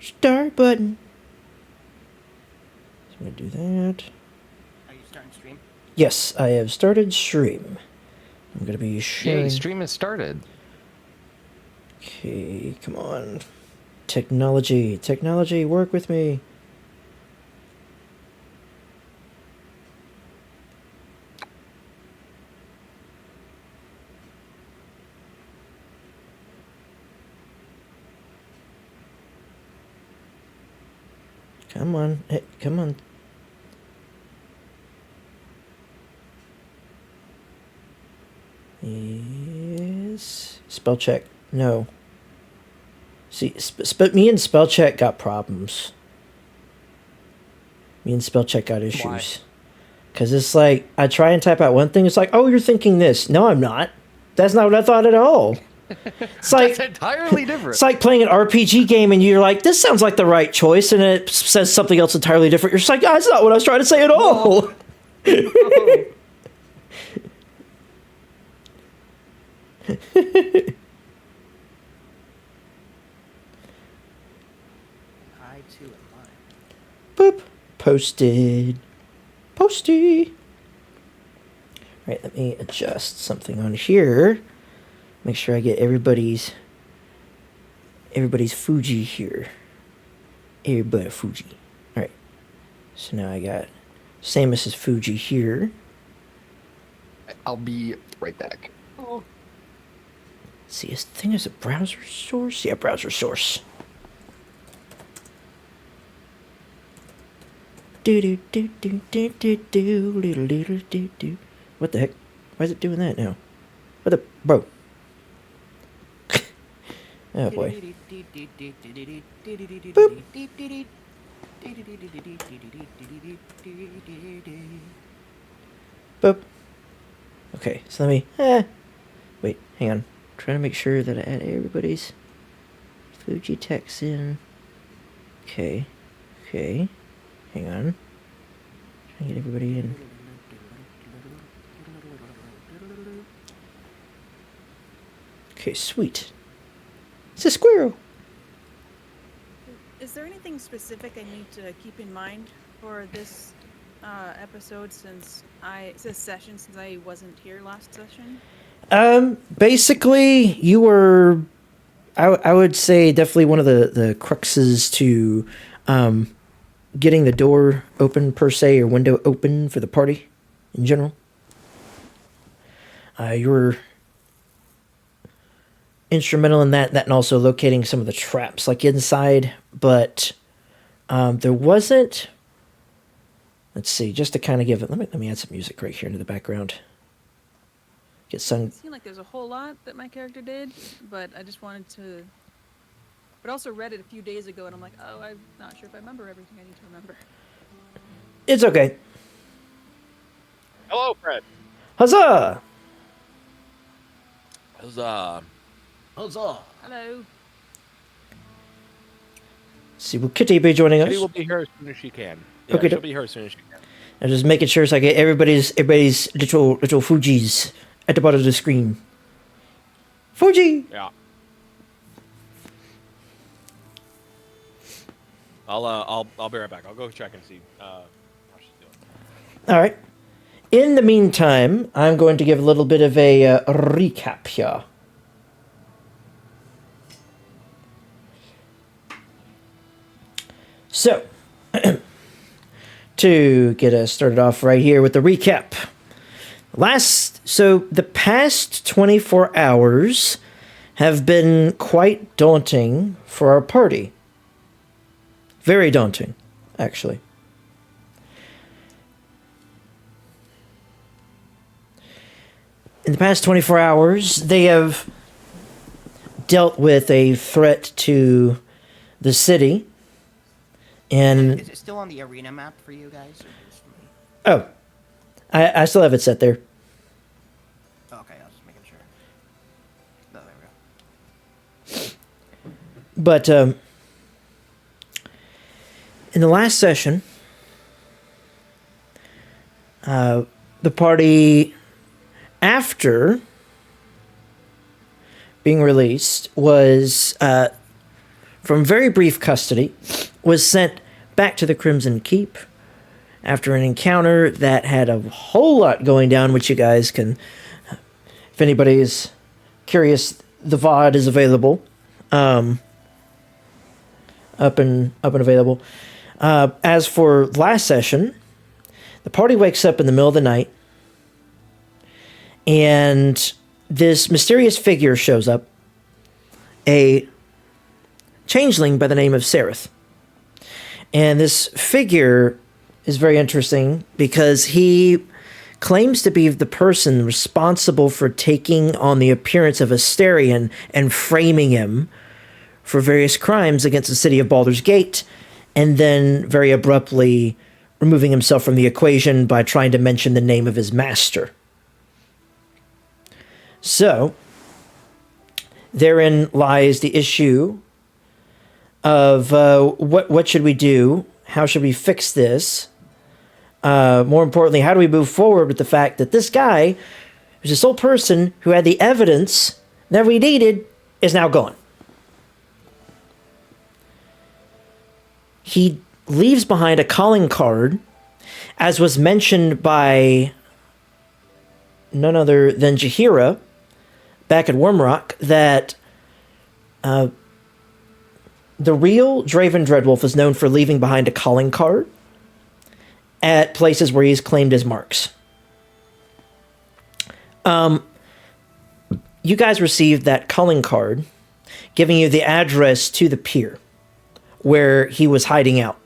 Start button. So I'm going to do that. Are you starting stream? Yes, I have started stream. I'm going to be sharing. Yay, stream has started. Okay, come on. Technology, work with me. Come on, hey, come on. Yes. Spell check. No. See, me and spell check got problems. Me and spell check got issues. Because it's like, I try and type out one thing, it's like, oh, you're thinking this. No, I'm not. That's not what I thought at all. It's like, That's entirely different. It's like playing an RPG game and you're like, this sounds like the right choice, and it says something else entirely different. You're just like, oh, that's not what I was trying to say at all. Oh. I too am mine. Boop. Posted. Posty. Right, let me adjust something on here. Make sure I get everybody's Fuji here. Everybody Fuji. Alright. So now I got Samus's Fuji here. I'll be right back. Oh. See, this thing is a browser source? Yeah, browser source. What the heck? Why is it doing that now? What the... Bro. Oh, boy. Boop. Boop. Okay, so let me... Wait, hang on. Trying to make sure that I add everybody's Fuji text in. Okay. Okay. Hang on. Trying to get everybody in. Okay, sweet. It's a squirrel. Is there anything specific I need to keep in mind for this episode since I wasn't here last session? Basically, you were, I would say, definitely one of the cruxes to getting the door open, per se, or window open for the party in general. You were instrumental in that and also locating some of the traps, like inside, but there wasn't... Let's see, just to kind of give it... Let me add some music right here into the background. Get sung... It seemed like there's a whole lot that my character did, but I just wanted to... But I also read it a few days ago, and I'm like, oh, I'm not sure if I remember everything I need to remember. It's okay. Hello, Fred. Huzzah! Huzzah. Huzzah. Hello. See, will Kitty be joining us? Kitty will be here as soon as she can. Yeah, Okay, she'll be here as soon as she can. I'm just making sure so I get everybody's little Fujis at the bottom of the screen. Fuji! Yeah. I'll be right back. I'll go check and see how she's doing. Alright. In the meantime, I'm going to give a little bit of a recap here. So, to get us started off right here with the recap. The past 24 hours have been quite daunting for our party. Very daunting, actually. In the past 24 hours, they have dealt with a threat to the city. And Is it still on the arena map for you guys? Or just for me? oh, I still have it set there. Okay, I was just making sure. Oh, there we go. But in the last session, the party, after being released, was from very brief custody, was sent back to the Crimson Keep after an encounter that had a whole lot going down, which you guys can, if anybody is curious, the VOD is available, up and available. As for last session, the party wakes up in the middle of the night, and this mysterious figure shows up, a changeling by the name of Sereth. And this figure is very interesting because he claims to be the person responsible for taking on the appearance of Asterion and framing him for various crimes against the city of Baldur's Gate, and then very abruptly removing himself from the equation by trying to mention the name of his master. So, therein lies the issue of what should we do? How should we fix this? More importantly, how do we move forward with the fact that this guy, who's the sole person who had the evidence that we needed, is now gone? He leaves behind a calling card, as was mentioned by none other than Jaheira back at Wormrock, that the real Draven Dreadwolf is known for leaving behind a calling card at places where he's claimed his marks. You guys received that calling card giving you the address to the pier where he was hiding out.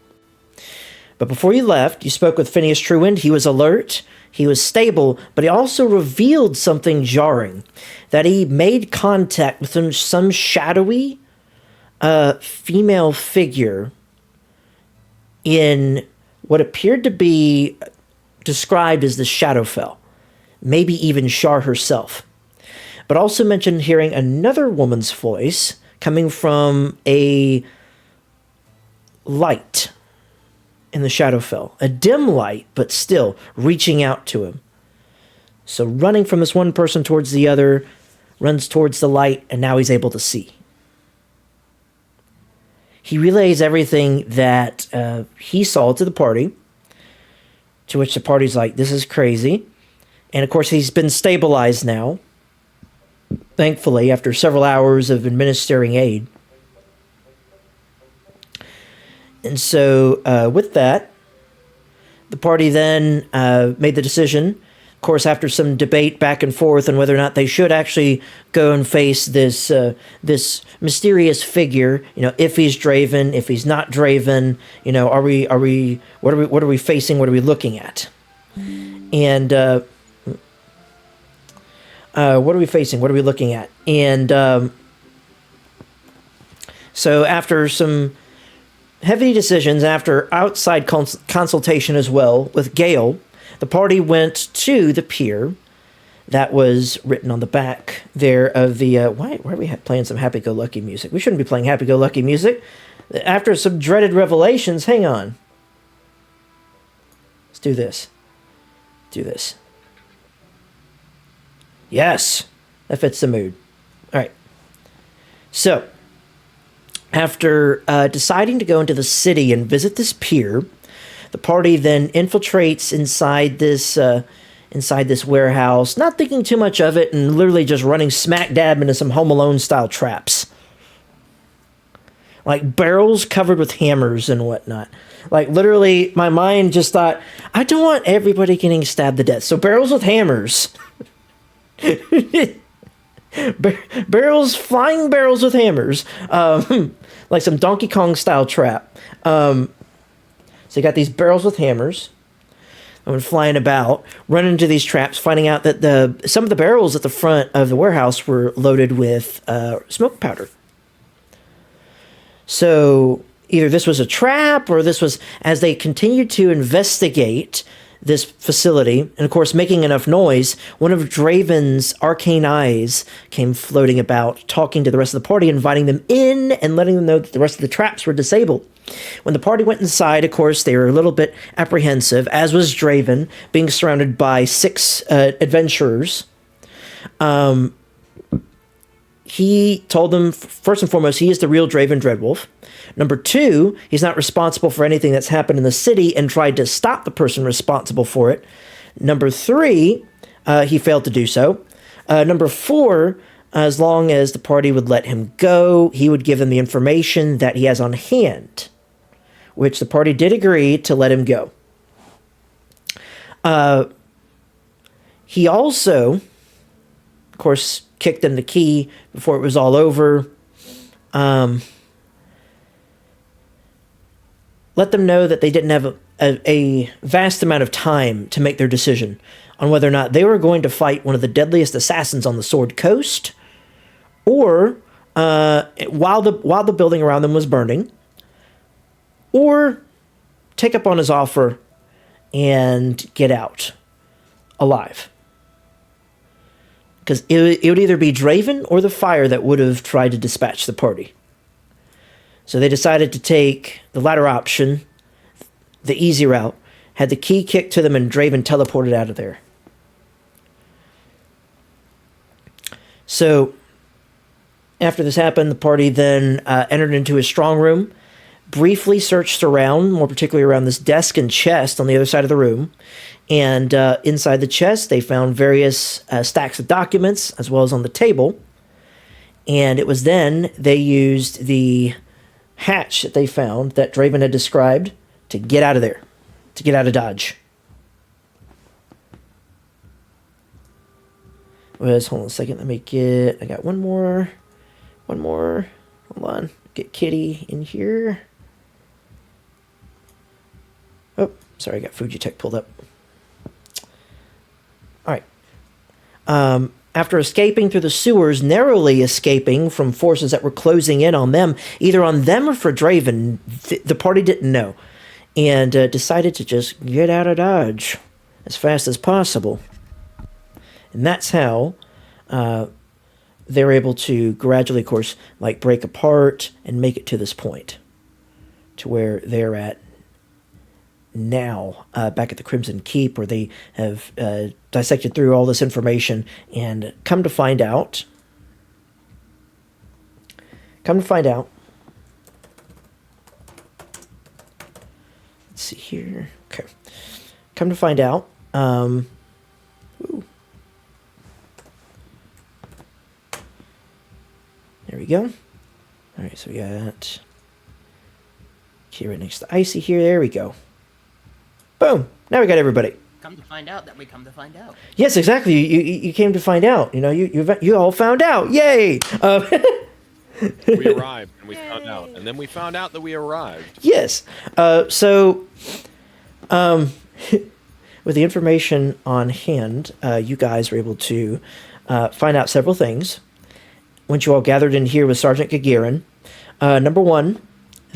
But before you left, you spoke with Phineas Truewind. He was alert, he was stable, but he also revealed something jarring, that he made contact with some shadowy female figure in what appeared to be described as the Shadowfell, maybe even Shar herself, but also mentioned hearing another woman's voice coming from a light in the Shadowfell, a dim light, but still reaching out to him. So running from this one person towards the other, runs towards the light, and now he's able to see. He relays everything that he saw to the party, to which the party's like, this is crazy. And of course, he's been stabilized now, thankfully, after several hours of administering aid. And so, with that, the party then made the decision, of course, after some debate back and forth on whether or not they should actually go and face this this mysterious figure. You know, if he's Draven, if he's not Draven. You know, what are we facing? What are we looking at? And what are we facing? What are we looking at? And so after some heavy decisions, after outside consultation as well with Gale, the party went to the pier that was written on the back there of the... why are we playing some happy-go-lucky music? We shouldn't be playing happy-go-lucky music. After some dreaded revelations, hang on. Let's do this. Do this. Yes, that fits the mood. All right. So, after deciding to go into the city and visit this pier, the party then infiltrates inside this warehouse, not thinking too much of it, and literally just running smack dab into some Home Alone style traps, like barrels covered with hammers and whatnot. Like literally, my mind just thought, I don't want everybody getting stabbed to death, so barrels with hammers. Flying barrels with hammers, like some Donkey Kong style trap. So you got these barrels with hammers, flying about, running into these traps, finding out that some of the barrels at the front of the warehouse were loaded with smoke powder. So either this was a trap, or this was, as they continued to investigate this facility, and of course making enough noise, one of Draven's arcane eyes came floating about, talking to the rest of the party, inviting them in and letting them know that the rest of the traps were disabled. When the party went inside, of course, they were a little bit apprehensive, as was Draven, being surrounded by 6 adventurers. he told them, first and foremost, he is the real Draven Dreadwolf. Number 2, he's not responsible for anything that's happened in the city and tried to stop the person responsible for it. Number 3, he failed to do so. Number 4, as long as the party would let him go, he would give them the information that he has on hand, which the party did agree to let him go. He also, of course, kicked them the key before it was all over. Let them know that they didn't have a vast amount of time to make their decision on whether or not they were going to fight one of the deadliest assassins on the Sword Coast, or while the building around them was burning, or take up on his offer and get out alive. Because it would either be Draven or the fire that would have tried to dispatch the party. So they decided to take the latter option, the easy route, had the key kicked to them, and Draven teleported out of there. So after this happened, the party then entered into his strong room, briefly searched around, more particularly around this desk and chest on the other side of the room. And inside the chest, they found various stacks of documents, as well as on the table. And it was then they used the hatch that they found that Draven had described to get out of there, to get out of Dodge. Hold on a second, let me get, I got one more, hold on, get Kitty in here. Oh, sorry, I got Fujitech pulled up. All right. After escaping through the sewers, narrowly escaping from forces that were closing in on them, either on them or for Draven, the party didn't know, and decided to just get out of Dodge as fast as possible. And that's how they were able to gradually, of course, like break apart and make it to this point, to where they're at now, back at the Crimson Keep, where they have dissected through all this information and come to find out. Let's see here. Okay. Come to find out. Ooh. There we go. All right, so we got key right next to Icy here. There we go. Boom. Now we got everybody. Come to find out that we come to find out. Yes, exactly. You came to find out. You know, you all found out. Yay! We arrived and we found out, and then we found out that we arrived. Yes. So, with the information on hand, you guys were able to find out several things. Once you all gathered in here with Sergeant Gagarin, number 1,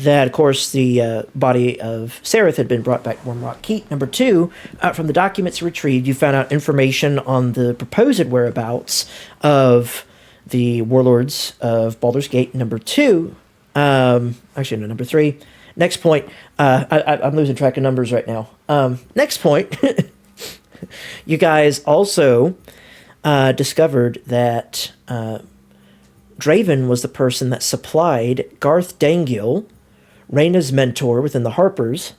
that, of course, the body of Sareth had been brought back to Wormrock Keep. Number 2, from the documents retrieved, you found out information on the proposed whereabouts of the warlords of Baldur's Gate. Number 2, actually, no, number 3. Next point, I'm losing track of numbers right now. Next point, you guys also discovered that Draven was the person that supplied Garth Dangiel, Reyna's mentor within the Harpers,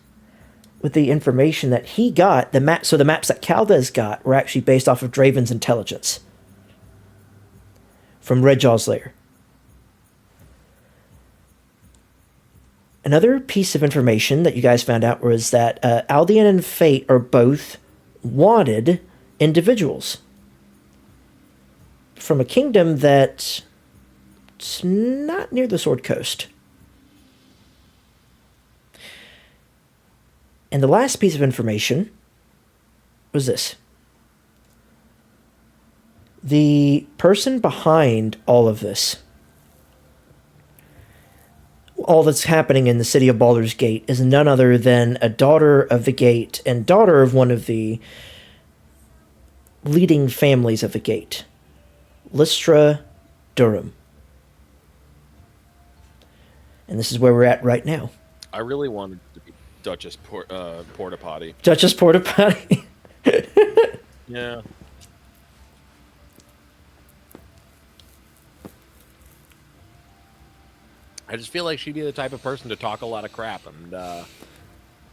with the information that he got. So the maps that Caldez got were actually based off of Draven's intelligence from Redjaw's lair. Another piece of information that you guys found out was that Aldian and Fate are both wanted individuals from a kingdom that's not near the Sword Coast. And the last piece of information was this. The person behind all of this, all that's happening in the city of Baldur's Gate, is none other than a daughter of the Gate and daughter of one of the leading families of the Gate, Lystra Durham. And this is where we're at right now. I really wanted to be Duchess Porta Potty. Duchess Porta Potty. Yeah. I just feel like she'd be the type of person to talk a lot of crap, and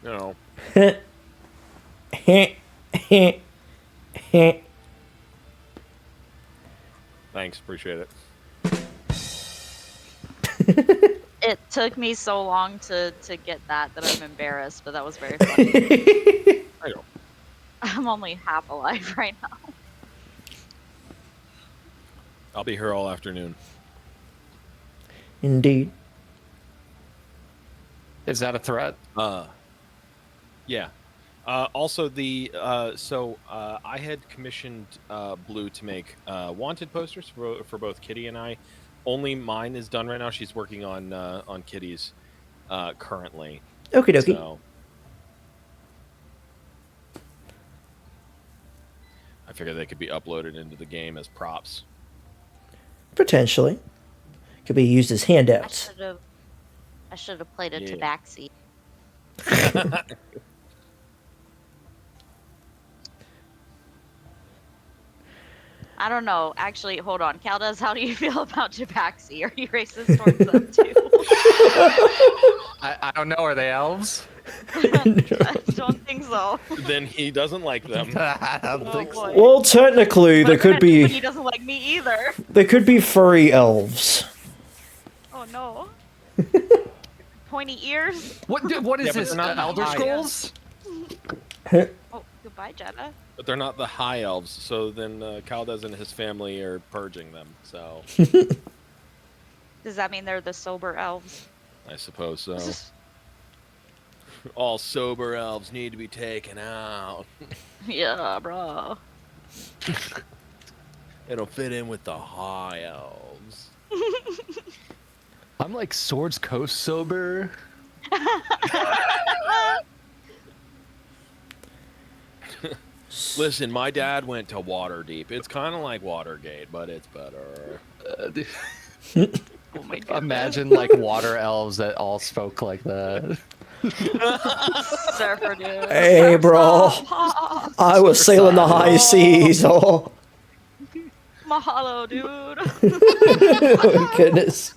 you know. Thanks, appreciate it. It took me so long to get that I'm embarrassed, but that was very funny. I know. I'm only half alive right now. I'll be here all afternoon. Indeed. Is that a threat? Yeah. Also, I had commissioned Blue to make wanted posters for both Kitty and I. Only mine is done right now. She's working on Kitty's currently. Okie dokie. So I figure they could be uploaded into the game as props. Potentially. Could be used as handouts. I should have played a Yeah. tabaxi. I don't know. Actually, hold on. Caldez, how do you feel about tabaxi? Are you racist towards them too? I don't know. Are they elves? I don't think so. Then he doesn't like them. I don't Oh, think so. boy. Well, technically, But there could be he doesn't like me either. they could be furry elves. Oh no. Pointy ears. What is Yeah, but this? they're not Elder high. Scrolls? Oh, goodbye, Jetta. But they're not the high elves, so then Kaldez and his family are purging them. So Does that mean they're the sober elves? I suppose so. All sober elves need to be taken out. Yeah, bro. It'll fit in with the high elves. I'm like Swords Coast sober. Listen, my dad went to Waterdeep. It's kind of like Watergate, but it's better. Oh my god. Imagine like water elves that all spoke like that. Surfer dude. Hey, bro. Surf I was sailing the high seas. Oh, Mahalo, dude. oh goodness.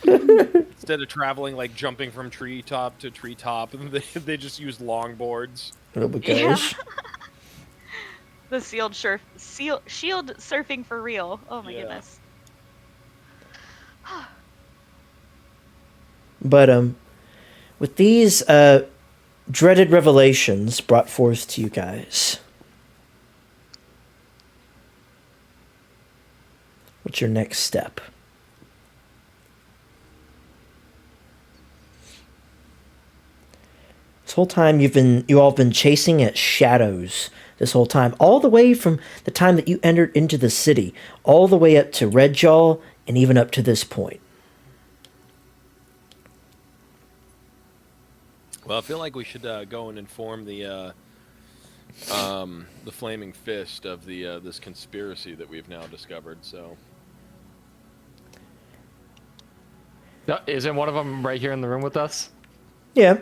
Instead of traveling, like jumping from treetop to treetop, they just use longboards. Oh my Yeah. gosh. The shield surfing for real. Oh my Yeah. goodness. But with these dreaded revelations brought forth to you guys, what's your next step? This whole time you all have been chasing at shadows this whole time, all the way from the time that you entered into the city, all the way up to Redjaw, and even up to this point. Well, I feel like we should go and inform the Flaming Fist of this conspiracy that we've now discovered. So Isn't one of them right here in the room with us? Yeah.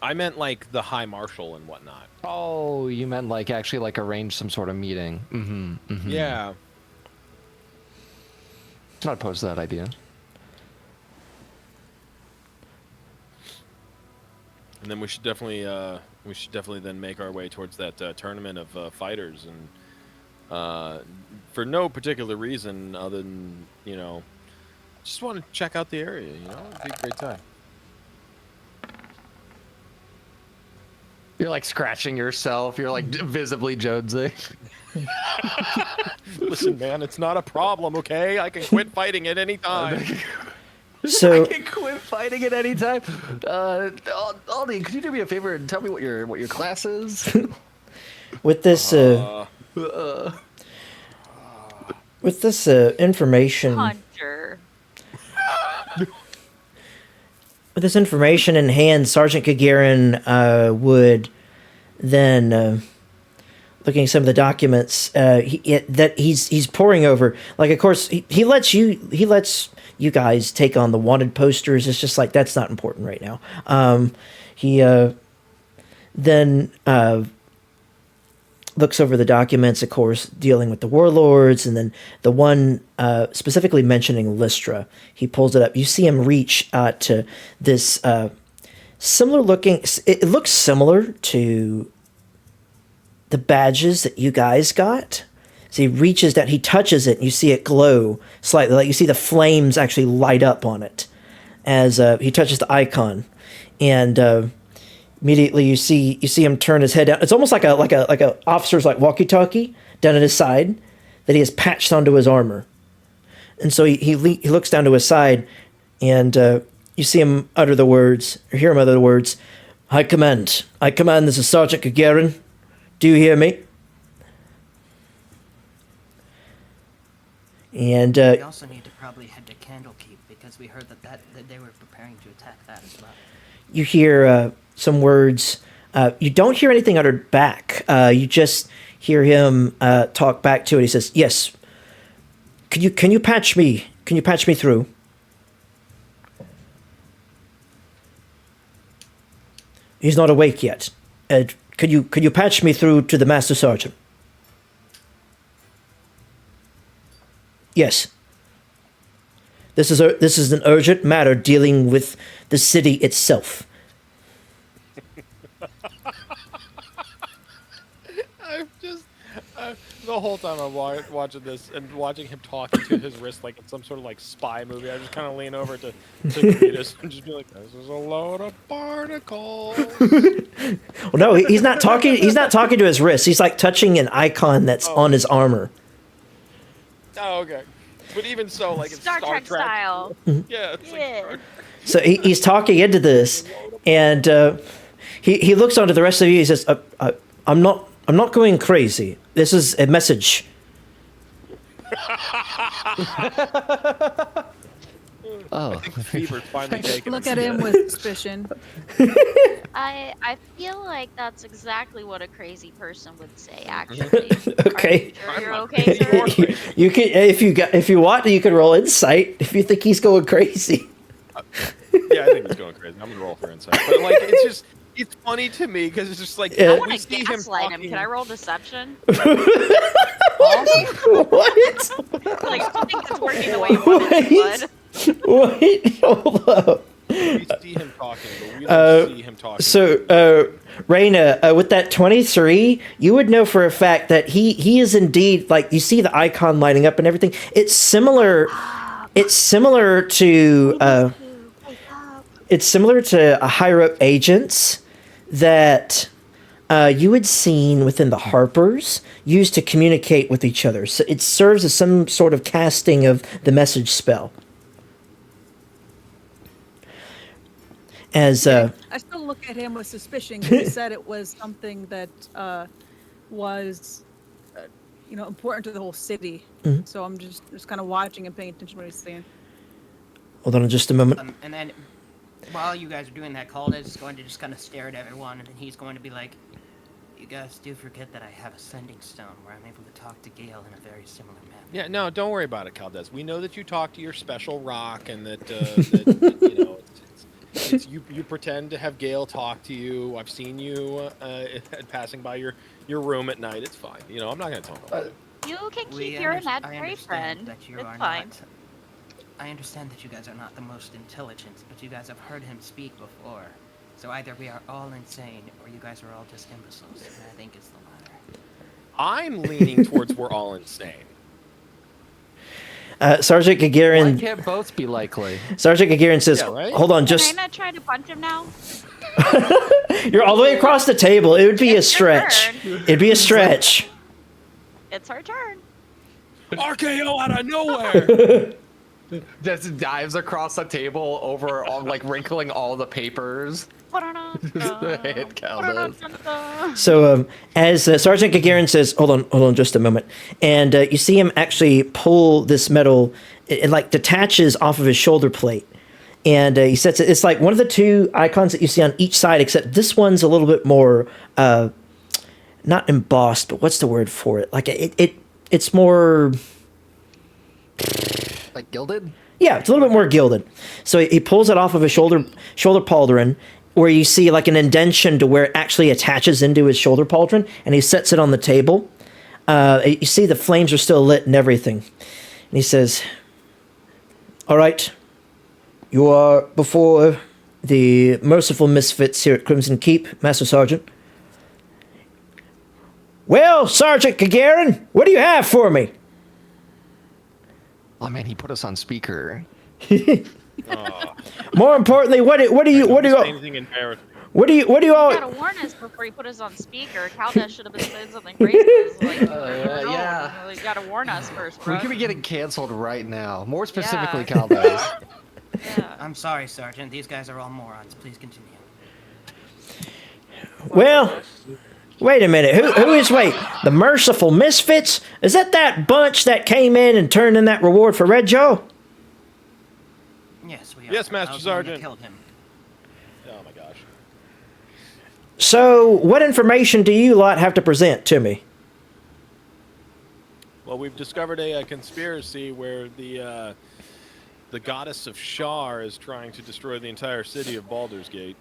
I meant like the High Marshal and whatnot. Oh, you meant like actually like arrange some sort of meeting. Mm-hmm. Yeah. Not opposed to that idea. And then we should definitely then make our way towards that tournament of fighters, and for no particular reason other than just want to check out the area. It'd be a great time. You're like scratching yourself. You're like visibly jonesing. Listen, man, it's not a problem, okay? I can quit fighting at any time. So I can quit fighting at any time. Aldi, could you do me a favor and tell me what your class is? with this information, Hunter. with this information in hand, Sergeant Kagarin would then, looking at some of the documents that he's poring over. Like, of course, he lets you guys take on the wanted posters. It's just like that's not important right now. He then looks over the documents, of course, dealing with the warlords, and then the one specifically mentioning Lystra. He pulls it up. You see him reach to this similar looking. It looks similar to the badges that you guys got. So he reaches down, he touches it, and you see it glow slightly. Like you see the flames actually light up on it as he touches the icon, and immediately you see him turn his head down. It's almost like a officer's like walkie-talkie down at his side that he has patched onto his armor. And so he looks down to his side, and you see him utter the words, or hear him utter the words, I command, this is Sergeant Gagarin. Do you hear me? And We also need to probably head to Candlekeep because we heard that they were preparing to attack that as well. you hear some words. You don't hear anything uttered back. You just hear him talk back to it. He says, "Yes. Can you patch me? Can you patch me through?" He's not awake yet. Could you patch me through to the Master Sergeant? Yes. This is an urgent matter dealing with the city itself. I'm just the whole time I'm watching this and watching him talking to his wrist like it's some sort of like spy movie. I just kind of lean over to Cletus and just be like, "This is a load of barnacles." Well, no, he's not talking. He's not talking to his wrist. He's like touching an icon that's on his armor. Oh, okay. But even so, like it's Star Trek style. Yeah, it's like Star Trek. So he's talking into this, and he looks onto the rest of you. He says, I'm not going crazy. This is a message." Oh. I think Fever's finally taking Look it. at him with suspicion. I feel like that's exactly what a crazy person would say. Actually. Okay. Are you sure you're okay, sir? You can, if you want, you can roll insight if you think he's going crazy. Yeah, I think he's going crazy. I'm gonna roll for insight. But like, it's funny to me because it's just like Yeah. I we want to see him gaslight him. talking. Can I roll deception? What? Like, I don't think it's working the way you want it to. Wait, hold up. We see him talking, but we don't see him talking. So, Raina, with that 23, you would know for a fact that he is indeed, like, you see the icon lighting up and everything. It's similar. It's similar to. It's similar to higher up agents that you had seen within the Harpers used to communicate with each other. So it serves as some sort of casting of the message spell. As I still look at him with suspicion because he said it was something that was, important to the whole city. Mm-hmm. So I'm just kind of watching and paying attention to what he's saying. hold on just a moment. And then, while you guys are doing that, Caldas is going to just kind of stare at everyone, and then he's going to be like, "You guys do forget that I have a sending stone where I'm able to talk to Gale in a very similar manner." Yeah, no, don't worry about it, Caldes. We know that you talk to your special rock, and that it's you pretend to have Gale talk to you. I've seen you passing by your room at night. It's fine. I'm not gonna tell him about it. You can We keep your I imaginary understand friend. that you It's are fine. not. I understand that you guys are not the most intelligent, but you guys have heard him speak before. So either we are all insane, or you guys are all just imbeciles. And I think it's the latter. I'm leaning towards we're all insane. Sergeant Why Gagarin. can't both be likely? Sergeant Gagarin says, Yeah, right? "Hold on, Can just I not try to punch him now? you're all the way across the table. It would be a It's your stretch. turn. It'd be a stretch." It's her turn. RKO out of nowhere. Just dives across the table over, wrinkling all the papers. Hit Caldas. So as Sergeant Gagarin says, hold on just a moment, and you see him actually pull this metal. It like detaches off of his shoulder plate, and he sets it. It's like one of the two icons that you see on each side, except this one's a little bit more not embossed, but what's the word for it? Like it's more. Like gilded? Yeah, it's a little bit more gilded. So he pulls it off of his shoulder pauldron. where you see like an indentation to where it actually attaches into his shoulder pauldron, and he sets it on the table. You see the flames are still lit and everything. And he says, "All right, you are before the Merciful Misfits here at Crimson Keep, Master Sergeant." "Well, Sergeant Gagarin, what do you have for me?" Oh man, he put us on speaker. More importantly, what do you Anything embarrassing. what do you You all gotta warn us before you put us on speaker. Caldas should have been saying something racist. Like, yeah. You gotta warn us first, We bro. could be getting canceled right now. More specifically, Yeah. Caldas. Yeah. I'm sorry, Sergeant. These guys are all morons. Please continue. Well, wait a minute. Who is the Merciful Misfits? Is that bunch that came in and turned in that reward for Red Joe? Yes, we are. Yes, Master I was the one that Sergeant. Killed him. Oh my gosh. So, what information do you lot have to present to me? Well, we've discovered a conspiracy where the goddess of Shar is trying to destroy the entire city of Baldur's Gate.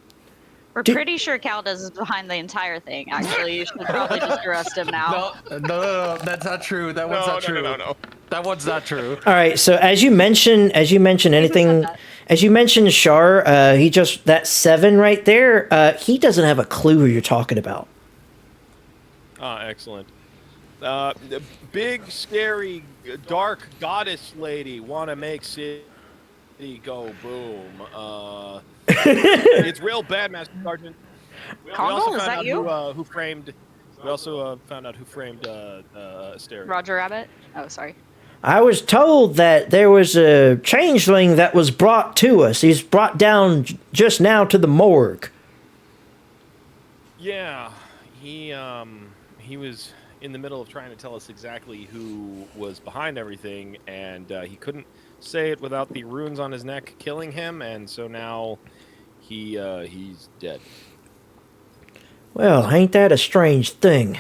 We're pretty sure Caldas is behind the entire thing. Actually, you should probably just arrest him now. No, that's not true. That one's not true. No. That one's not true. All right. So, as you mentioned anything, that? as you mentioned Shar, he just that 7 right there. He doesn't have a clue who you're talking about. Ah, excellent. The big, scary, dark goddess lady wanna make city go boom. It's real bad, Master Sergeant. Congo, is that you? Who framed? We also found out who framed Asteria. Roger Rabbit? Oh, sorry. I was told that there was a changeling that was brought to us. He's brought down just now to the morgue. Yeah, he was in the middle of trying to tell us exactly who was behind everything, and he couldn't say it without the runes on his neck killing him, and so now he's dead. Well, ain't that a strange thing?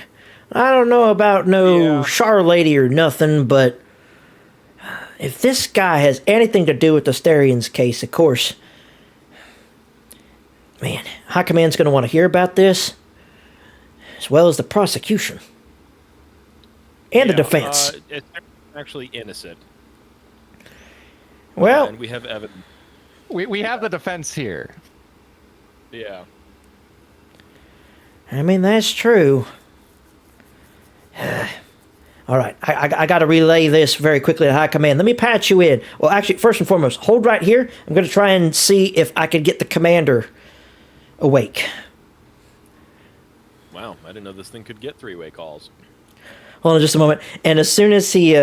I don't know about no Yeah. Shar lady or nothing, but if this guy has anything to do with the Asterian's case, of course, man, High Command's going to want to hear about this, as well as the prosecution and the defense. It's actually innocent. Well, And we have evidence. We have the defense here. Yeah. I mean, that's true. All right, I got to relay this very quickly to High Command. Let me patch you in. Well, actually, first and foremost, hold right here. I'm going to try and see if I can get the commander awake. Wow, I didn't know this thing could get three-way calls. Hold on just a moment. And as soon as he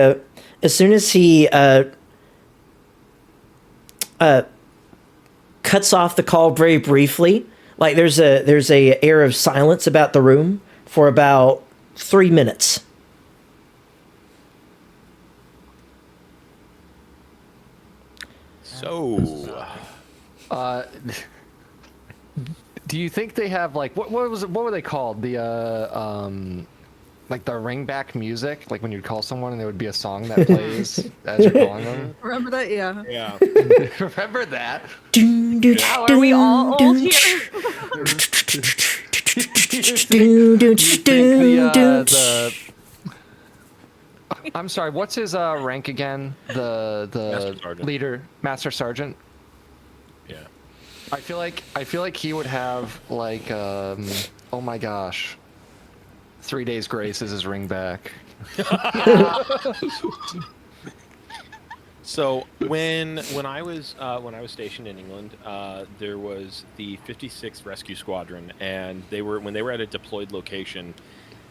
cuts off the call very briefly, like there's a air of silence about the room for about 3 minutes. So, Do you think they have like what were they called? The like the ringback music, like when you'd call someone and there would be a song that plays as you're calling them. Remember that? Yeah. yeah. Remember that? Oh, are we all old here? I'm sorry. What's his rank again? Master The Sergeant. leader, Master Sergeant. Yeah. I feel like he would have like oh my gosh, 3 days grace is his ring back. So when I was stationed in England, there was the 56th Rescue Squadron, and when they were at a deployed location,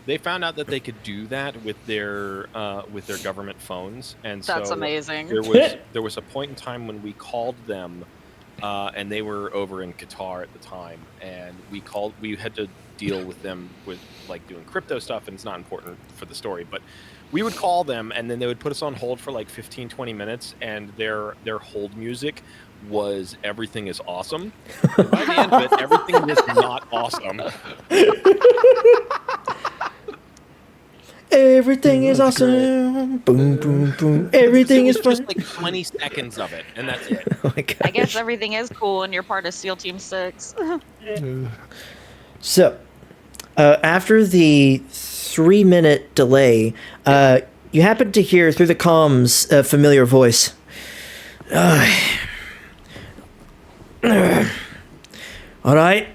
they found out that they could do that with their government phones, and That's so amazing. there was a point in time when we called them, and they were over in Qatar at the time, and we had to deal with them with like doing crypto stuff, and it's not important for the story, but we would call them and then they would put us on hold for like 15-20 minutes, and their hold music was everything is awesome. And by the end of it, everything was not awesome. Everything is awesome. Boom, boom, boom. Everything is It was fun. just like 20 seconds of it, and that's it. Oh my gosh. I guess everything is cool, and you're part of SEAL Team 6. So, after the 3-minute delay, you happen to hear through the comms a familiar voice. All right.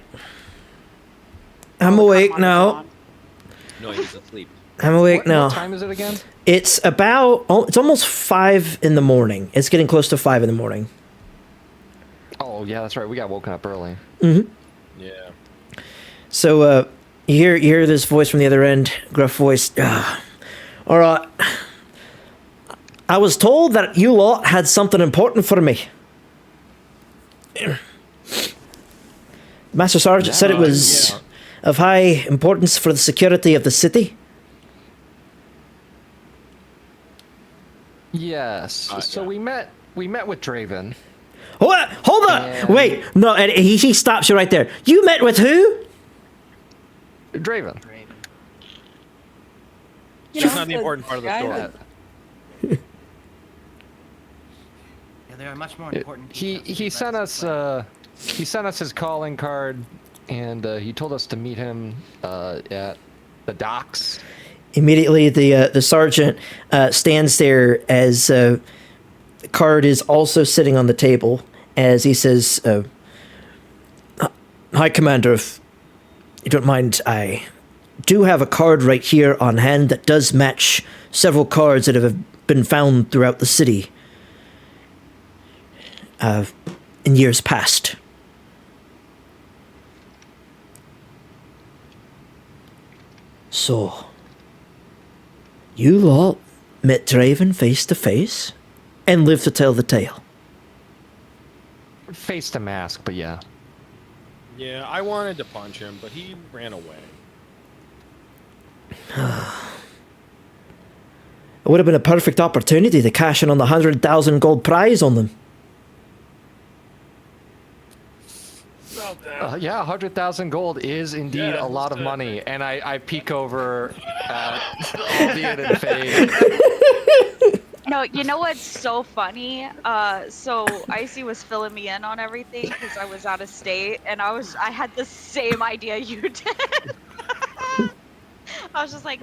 I'm awake now. No, he's asleep. I'm awake now. What time is it again? It's about, it's almost 5 in the morning. It's getting close to 5 in the morning. Oh, yeah, that's right. We got woken up early. Yeah. So, you hear this voice from the other end, gruff voice. All right. I was told that you lot had something important for me. Master Sergeant said it was of high importance for the security of the city. Yes. So we met with Draven. Hold on! And- Wait, no, and he stops you right there. You met with who? Draven. Raven. She's not the important part of the story. Yeah, there are much more important. He details he to sent Rex us explain. he sent us his calling card, and he told us to meet him at the docks. Immediately, the sergeant stands there as the card is also sitting on the table as he says, "Hi, Commander, if you don't mind, I do have a card right here on hand that does match several cards that have been found throughout the city in years past." So, you lot met Draven face to face and lived to tell the tale. Face to mask, but yeah. Yeah, I wanted to punch him, but he ran away. It would have been a perfect opportunity to cash in on the 100,000 gold prize on them. Yeah, 100,000 gold is indeed a lot of money, and I peek over at Aldian and Faye. No, you know what's so funny? So Icy was filling me in on everything because I was out of state, and I had the same idea you did. I was just like,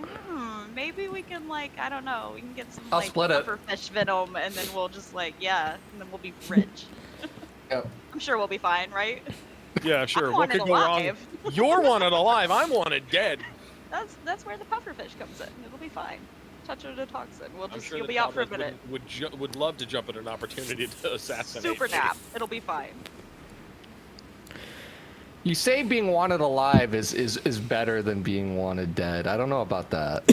maybe we can I don't know, we can get some I'll split it. pufferfish venom, and then we'll just and then we'll be rich. Yep. I'm sure we'll be fine, right? Yeah, sure. I'm What wanted could go wrong? alive. You're wanted alive. I'm wanted dead. That's where the pufferfish comes in. It'll be fine. Touch of the toxin. I'm sure You'll the be out for a Cowboys minute. would love to jump at an opportunity to assassinate. Super me. nap. It'll be fine. You say being wanted alive is better than being wanted dead. I don't know about that.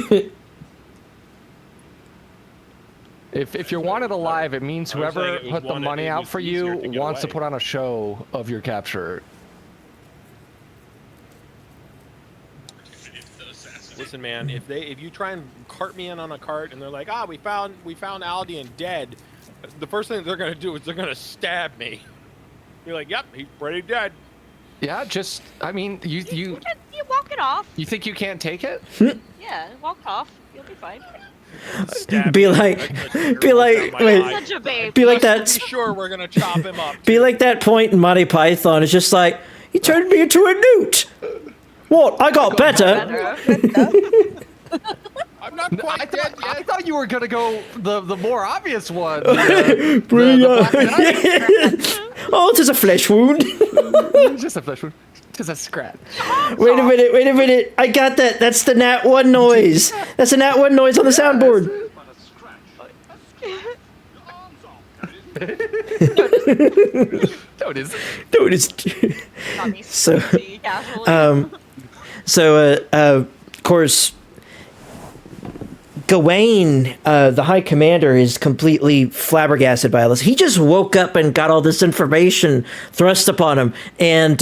If you're wanted alive, it means I was saying whoever it was put the wanted, money it out was for easier you to get wants to away. put on a show of your capture. Listen, man, if you try and cart me in on a cart and they're like, we found Aldian dead, the first thing they're gonna do is they're gonna stab me. You're like, yep, he's pretty dead. Yeah, you walk it off. you think you can't take it? Yeah, walk off. You'll be fine. Stab Be me. like- Like, be like- down my wait. eye. Such a babe. Be like Let's that. be sure we're gonna chop him up. Be like that point in Monty Python. It's just like, you turned me into a newt. What? I got better. I'm not quite dead yet. I thought you were gonna go the more obvious one. Bring on. Oh, it is a flesh wound. Just a flesh wound. Just a scratch. Wait a minute. I got that. That's the Nat 1 noise. That's the Nat 1 noise on the soundboard. No, it is. No, it is. So, of course, Gawain, the High Commander, is completely flabbergasted by all this. He just woke up and got all this information thrust upon him, and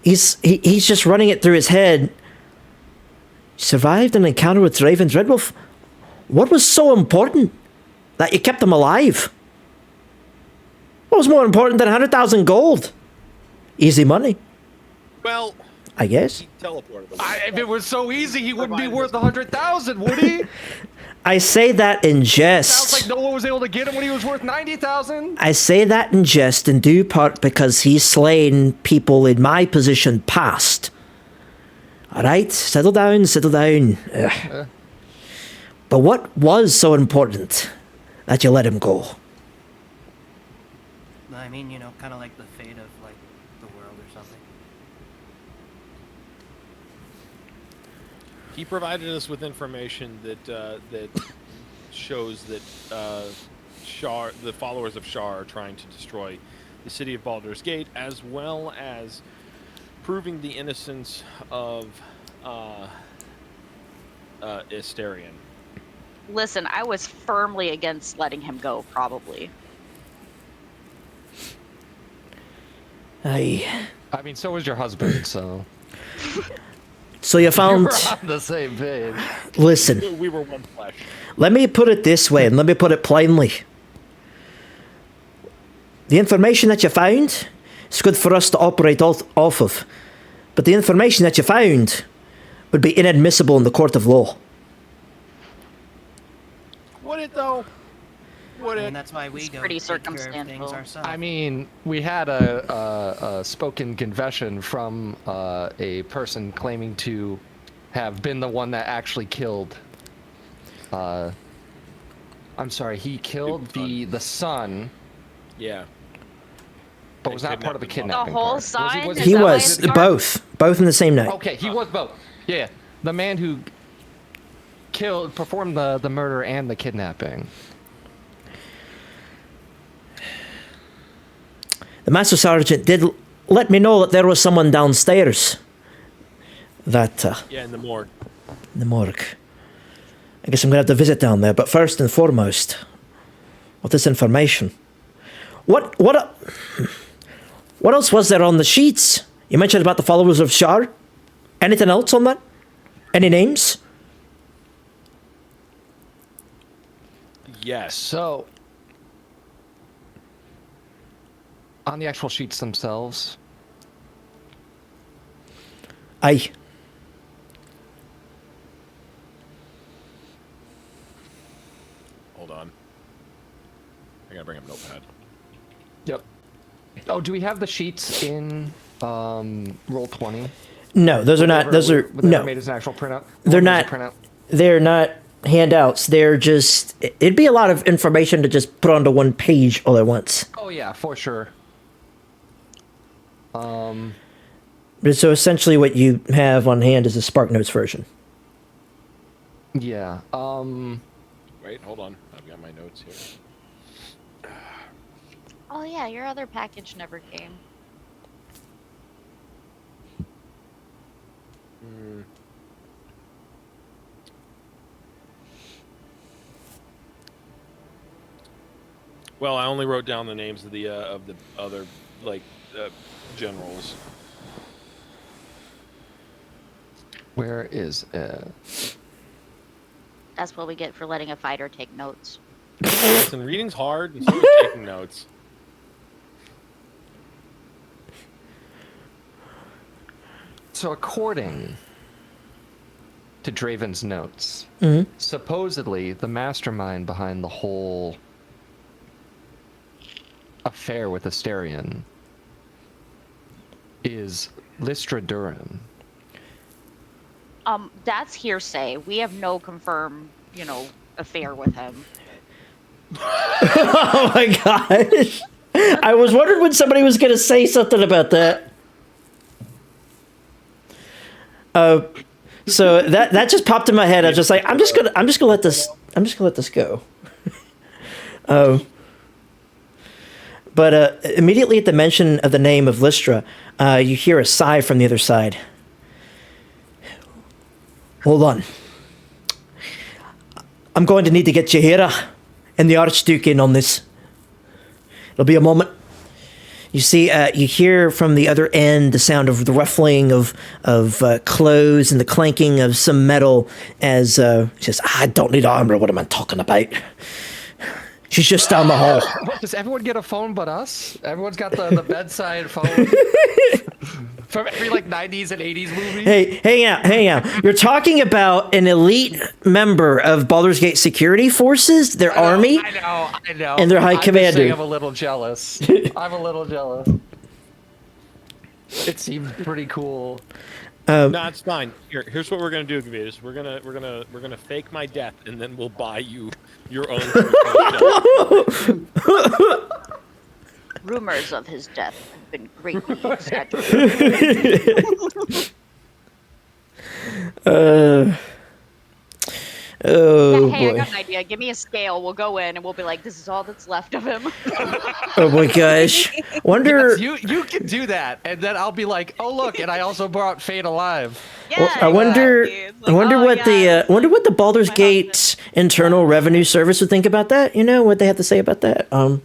he's just running it through his head. Survived an encounter with Raven's Red Wolf. What was so important that you kept him alive? What was more important than 100,000 gold? Easy money. Well, I guess. He teleported them. If it was so easy, he wouldn't be worth 100,000, would he? I say that in jest. Sounds like no one was able to get him when he was worth 90,000. I say that in jest in due part because he's slain people in my position past. Alright, settle down, settle down. But what was so important that you let him go? I mean, you know, kind of like the fate of like the world or something. He provided us with information that shows that Shar, the followers of Shar, are trying to destroy the city of Baldur's Gate, as well as proving the innocence of Asterion. Listen, I was firmly against letting him go, probably. Aye. I mean, so was your husband, so... So you found... We're on the same page. Listen, We were one flesh. let me put it this way, and let me put it plainly. The information that you found is good for us to operate off of. But the information that you found would be inadmissible in the court of law. Would it though? Would And it? that's why we It's go pretty take care of things circumstantial. ourselves. I mean, we had a spoken confession from a person claiming to have been the one that actually killed. I'm sorry, he killed the son, Yeah. but was not part of the kidnapping. The whole part. son? Was Is He that why was. it's dark? Both in the same night. Okay, he was both. Yeah, the man who performed the murder and the kidnapping. The Master Sergeant did let me know that there was someone downstairs. That, Yeah, in the morgue. in the morgue. I guess I'm gonna have to visit down there, but first and foremost, with this information. What else was there on the sheets? You mentioned about the followers of Shar. Anything else on that? Any names? Yes. So, on the actual sheets themselves, Aye. Hold on. I gotta bring up a notepad. yep. Oh, do we have the sheets in roll 20? No, those are not. Those are Were they ever no. made as an actual printout. They're Or was it not- Printout? They're not handouts. They're just. It'd be a lot of information to just put onto one page all at once. Oh yeah, for sure. So essentially, what you have on hand is a Spark Notes version. Yeah. Wait, hold on. I've got my notes here. Oh yeah, your other package never came. Well, I only wrote down the names of the other generals. Where is That's what we get for letting a fighter take notes. Listen, reading's hard, and so is taking notes. So according to Draven's notes, supposedly the mastermind behind the whole affair with Asterion is Lystra Durin. That's hearsay. We have no confirmed, affair with him. Oh my gosh! I was wondering when somebody was gonna say something about that. So that just popped in my head. I was just like, I'm just gonna let this go. But immediately at the mention of the name of Lystra, you hear a sigh from the other side. Hold on. I'm going to need to get Jahira and the Archduke in on this. It'll be a moment. You see, you hear from the other end the sound of the ruffling of clothes and the clanking of some metal as she says, I don't need armor. What am I talking about? She's just down the hall. What, does everyone get a phone but us? Everyone's got the bedside phone from every like 90s and 80s movie. Hey, hang out. You're talking about an elite member of Baldur's Gate security forces, their army. I know. And their high I'm just commander. saying I'm a little jealous. I'm a little jealous. It seems pretty cool. No, it's fine. Here's what we're gonna do, Gavitas. We're gonna fake my death, and then we'll buy you your own. Rumors of his death have been greatly exaggerated. Oh Hey, I boy. got an idea. Give me a scale. We'll go in and we'll be like, this is all that's left of him. Oh my gosh. Wonder. Yes, you can do that, and then I'll be like, oh look, and I also brought Fate alive. Yeah, I wonder. exactly. It's I like, wonder oh, what yeah, the wonder what the Baldur's my Gate Internal Revenue Service would think about that. You know what they have to say about that. I'm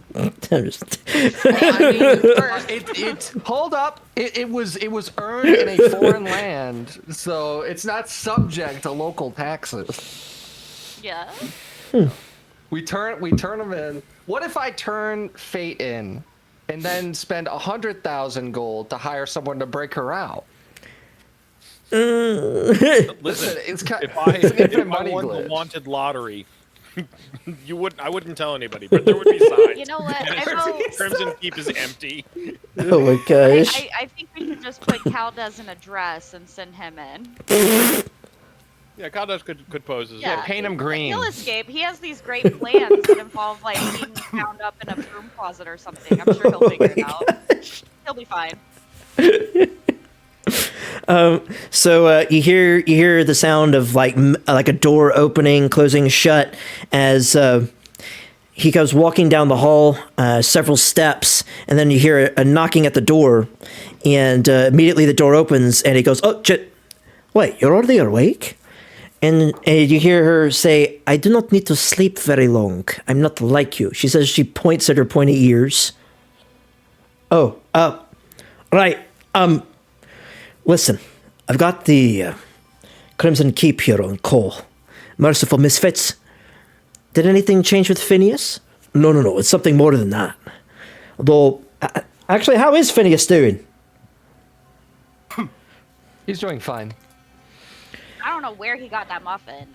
just. I mean, first, Hold up. It was earned in a foreign land, so it's not subject to local taxes. yeah. We turn them in. What if I turn Fate in, and then spend 100,000 gold to hire someone to break her out? Listen, it's if it's an infinite I money won the glitch. wanted lottery, I wouldn't tell anybody, but there would be signs. You know what? And I know. Crimson Keep is empty. Oh my gosh. I think we should just put Caldez in a dress and send him in. Yeah, Kados could pose as Yeah, well. paint him green. He'll escape. He has these great plans that involve like being found up in a broom closet or something. I'm sure he'll figure it out. He'll be fine. So you hear the sound of like a door opening, closing shut as he goes walking down the hall several steps, and then you hear a knocking at the door, and immediately the door opens, and he goes, "Oh, wait, you're already awake?" And you hear her say, "I do not need to sleep very long. I'm not like you." She says, she points at her pointy ears. Oh, right. Listen, I've got the Crimson Keep here on call. Merciful Misfits. Did anything change with Phineas? No. It's something more than that. Although, actually, how is Phineas doing? He's doing fine. I don't know where he got that muffin.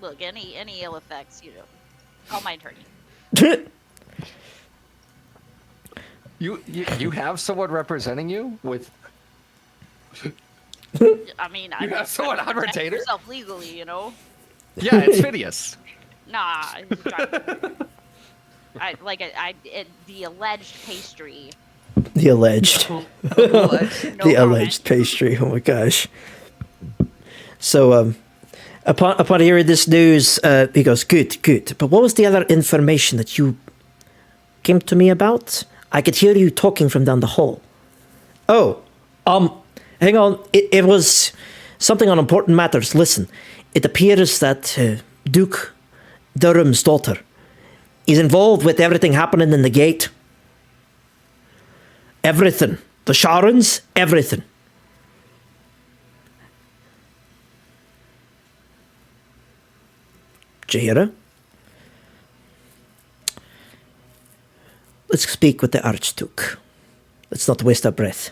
Look, any ill effects, call my attorney. You have someone representing you with. I mean, You have someone on protect retainer? yourself legally, Yeah, it's Phineas. Nah. The alleged pastry. The alleged. No The comment. alleged pastry. Oh my gosh. So, upon hearing this news, he goes, good. But what was the other information that you came to me about? I could hear you talking from down the hall. Oh, hang on. It was something on important matters. Listen, it appears that Duke Durham's daughter is involved with everything happening in the gate. Everything. The Sharons, everything. Did you hear her? Let's speak with the Archduke. Let's not waste our breath.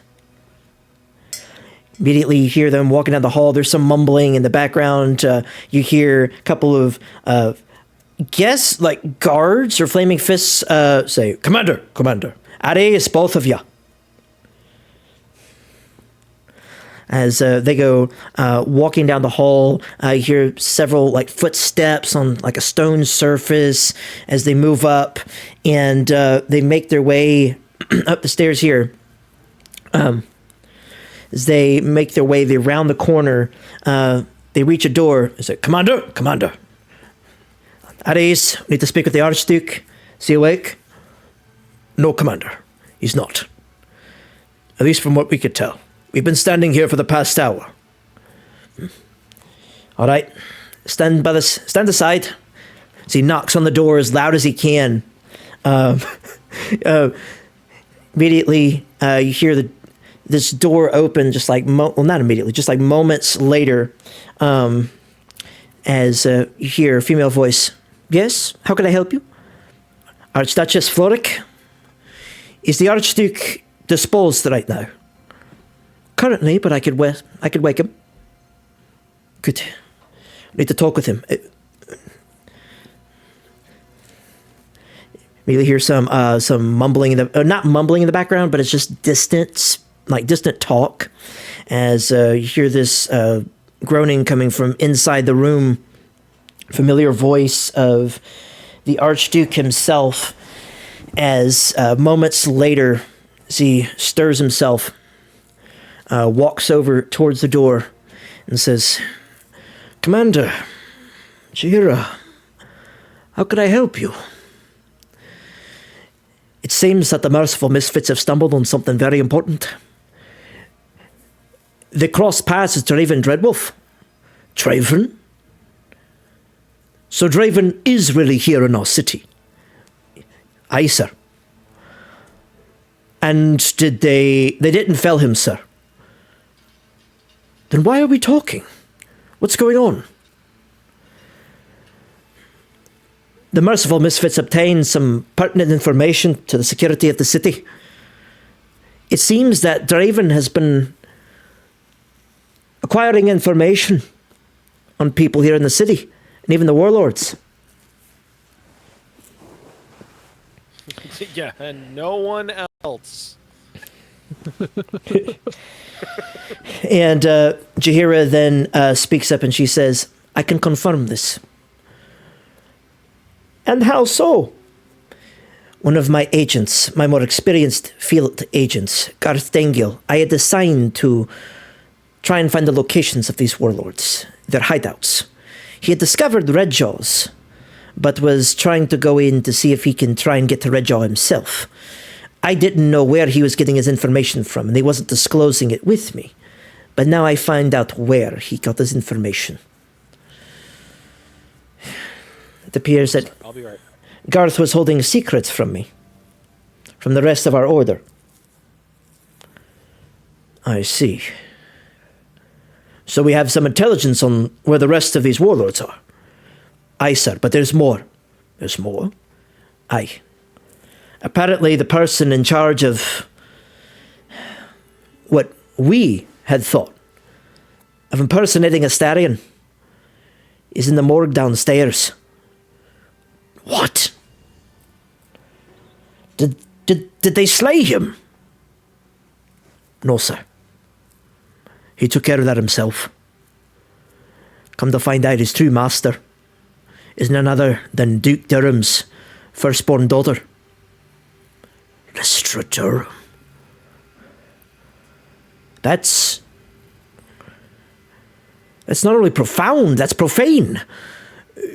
Immediately you hear them walking down the hall. There's some mumbling in the background. You hear a couple of, like guards or flaming fists say, Commander, Ares, both of you. As they go walking down the hall, you hear several like footsteps on like a stone surface as they move up, and they make their way up the stairs here. As they make their way, they round the corner. They reach a door. They say, Commander, Ares, we need to speak with the Archduke. Is he awake? No, Commander, he's not. At least from what we could tell. We've been standing here for the past hour. All right, stand aside. As he knocks on the door as loud as he can. Immediately, you hear this door open, just like not immediately, just like moments later. As you hear a female voice. Yes? How can I help you? Archduchess Floric? Is the Archduke disposed right now? Currently, but I could wake him. Good. Need to talk with him. You hear some mumbling in the not mumbling in the background, but it's just distant talk, as you hear this groaning coming from inside the room. Familiar voice of the Archduke himself, as moments later, as he stirs himself, walks over towards the door and says, "Commander, Jira, how can I help you? It seems that the Merciful Misfits have stumbled on something very important. They crossed paths with Draven Dreadwolf. Draven? So Draven is really here in our city?" "Aye, sir." "And did they didn't fell him, sir?" "Then why are we talking? What's going on?" "The Merciful Misfits obtained some pertinent information to the security of the city. It seems that Draven has been acquiring information on people here in the city, and even the warlords." Yeah, and no one else. And Jahira then speaks up and she says, "I can confirm this." "And how so?" "One of my agents, my more experienced field agents, Garth Dengil, I had assigned to try and find the locations of these warlords, their hideouts. He had discovered Redjaw's, but was trying to go in to see if he can try and get to Redjaw himself. I didn't know where he was getting his information from, and he wasn't disclosing it with me. But now I find out where he got his information. It appears that I'll be right. Garth was holding secrets from me, from the rest of our order." "I see. So we have some intelligence on where the rest of these warlords are." "Aye, sir, but there's more." "There's more?" "Aye. Apparently the person in charge of what we had thought of impersonating a Starion is in the morgue downstairs." "What? Did they slay him?" "No, sir. He took care of that himself. Come to find out, his true master is none other than Duke Durham's firstborn daughter, Lystra Durham. That's not only profound, that's profane.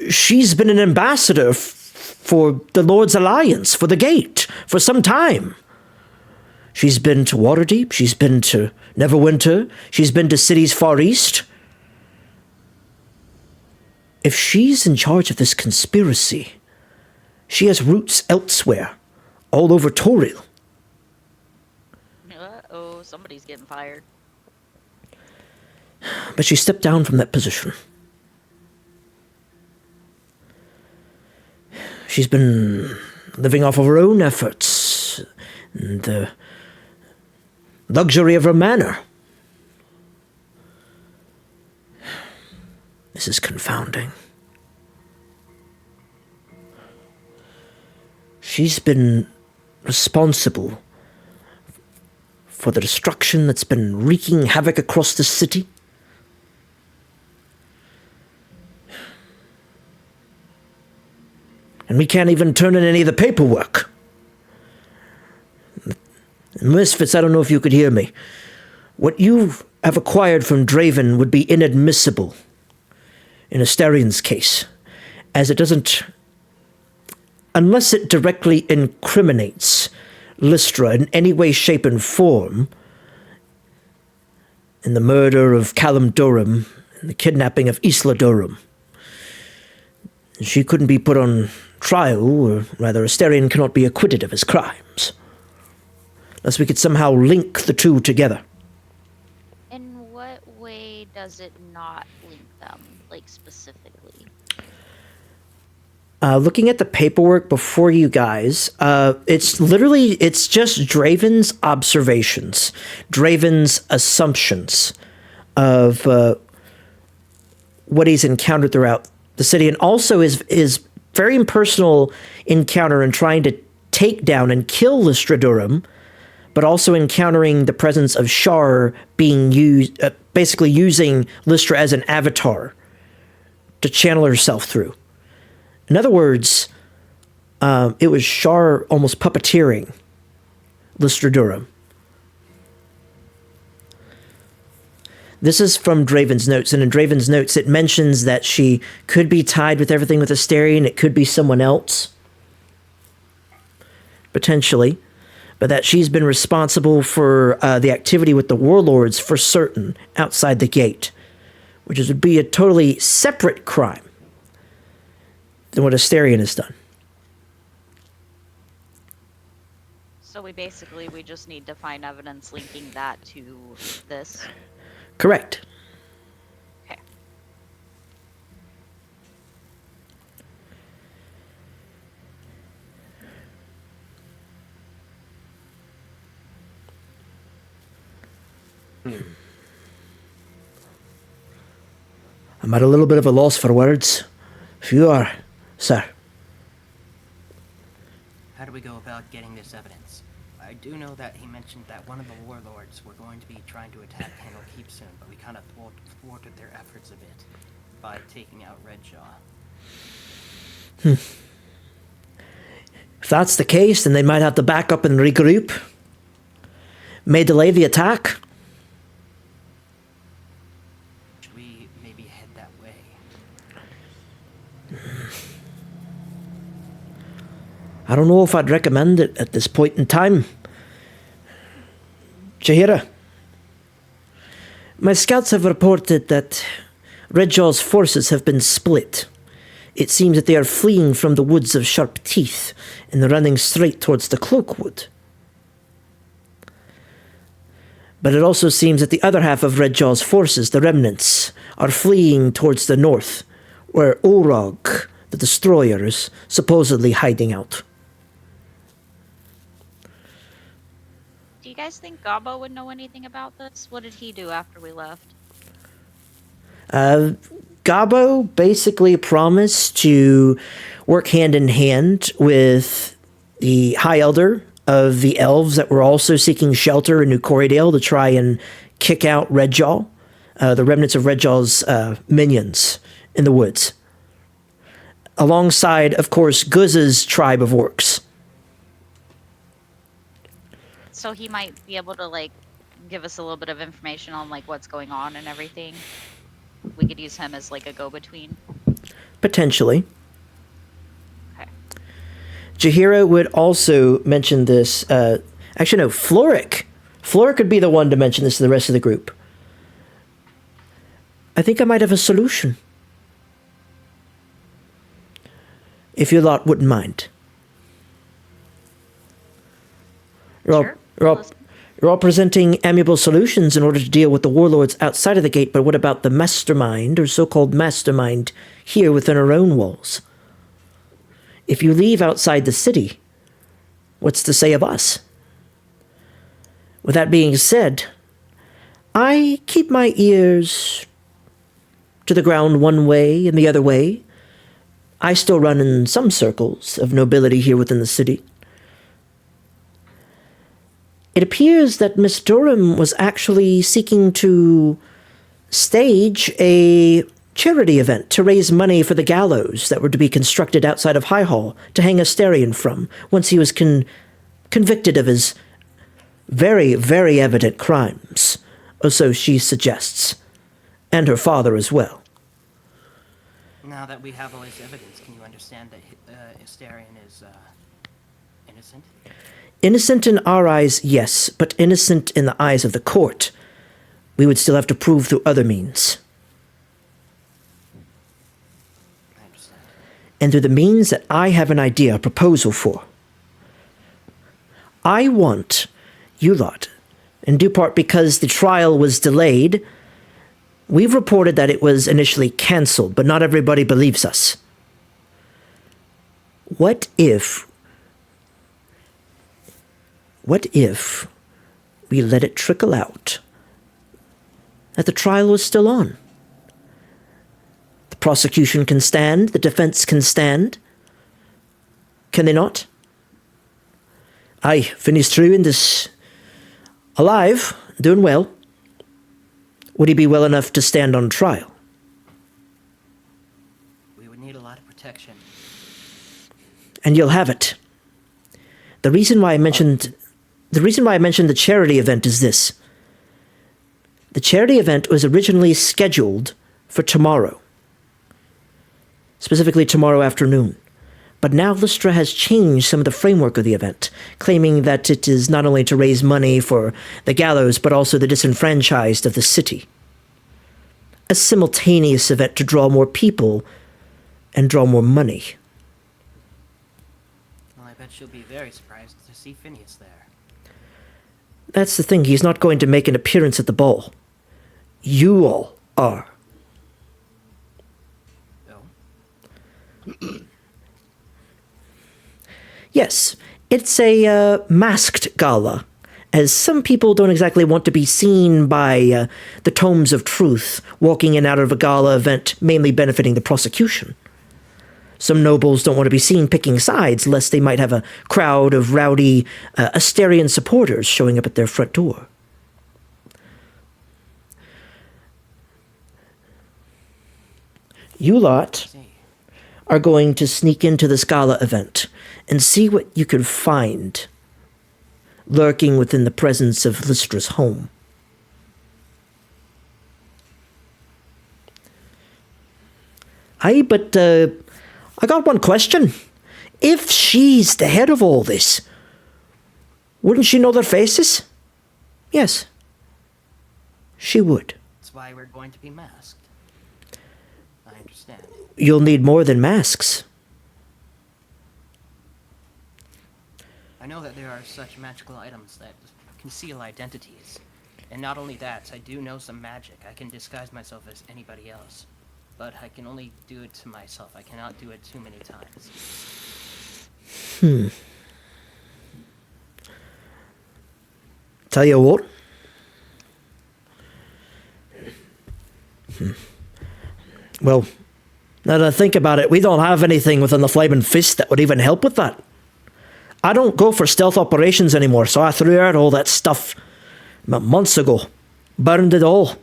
She's been an ambassador for the Lord's Alliance, for the Gate, for some time. She's been to Waterdeep, she's been to Neverwinter, she's been to cities far east. If she's in charge of this conspiracy, she has roots elsewhere, all over Toril." Uh-oh, somebody's getting fired. But she stepped down from that position. She's been living off of her own efforts and the luxury of her manor. This is confounding. She's been responsible for the destruction that's been wreaking havoc across the city. And we can't even turn in any of the paperwork. Misfits, I don't know if you could hear me. What you have acquired from Draven would be inadmissible in Astarion's case, as it doesn't, unless it directly incriminates Lystra in any way, shape, and form in the murder of Callum Durham and the kidnapping of Isla Durham. She couldn't be put on trial, or rather Astarion cannot be acquitted of his crimes, unless we could somehow link the two together. In what way does it not link them, like specifically? Looking at the paperwork before you guys, it's just Draven's observations, Draven's assumptions of what he's encountered throughout the city, and also his very impersonal encounter in trying to take down and kill Lystradurum, but also encountering the presence of Shar being used, basically using Lystra as an avatar to channel herself through. In other words, it was Shar almost puppeteering Lystradurum. This is from Draven's notes, and in Draven's notes it mentions that she could be tied with everything with Astarion, it could be someone else, potentially, but that she's been responsible for the activity with the warlords for certain outside the gate, which would be a totally separate crime than what Astarion has done. So we just need to find evidence linking that to this. Correct. Okay. I'm at a little bit of a loss for words. If you are, sir. How do we go about getting this evidence? I do know that he mentioned that one of the warlords were going to be trying to attack Handle Keep soon, but we kind of thwarted their efforts a bit by taking out Redjaw. If that's the case, then they might have to back up and regroup. May delay the attack. Should we maybe head that way? I don't know if I'd recommend it at this point in time. Jaheira, my scouts have reported that Redjaw's forces have been split. It seems that they are fleeing from the woods of Sharp Teeth and running straight towards the Cloakwood. But it also seems that the other half of Redjaw's forces, the remnants, are fleeing towards the north, where Orog, the Destroyer, is supposedly hiding out. Do you guys think Gabo would know anything about this? What did he do after we left? Gabo basically promised to work hand in hand with the High Elder of the elves that were also seeking shelter in New Corridale to try and kick out Redjaw, the remnants of Redjaw's minions in the woods. Alongside, of course, Guz's tribe of orcs. So he might be able to, like, give us a little bit of information on, like, what's going on and everything. We could use him as, like, a go-between. Potentially. Okay. Jaheira would also mention this. Actually, no, Floric. Floric would be the one to mention this to the rest of the group. I think I might have a solution. If you lot wouldn't mind. Sure. You're all presenting amiable solutions in order to deal with the warlords outside of the gate, but what about the mastermind, or so-called mastermind, here within our own walls? If you leave outside the city, what's to say of us? With that being said, I keep my ears to the ground one way and the other way. I still run in some circles of nobility here within the city. It appears that Miss Durham was actually seeking to stage a charity event to raise money for the gallows that were to be constructed outside of High Hall to hang Astarion from once he was convicted of his very, very evident crimes, or so she suggests, and her father as well. Now that we have all this evidence, can you understand that Astarion is innocent? Innocent in our eyes, yes, but innocent in the eyes of the court. We would still have to prove through other means. I understand. And through the means that I have an idea, a proposal for. I want you lot, in due part because the trial was delayed. We've reported that it was initially cancelled, but not everybody believes us. What if we let it trickle out that the trial was still on? The prosecution can stand, the defense can stand. Can they not? Aye, Finney's true in this. Alive, doing well. Would he be well enough to stand on trial? We would need a lot of protection. And you'll have it. The reason why I mentioned the charity event is this. The charity event was originally scheduled for tomorrow. Specifically tomorrow afternoon. But now Lystra has changed some of the framework of the event, claiming that it is not only to raise money for the gallows, but also the disenfranchised of the city. A simultaneous event to draw more people and draw more money. Well, I bet she'll be very surprised to see Phineas there. That's the thing, he's not going to make an appearance at the ball. You all are. Oh? Yes, it's a masked gala, as some people don't exactly want to be seen by the tomes of truth walking in and out of a gala event mainly benefiting the prosecution. Some nobles don't want to be seen picking sides, lest they might have a crowd of rowdy Asterian supporters showing up at their front door. You lot are going to sneak into this gala event and see what you can find lurking within the presence of Lystra's home. Aye, but I got one question. If she's the head of all this, wouldn't she know their faces? Yes, she would. That's why we're going to be masked. I understand. You'll need more than masks. I know that there are such magical items that conceal identities. And not only that, I do know some magic. I can disguise myself as anybody else. But I can only do it to myself. I cannot do it too many times. Tell you what. Well, now that I think about it, we don't have anything within the Flaming Fist that would even help with that. I don't go for stealth operations anymore, so I threw out all that stuff months ago. Burned it all.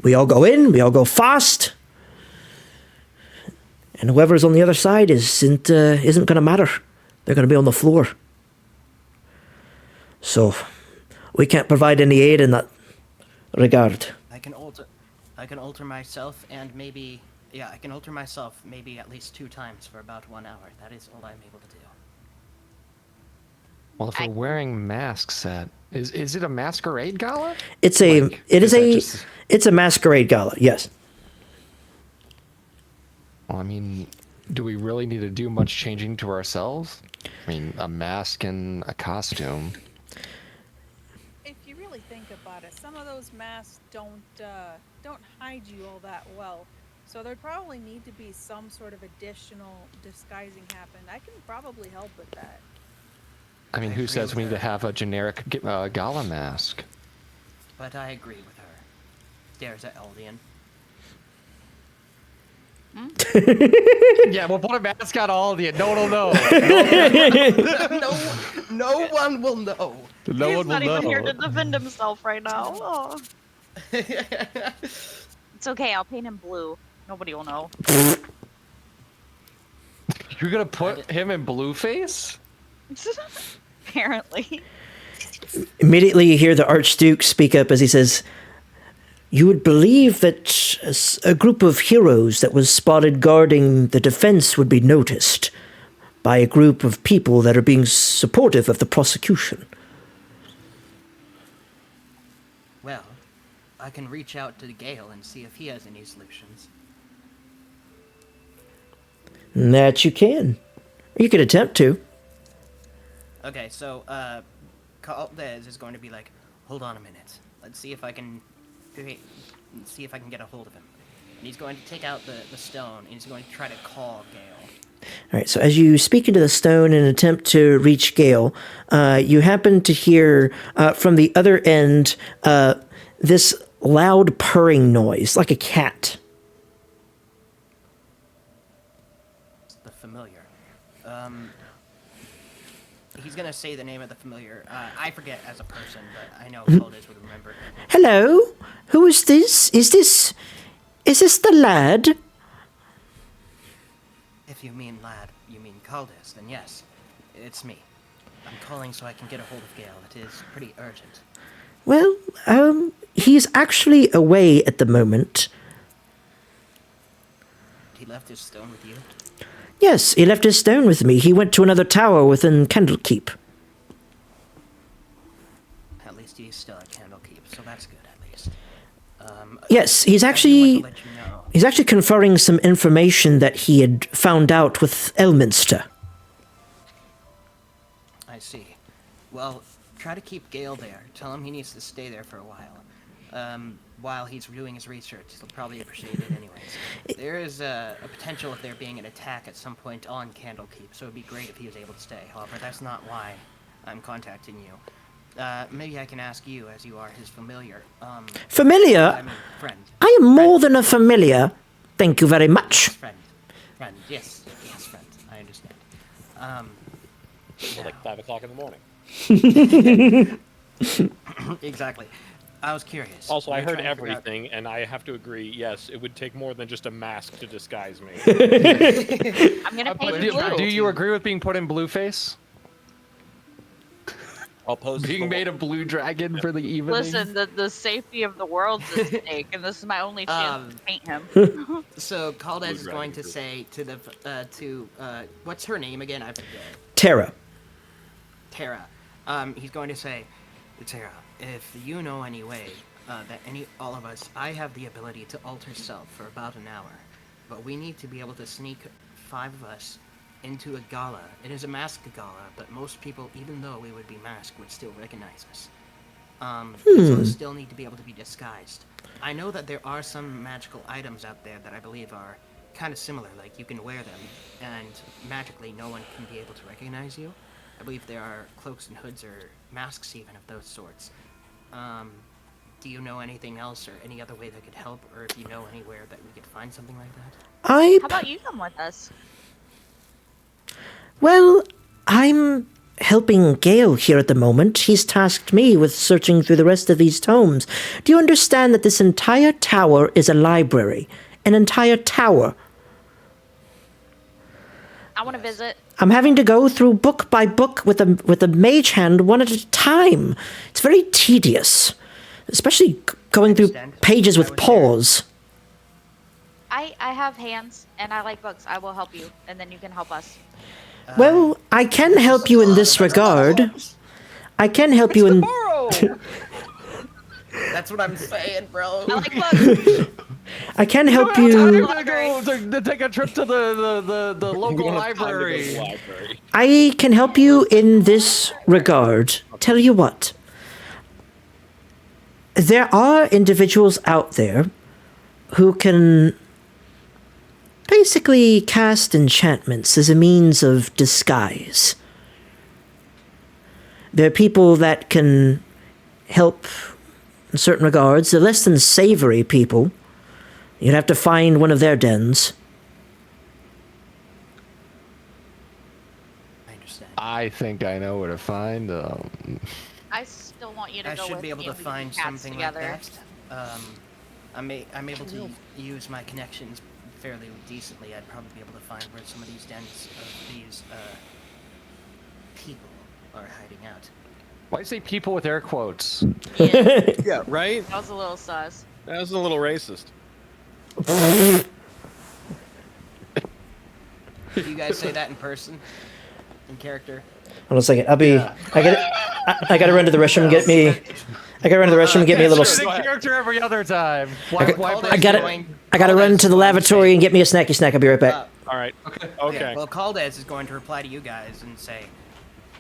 We all go in, we all go fast. And whoever's on the other side isn't going to matter. They're going to be on the floor. So, we can't provide any aid in that regard. I can alter myself and maybe... Yeah, I can alter myself maybe at least 2 times for about 1 hour. That is all I'm able to do. Well, if we're wearing masks is it a masquerade gala? It's a masquerade gala, yes. Well, I mean, do we really need to do much changing to ourselves? I mean, a mask and a costume. If you really think about it, some of those masks don't hide you all that well. So there'd probably need to be some sort of additional disguising happen. I can probably help with that. I mean, who says we need to have a generic gala mask? But I agree with her. Stares at Eldian. Yeah, we'll put a mask on all of you. No one will know. No one will know. No He's one will not know. even here to defend himself right now. Oh. It's okay, I'll paint him blue. Nobody will know. You're gonna put him in blue face? Apparently. Immediately you hear the Archduke speak up as he says, "You would believe that a group of heroes that was spotted guarding the defense would be noticed by a group of people that are being supportive of the prosecution." Well, I can reach out to Gale and see if he has any solutions. That you can. You could attempt to. Okay, so, Caldez is going to be like, hold on a minute. Let's see if I can get a hold of him. And he's going to take out the stone, and he's going to try to call Gale. All right, so as you speak into the stone in an attempt to reach Gale, you happen to hear from the other end this loud purring noise, like a cat. It's the familiar. He's gonna say the name of the familiar. I forget as a person, but I know Coldis would remember. Hello? Who is this? Is this the lad? If you mean lad, you mean Coldis, then yes, it's me. I'm calling so I can get a hold of Gale. It is pretty urgent. Well, he's actually away at the moment. He left his stone with you? Yes, he left his stone with me. He went to another tower within Candlekeep. At least he's still at Candlekeep, so that's good at least. Yes, he's I do actually want to let you know. he's actually conferring some information that he had found out with Elminster. I see. Well, try to keep Gale there. Tell him he needs to stay there for a while he's doing his research. He'll probably appreciate it anyways. There is a potential of there being an attack at some point on Candlekeep, so it'd be great if he was able to stay. However, that's not why I'm contacting you. Maybe I can ask you, as you are his familiar. Familiar? I mean, friend. I am more than a familiar. Thank you very much. Friend. Friend, yes, friend. I understand. It's like 5 o'clock in the morning. Exactly. I was curious. Also, I We're heard trying to figure out- everything, and I have to agree, yes, it would take more than just a mask to disguise me. I'm gonna But paint you blue. do you agree with being put in blue face? I'll pose Being made a blue dragon for the evening? Listen, the safety of the world's at stake, and this is my only chance to paint him. So Caldez is Blue going dragon to say to the what's her name again? I forget. Terra. Tara. He's going to say, Tara, if you know any way that all of us, I have the ability to alter self for about an hour, but we need to be able to sneak 5 of us into a gala. It is a masked gala, but most people, even though we would be masked, would still recognize us. So we still need to be able to be disguised. I know that there are some magical items out there that I believe are kind of similar, like you can wear them, and magically no one can be able to recognize you. I believe there are cloaks and hoods or masks even of those sorts. Do you know anything else or any other way that could help, or if you know anywhere that we could find something like that? How about you come with us? Well, I'm helping Gale here at the moment. He's tasked me with searching through the rest of these tomes. Do you understand that this entire tower is a library? An entire tower. I want to visit. I'm having to go through book by book with a mage hand one at a time. It's very tedious, especially going through understand. pages I with was there. paws. I have hands, and I like books. I will help you, and then you can help us. Well, I can help you in this regard. I can help you in. That's what I'm saying, bro. I like books. I can help I'm you. gonna go to take a trip to the local library. I can help you in this regard. Tell you what. There are individuals out there who can basically cast enchantments as a means of disguise. There are people that can help in certain regards. The less than savory people, you'd have to find one of their dens. I understand. I think I know where to find. I still want you to I go should with be able me to and we can find cats something together. like that. I'm able to use my connections fairly decently. I'd probably be able to find where some of these dens of these people are hiding out. Why do you say people with air quotes? Yeah, Yeah, right? that was a little sus. That was a little racist. Do you guys say that in person? In character? Hold on a second. I'll be. I gotta run to the restroom and get me. I gotta run to the restroom and get me a little. It's a character every other time. I gotta run to the lavatory and get me a snacky snack. I'll be right back. All right. Okay. Well, Caldez is going to reply to you guys and say,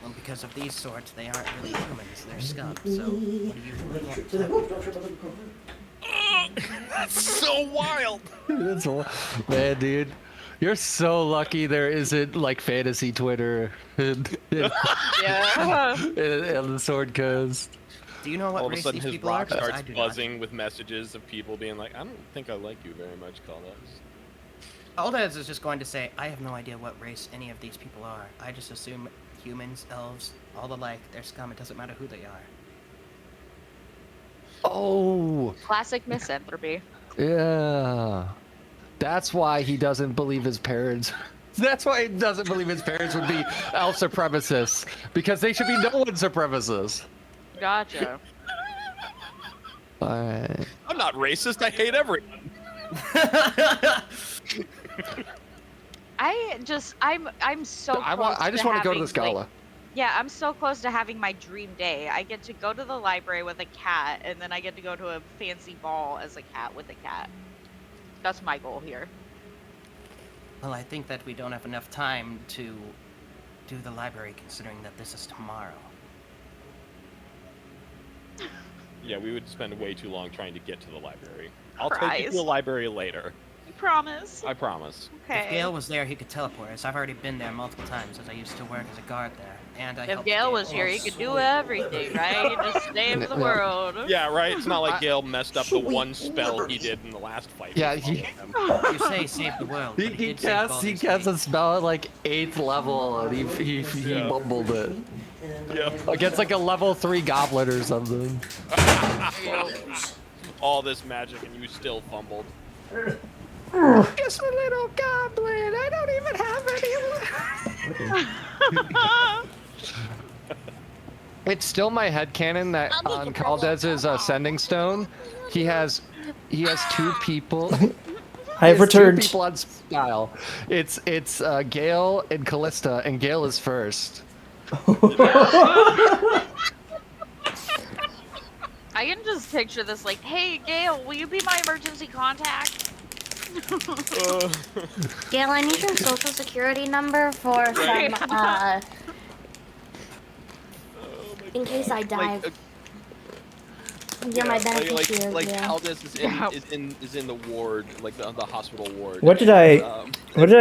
well, because of these sorts, they aren't really humans, they're scum. So, what do you... That's so wild. Man, dude. You're so lucky there isn't like fantasy Twitter in Yeah. the Sword Coast. Do you know what All of a race sudden, these his people are? rock 'Cause starts I do not. buzzing with messages of people being like, "I don't think I like you very much, Caldex." Aldez is just going to say, I have no idea what race any of these people are. I just assume humans, elves, all alike, they're scum. It doesn't matter who they are. Oh, Classic misanthropy. yeah. That's why he doesn't believe his parents. That's why he doesn't believe his parents would be elf supremacists, because they should be no one supremacists. Gotcha. Alright. I'm not racist. I hate everyone. I'm so close I just want to go to having, this gala. like, yeah, I'm so close to having my dream day. I get to go to the library with a cat, and then I get to go to a fancy ball as a cat with a cat. That's my goal here. Well, I think that we don't have enough time to do the library, considering that this is tomorrow. Yeah, we would spend way too long trying to get to the library. I'll take you to Christ. the library later. You promise? I promise. If Okay. Gale was there, he could teleport us. I've already been there multiple times, as I used to work as a guard there. And I If helped Gale was here, he also. could do everything, right? He just saved the Yeah. world. Yeah, right? It's not like Gale messed up the one spell he did in the last fight. Yeah, with he- all of them. You say save the world. He, but he did save casts Baldur's a Gate. spell at like 8th level, and he Yeah. mumbled it Yeah. against like a level 3 goblin or something. All this magic and you still fumbled. Just a little goblin. I don't even have any. It's still my headcanon that on Caldez's Sending Stone, he has 2 people. I have He has 2 returned. people on style. It's Gale and Callista, and Gale is first. I can just picture this like, hey, Gale, will you be my emergency contact? Gail, I need your social security number for some, in case I die. You're my beneficiary, like Gail. Aldous is in the ward, like the hospital ward. What did I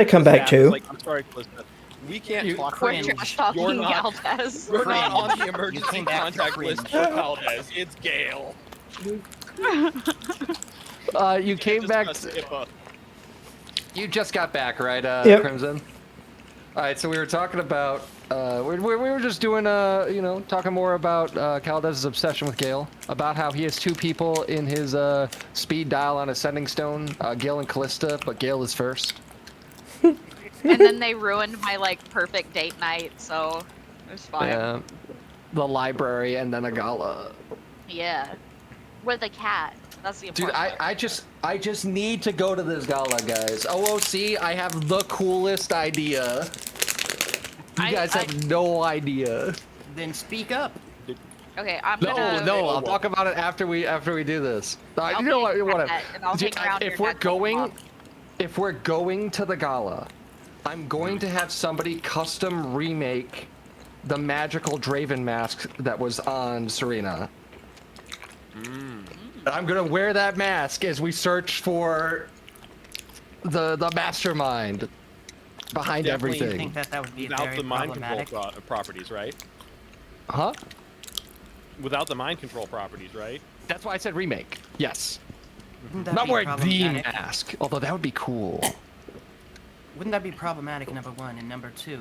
come back Staff is to? Like, I'm sorry, Calista. We can't You- talk We're to you. trash talking You're not, Galvez. you're not on the Cringe. You emergency came back for contact cringe. list for Valdez. It's Gale. You came back. Discuss HIPAA. You just got back, right, Yep. Crimson? All right, so we were talking about. We were just doing, talking more about Caldez's obsession with Gale, about how he has 2 people in his speed dial on Ascending Stone, Gale and Callista, but Gale is first. And then they ruined my like perfect date night, so it was fine. The library and then a gala. Yeah. With a cat. That's the Dude, important part. I just need to go to this gala, guys. OOC, I have the coolest idea. You guys have no idea. Then speak up. Okay, I'm No, gonna. no, I'll talk about it after we do this. You know what? And I'll hang around If your we're neck till going, mom. if we're going to the gala, I'm going to have somebody custom remake the magical Draven mask that was on Serena. I'm gonna wear that mask as we search for the mastermind behind Definitely You everything. think that would be Without very the mind control problematic? properties, right? Huh? Without the mind control properties, right? That's why I said remake. Yes. Wouldn't that I'm not be wearing the problematic? mask, although that would be cool. Wouldn't that be problematic, number 1, and number 2?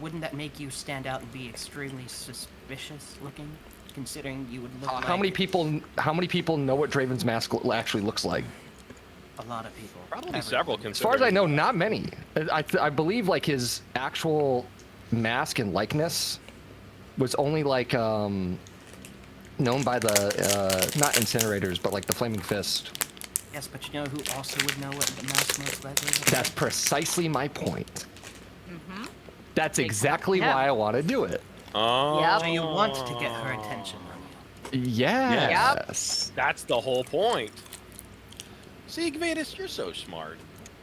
Wouldn't that make you stand out and be extremely suspicious looking, considering you would look like How many people know what Draven's mask actually looks like? a lot of people? Probably Everyone. several. As far as I know, not many. I believe like his actual mask and likeness was only like known by the not incinerators, but like the Flaming Fist. Yes, but you know who also would know what the mask most likely is? That's precisely my point. Mm-hmm. That's Big exactly yeah. why I want to do it. Oh. Yep. So you want to get her attention on you. Yes. That's the whole point. See, Gvatus, you're so smart.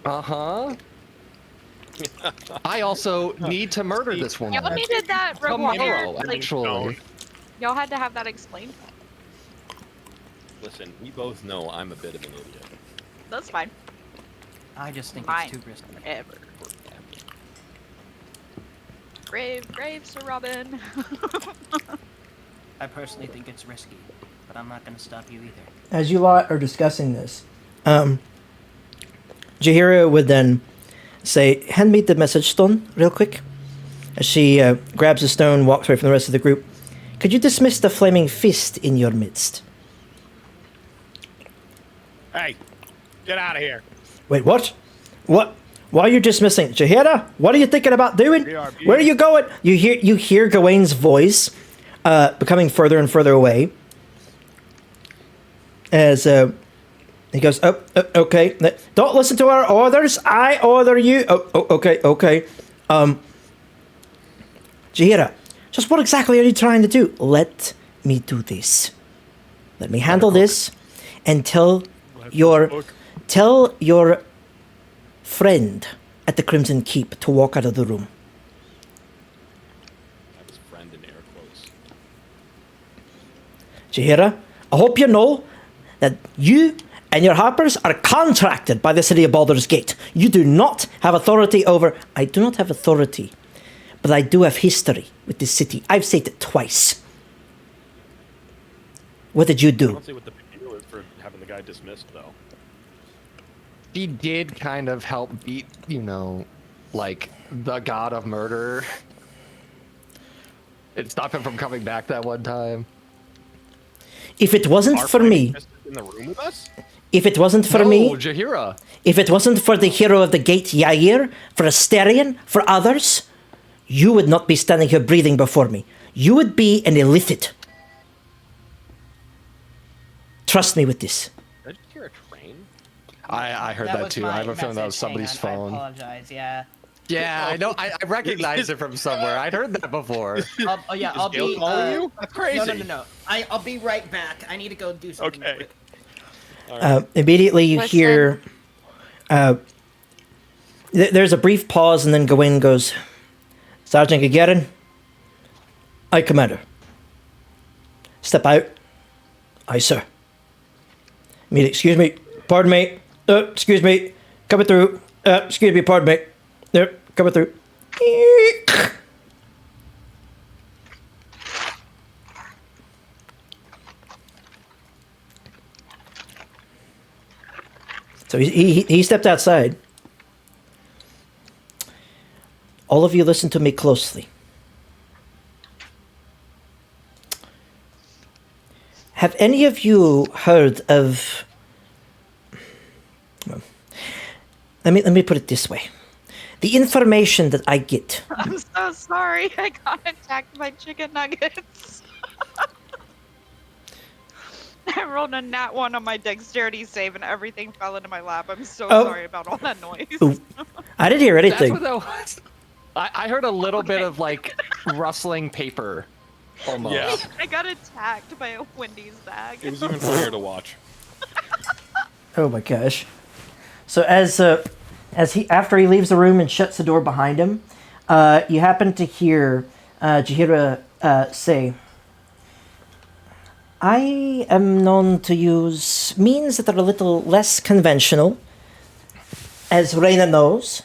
Uh-huh. I also need to murder this woman. Y'all needed that required. Tomorrow, Like, actually. y'all had to have that explained. Listen, we both know I'm a bit of an idiot. That's fine. I just think Mine it's too risky. forever. Brave, Sir Robin. I personally think it's risky, but I'm not going to stop you either. As you lot are discussing this, Jahira would then say, "Hand me the message stone, real quick." As she grabs the stone, walks away from the rest of the group. "Could you dismiss the flaming fist in your midst?" Hey, get out of here. Wait, what? What? Why are you dismissing Jahira? What are you thinking about doing? BRB. Where are you going? You hear Gawain's voice becoming further and further away. As he goes, "Oh, okay. Don't listen to our orders. I order you." "Oh, okay. Jahira, just what exactly are you trying to do?" "Let me do this. Let me handle this, and tell your friend at the Crimson Keep to walk out of the room." That's friend in air quotes. Jahira, I hope you know that you and your harpers are contracted by the city of Baldur's Gate. You do not have authority over... I do not have authority, but I do have history with this city. I've said it twice. What did you I do? don't see what the big deal is for having the guy dismissed, though. He did kind of help beat, like, the god of murder. It stopped him from coming back that one time. If it wasn't Our for friend me, in the room with us? if it wasn't for No, me, Jahira. if it wasn't for the hero of the gate, Yair, for Asterion, for others, you would not be standing here breathing before me. You would be an illithid. Trust me with this. Did I just hear a train? I heard that too. I have a feeling that was somebody's phone. I apologize, yeah. Yeah, I know. I recognized it from somewhere. I'd heard that before. I'll Gil be... calling you? That's crazy. No. I'll be right back. I need to go do something real Okay. quick. Immediately you Listen. hear... there's a brief pause and then Gawain goes, "Sergeant Gagarin, aye, Commander. Step out." "Aye, sir." Excuse me, pardon me. Excuse me, coming through. Excuse me, pardon me. There, coming through. So he stepped outside. All of you listen to me closely. Have any of you heard of... well, let me put it this way. The information that I get... I'm so sorry. I got attacked by chicken nuggets. I rolled a nat 1 on my dexterity save and everything fell into my lap. I'm so Oh. sorry about all that noise. Ooh, I didn't hear That's anything. what that was. I heard a little bit of, like, rustling paper. Almost. Yeah. I got attacked by a Wendy's bag. It was even funnier to watch. Oh my gosh. So as he after he leaves the room and shuts the door behind him, you happen to hear Jahira say, "I am known to use means that are a little less conventional, as Reyna knows,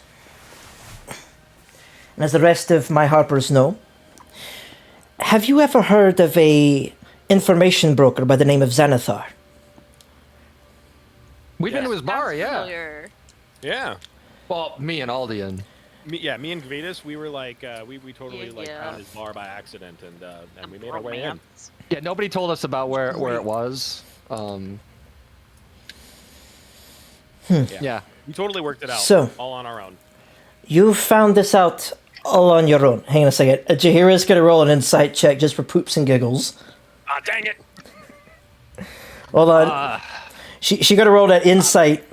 and as the rest of my harpers know. Have you ever heard of a information broker by the name of Xanathar?" We've been to his Sounds bar, yeah. familiar. Yeah. Well, me and Aldian. Me and Gavitas, we were like, we totally like Yeah. found his bar by accident, and we made our way in. Romance. Yeah, nobody told us about where it was. Yeah. We totally worked it out. So- all on our own. You found this out all on your own. Hang on a second. Jahira's gonna roll an insight check just for poops and giggles. Ah, dang it! Hold on. She got to roll that insight.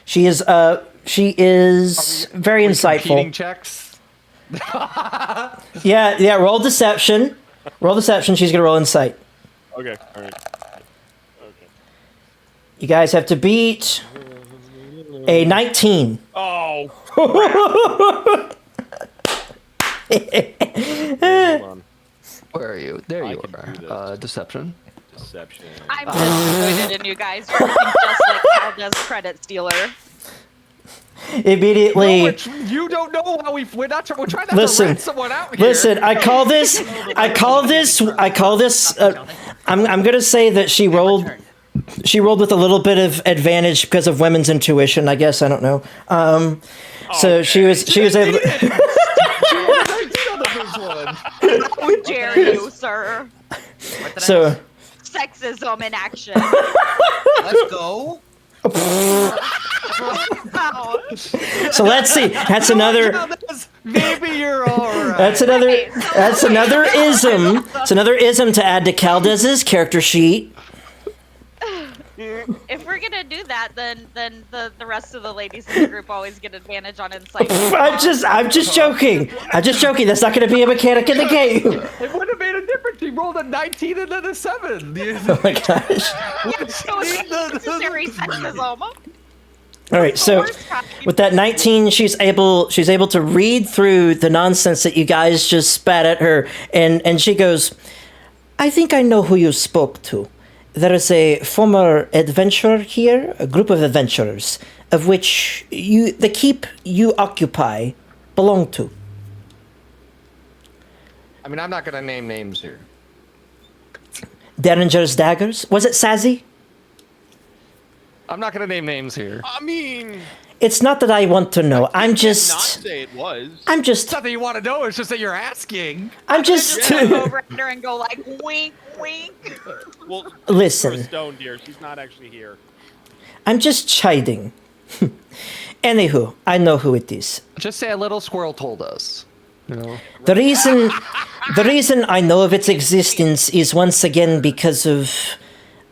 She is very Competing insightful. checks. Yeah. Roll deception. Roll deception. She's gonna roll insight. Okay, all right. Okay. You guys have to beat a 19. Oh. Hold on. Where are you? There I you can do are. this. Deception. Deception. I'm disappointed in you guys. You're looking just like Calda's credit stealer. immediately. No, you don't know how we're trying to Listen, rat someone out here. Listen, I call this. I'm gonna say that she rolled. Turn. She rolled with a little bit of advantage because of women's intuition. I guess I don't know. So she was able. How dare you, sir? So Sexism in action. Let's go. Wow. so let's see. That's another. Maybe you're alright. That's another. Okay, so That's wait. another ism. It's another ism to add to Caldez's character sheet. If we're gonna do that, then the rest of the ladies in the group always get advantage on insight. I'm just joking. I'm just joking. That's not going to be a mechanic in the game. It would have made a difference. He rolled a 19 and then a 7. Oh my gosh. So it's unnecessary sexism. All right, so with that 19, she's able to read through the nonsense that you guys just spat at her, and she goes, "I think I know who you spoke to. There is a former adventurer here, a group of adventurers, of which the keep you occupy belong to." I mean, I'm not gonna name names here. Derringer's daggers. Was it Sazzy? I'm not gonna name names here. I mean, It's not that I want to know. I'm not just. say it was. I'm It's just. not that you want to know. It's just that you're asking. I'm just. Just look over at her and go like, wink, wink. Well, Listen. for a stone deer, she's not actually here. I'm just chiding. Anywho, I know who it is. Just say a little squirrel told us. You know. The reason I know of its existence is once again because of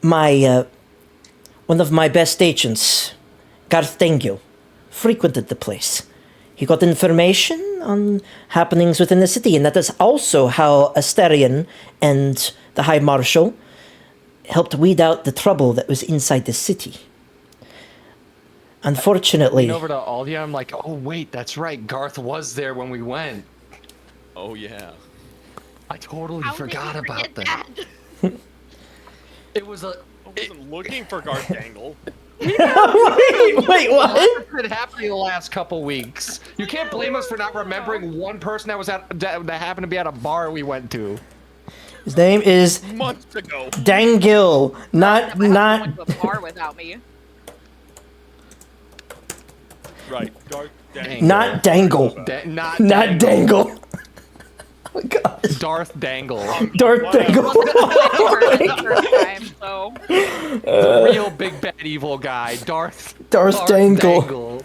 my one of my best agents, Garth Dengil, frequented the place. He got information on happenings within the city, and that is also how Asterion and the High Marshal helped weed out the trouble that was inside the city. Unfortunately, Over to Aldia, I'm like, oh wait, that's right. Garth was there when we went. Oh yeah. I totally How did forgot you about forget that. It was a. I wasn't looking for Garth Dangle. wait, what? It's been happening the last couple weeks. You can't blame us for not remembering one person that was that happened to be at a bar we went to. His name is Months ago. Dangil, not. Went to a bar without me. Right. Garth Dangle. Not Dangle. Not Not Dangle. Oh my gosh. Darth Dangle. Darth Dangle. First time, so. The real big bad evil guy. Darth Dangle.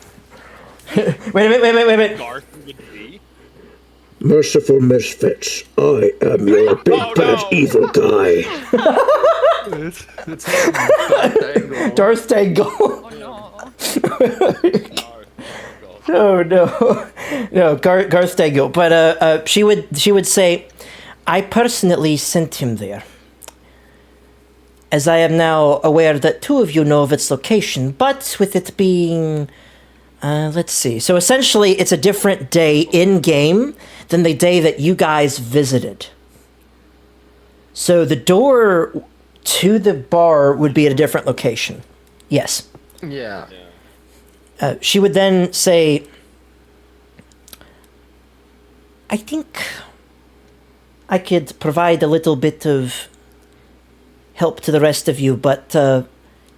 Wait. Garth would be. Merciful Misfits, I am your big Oh, bad no. evil guy. It's him. Darth Dangle. Oh no. Oh no. No, Garth Dangle. But she would say, I personally sent him there, as I am now aware that two of you know of its location. But with it being, let's see. So essentially, it's a different day in game than the day that you guys visited. So the door to the bar would be at a different location. Yes. Yeah. She would then say, I think I could provide a little bit of help to the rest of you, but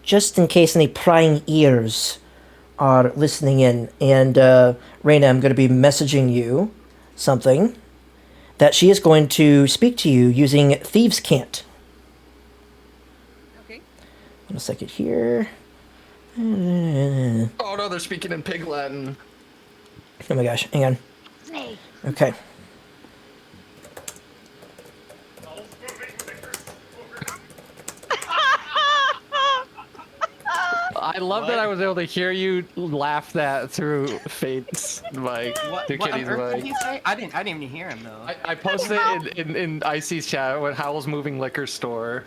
just in case any prying ears are listening in, and Raina, I'm going to be messaging you something that she is going to speak to you using Thieves' Cant. Okay. One second here. Oh no, they're speaking in Pig Latin. Oh my gosh, hang on. Okay. I love that I was able to hear you laugh that through Fate's mic, What through on Kitty's earth did mic. he say? I didn't even hear him though. I posted it in Icy's chat when Howl's moving liquor store.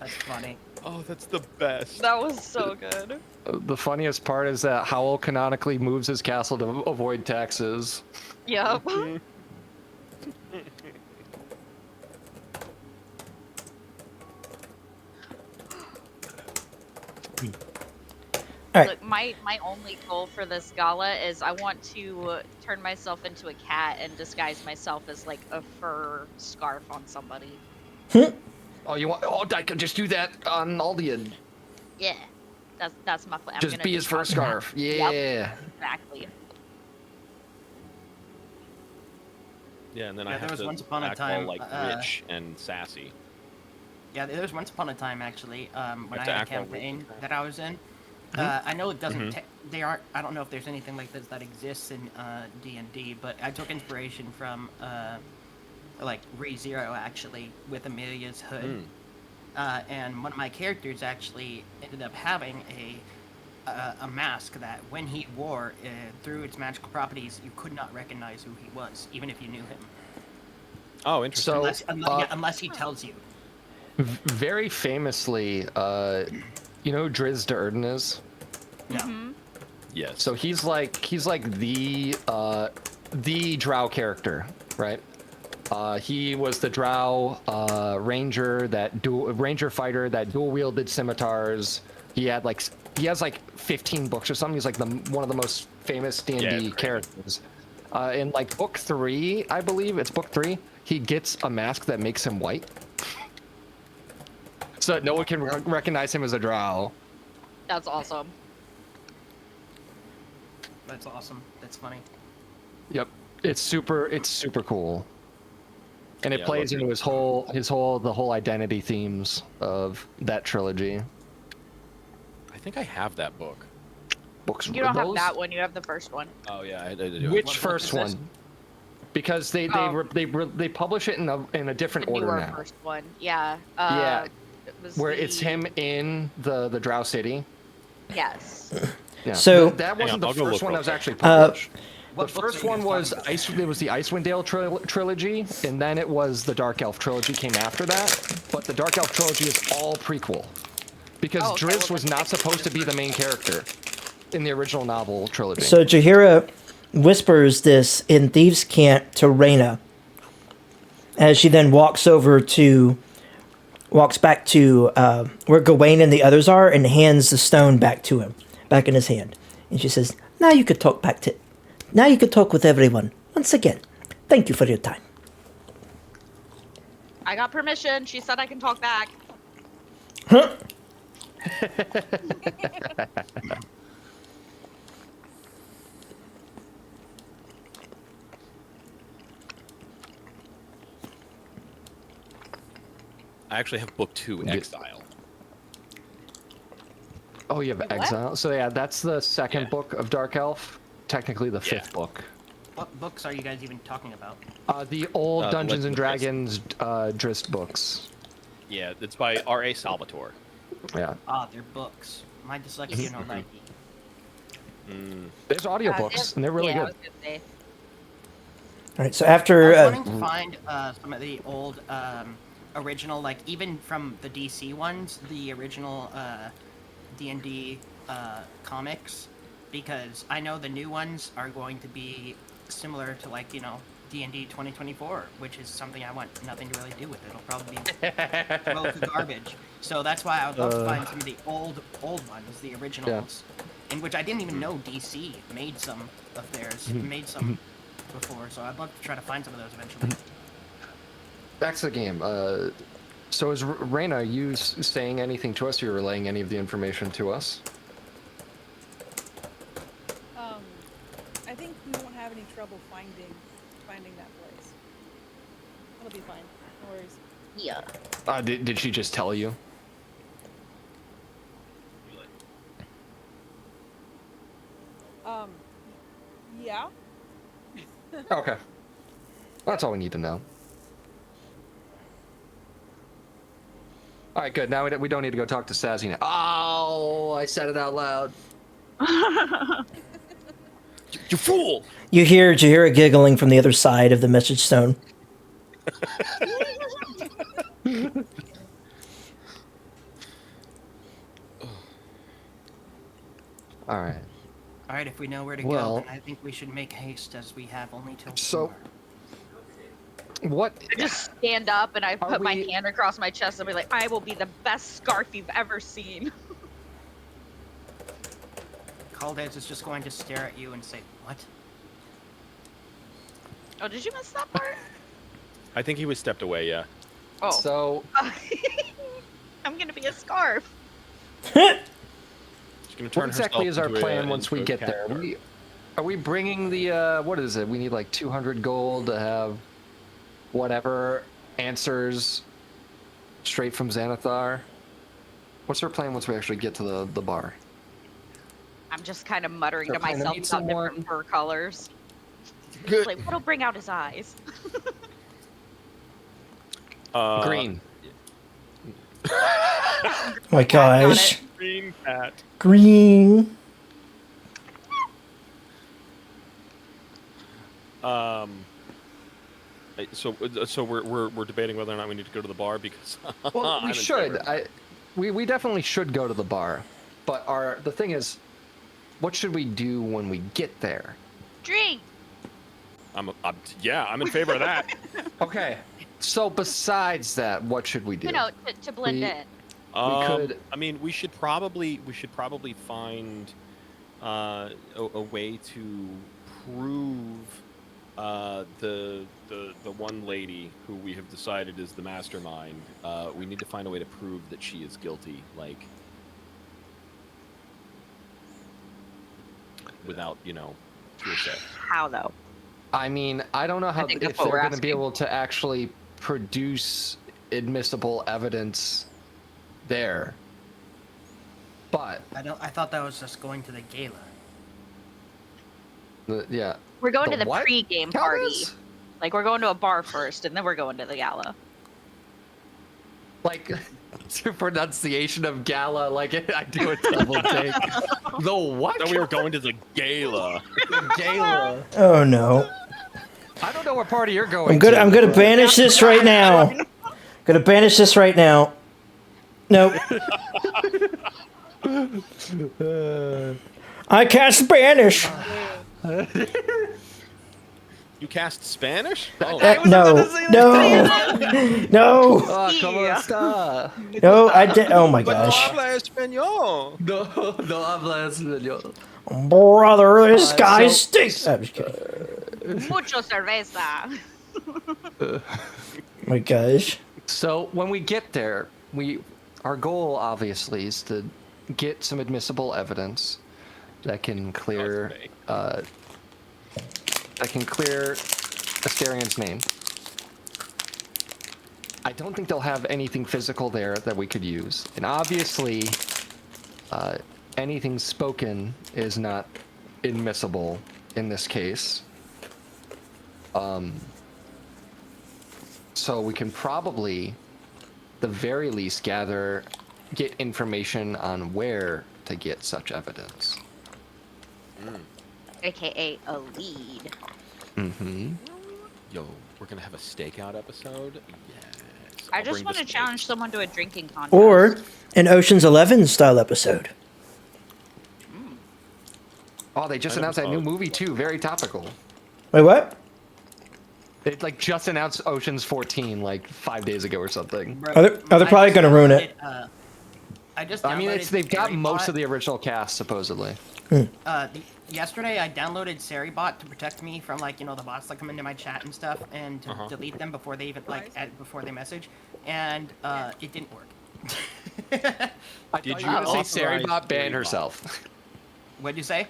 That's funny. Oh, that's the best. That was so good. The funniest part is that Howl canonically moves his castle to avoid taxes. Yep. right. Look, my only goal for this gala is I want to turn myself into a cat and disguise myself as like a fur scarf on somebody. Oh, you want? Oh, I could just do that on Aldian. Yeah, that's my plan. I'm Just gonna be his fur disguise that. scarf. Yeah. Yep, exactly. Yeah, and then Yeah, I there have was to once upon a act time, all like rich and sassy. Yeah, there was once upon a time actually when I have to had a act all rich campaign and sassy. that I was in. I know it doesn't. They aren't. I don't know if there's anything like this that exists in D&D, but I took inspiration from like ReZero actually with Amelia's hood, and one of my characters actually ended up having a mask that when he wore through its magical properties, you could not recognize who he was, even if you knew him. Oh, interesting. So, Unless he tells you. very famously, you know who Driz de Erden is? No. Yes. So he's like the Drow character, right? He was the Drow ranger fighter that dual wielded scimitars. He has like 15 books or something. He's like one of the most famous D&D characters. In like book 3, I believe it's book 3, he gets a mask that makes him white, so that no one can recognize him as a Drow. That's awesome. That's awesome. That's funny. Yep, it's super cool, and it Yeah, I plays love into the whole identity themes of that trilogy. I think I have that book. Books. You don't have those- that one. You have the first one. Oh yeah, I do. Which What book first is this? one? Because they publish it in a different The order newer now. first one. Yeah. Yeah, It was where it's him in the Drow City. Yes. Yeah. So- that Hang wasn't on, the I'll go first look one real that was quick. actually published. What The books first are you one was guys talking it was the Icewind Dale trilogy, and then it was the Dark Elf trilogy came after that. But the Dark Elf trilogy is all prequel, because Oh, okay, Driz well, was then not I can supposed to be the main character in the original novel trilogy. So Jaheira whispers this in Thieves' Cant to Reyna, as she then walks back to where Gawain and the others are, and hands the stone back in his hand. And she says, now you could talk with everyone. Once again, thank you for your time. I got permission. She said I can talk back. Huh? I actually have book 2, Exile. Oh, you have Wait, what? Exile. So yeah, that's the second Yeah. book of Dark Elf. Technically, the fifth Yeah. book. What books are you guys even talking about? The old The Dungeons and Legend of Dragons Drist books. Yeah, it's by R.A. Salvatore. Yeah. Ah, they're books. My dyslexia no like There's audiobooks, and they're really yeah, I good. was gonna say. All right, so I after was wanting to find some of the old original, like even from the DC ones, the original D&D comics, because I know the new ones are going to be similar to like, you know, D&D 2024, which is something I want nothing to really do with. It'll probably be thrown to garbage. So that's why I would love to find some of the old ones, the originals, in which I didn't even know DC made some of theirs, made some before. So I'd love to try to find some of those eventually. Back to the game. So is Reyna, are you saying anything to us? Or you're relaying any of the information to us? I think we won't have any trouble finding that place. It'll be fine. No worries. Yeah. Did she just tell you? Yeah. Okay. That's all we need to know. All right, good. Now we don't need to go talk to Sassy now. Oh, I said it out loud. You fool! you hear Jaheira giggling from the other side of the message stone. All right. All right, if we know where to Well- go, then I think we should make haste, as we have only till So- 4. What? I just stand up and I put my we- hand across my chest and be like, I will be the best scarf you've ever seen. Caldez is just going to stare at you and say, "What?" Oh, did you miss that part? I think he was stepped away. Yeah. Oh. So I'm gonna be a scarf. She's gonna what turn exactly is herself our into plan once into we a get cat there? girl. Are we bringing the what is it? We need like 200 gold to have whatever answers straight from Xanathar. What's our plan once we actually get to the bar? I'm just kind of muttering They're to trying to myself meet about someone. different fur colors. Good. Like, what'll bring out his eyes? Green. Oh my Got gosh. it. Green cat. Green. So we're debating whether or not we need to go to the bar because Well, I'm we in should. favor. We definitely should go to the bar, but the thing is, what should we do when we get there? Drink. I'm in favor of that. Okay. So besides that, what should we do? You know, to blend We- in. could- I mean, we should probably find a way to prove the one lady who we have decided is the mastermind. We need to find a way to prove that she is guilty, like without hearsay. How though? I mean, I don't know how think if that's what they're we're going to be asking. able to actually produce admissible evidence there. But I thought that was just going to the gala. yeah, We're going to the what? pre-game Tell party. us. Like, we're going to a bar first, and then we're going to the gala. Like to pronunciation of gala, like I do a double take. The what? Then we were going to the gala. Gala. Oh no. I don't know what party you're going. I'm gonna banish this right now. Gonna banish this right now. Nope. I cast banish. You cast Spanish? Oh, No. No. Oh, come on, stop. No. I did. Oh my gosh. español. No habla español. Brother, this guy so- stinks. I'm just kidding. Mucho cerveza. My gosh. So when we get there, our goal obviously is to get some admissible evidence that can clear Asterian's name. I don't think they'll have anything physical there that we could use, and obviously, anything spoken is not admissible in this case. So we can probably, the very least, get information on where to get such evidence. AKA a lead. Mm-hmm. Yo, we're gonna have a stakeout episode. Yes. I I'll just bring want the to steak. challenge someone to a drinking contest. Or an Ocean's 11 style episode. Oh, they just I never announced that saw new it. movie too. Very topical. Wait, what? It like just announced Ocean's 14 like 5 days ago or something. Bro, Are they I probably just gonna ruin it? downloaded, I just I mean, downloaded they've got most Seribot. of the original cast supposedly. Yesterday, I downloaded Seribot to protect me from the bots that come into my chat and stuff, and to delete them before they even before they message, and it didn't work. I Did thought you were gonna say authorize Seribot banned Seribot? herself? What'd you say?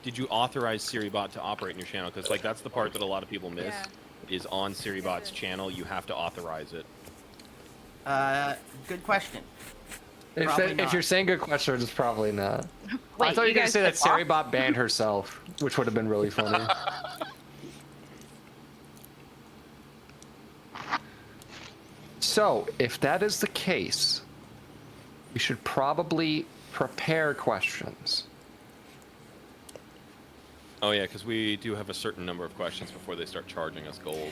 Did you authorize Seribot to operate in your channel? Because that's the part that a lot of people miss. Yeah. Is on Seribot's channel, you have to authorize it. Good question. If, Probably if not. you're saying good questions, it's probably not. I Wait, thought you were gonna guys say that said Seribot banned herself, which would have been really funny. So, if that is the case, we should probably prepare questions. Oh yeah, because we do have a certain number of questions before they start charging us gold.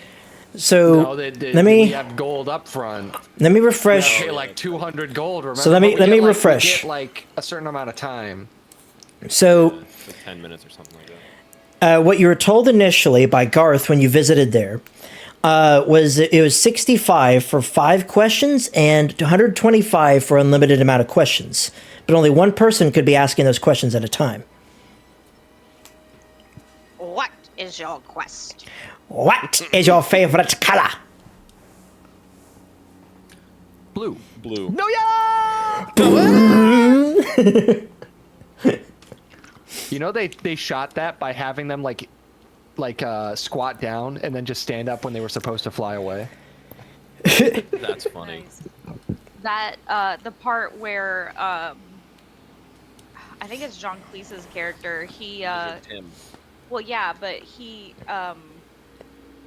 So No, let me we have gold up front. refresh. Pay like 200 gold. Remember? So let me- But we let get, me like, we refresh. get, like a certain amount of time. So For 10 minutes or something like that. what you were told initially by Garth when you visited there was it was 65 for 5 questions and 125 for unlimited amount of questions, but only one person could be asking those questions at a time. is your quest? What is your favorite color? Blue. Blue. No, yeah! You know, they shot that by having them like squat down and then just stand up when they were supposed to fly away. That's funny. Nice. That the part where I think it's John Cleese's character. He Tim. well, yeah, but he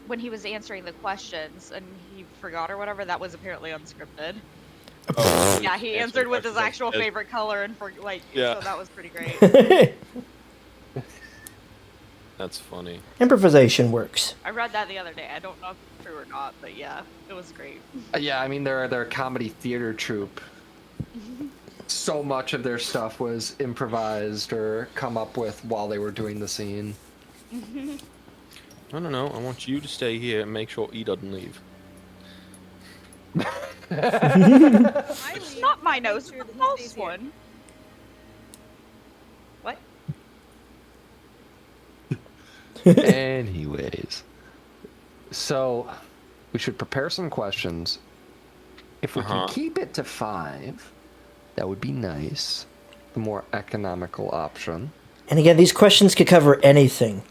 when he was answering the questions and he forgot or whatever, that was apparently unscripted. Oh, Yeah, he answered with his actual favorite. favorite color and so that was pretty great. That's funny. Improvisation works. I read that the other day. I don't know if it's true or not, but yeah, it was great. Yeah, I mean they're a comedy theater troupe. So much of their stuff was improvised or come up with while they were doing the scene. No. I want you to stay here and make sure E doesn't leave. It's not my nose, sure it's that the he false stays here. one. What? Anyways, so we should prepare some questions. If we can keep it to 5, that would be nice. The more economical option. And again, these questions could cover anything.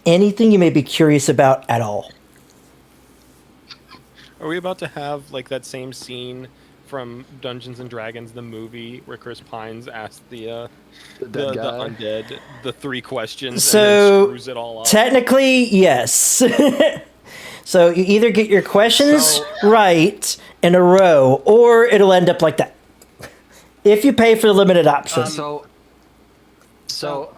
Anything you may be curious about at all. Are we about to have like that same scene from Dungeons and Dragons, the movie, where Chris Pines asked the dead guy? undead the 3 questions and So, then screws it all up? technically, yes. So you either get your questions right in a row, or it'll end up like that. If you pay for the limited option. So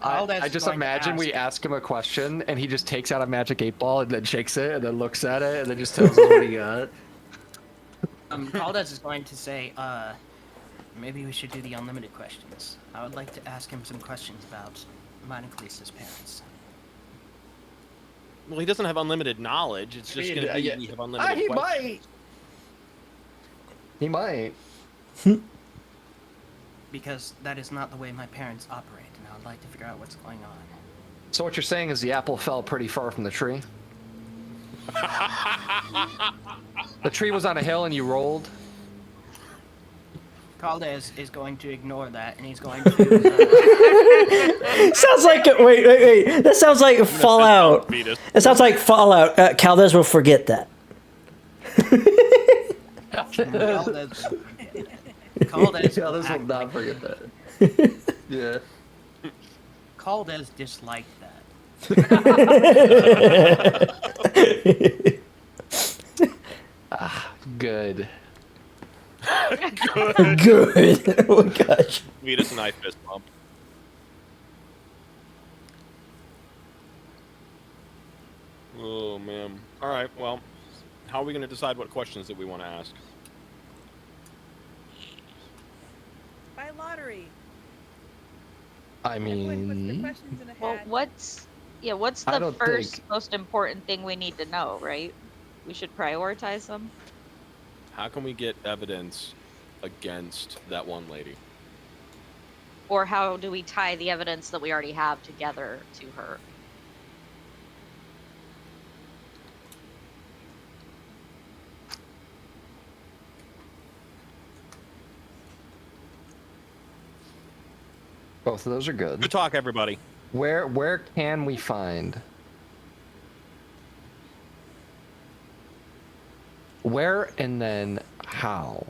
I just imagine we ask him a question and he just takes out a magic 8-ball and then shakes it and then looks at it and then just tells us what he got. Caldes is going to say, maybe we should do the unlimited questions. I would like to ask him some questions about mine and Cleese's parents. Well, he doesn't have unlimited knowledge. It's just going to be we have unlimited He questions. might. He might. Because that is not the way my parents operate, and I would like to figure out what's going on. So what you're saying is the apple fell pretty far from the tree? The tree was on a hill and you rolled? Caldes is going to ignore that, and he's going to... Sounds like wait. That sounds like Fallout. It sounds like Fallout. Caldes will forget that. Caldes Yeah, will this will act not like forget that. Yeah. Caldes disliked that. Good. Good. Oh my gosh. Meet us a knife fist bump. Oh, man. All right, well, how are we going to decide what questions that we want to ask? By lottery. I Everyone puts their mean, questions in a Well, hat. what's I the don't first think- most important thing we need to know, right? We should prioritize them. How can we get evidence against that one lady? Or how do we tie the evidence that we already have together to her? both of those are good. Good talk, everybody. Where can we find? Where and then how?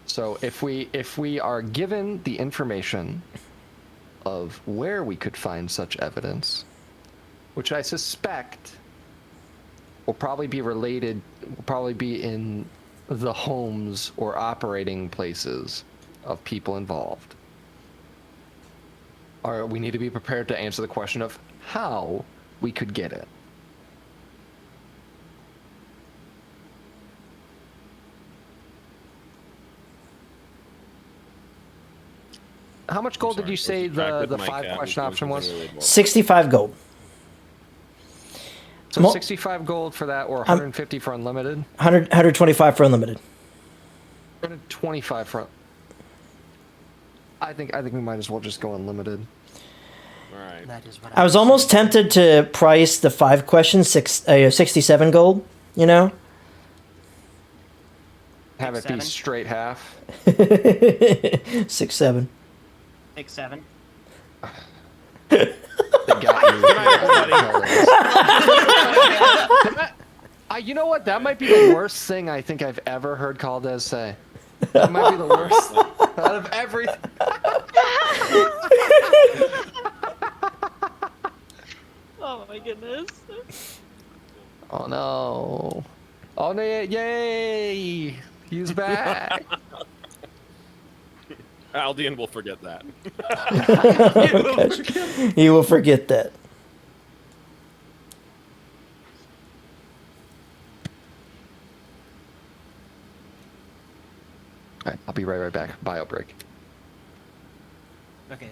So if we are given the information of where we could find such evidence, which I suspect will probably be in the homes or operating places of people involved. Or we need to be prepared to answer the question of how we could get it. How much gold did you say the 5-question option was? 65 gold. So Mo- 65 gold for that, or 150 for unlimited? 125 for unlimited. 125 for. I think we might as well just go unlimited. All right. That is what I was almost tempted to price the 5 questions 67 gold, you know? Have it be 6-7? straight half. 6-7. 6-7. They got you. You know what? That might be the worst thing I think I've ever heard Caldez say. That might be the worst out of everything. Oh my goodness. Oh no. Oh no, yay! He's back. Aldian will forget that. You will forget that. Alright, I'll be right back. Bio break. Okay.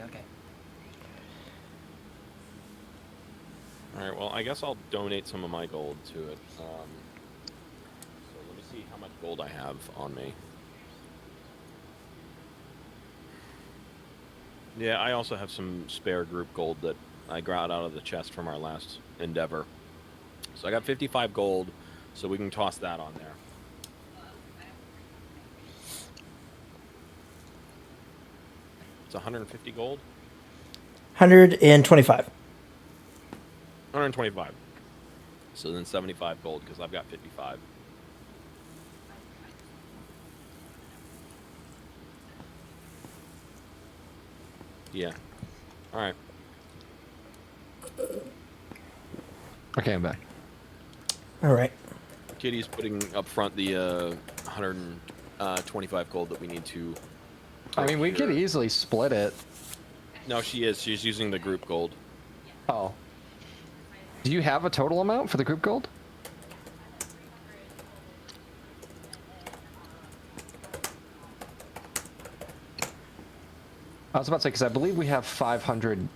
All right. Well, I guess I'll donate some of my gold to it. So let me see how much gold I have on me. Yeah, I also have some spare group gold that I got out of the chest from our last endeavor. So I got 55 gold, so we can toss that on there. It's 150 gold? 125. 125. So then 75 gold, because I've got 55. Yeah. All right. Okay, I'm back. All right. Kitty's putting up front the 125 gold that we need to... I mean, we could procure. easily split it. No, she is. She's using the group gold. Oh. Do you have a total amount for the group gold? I was about to say, because I believe we have 500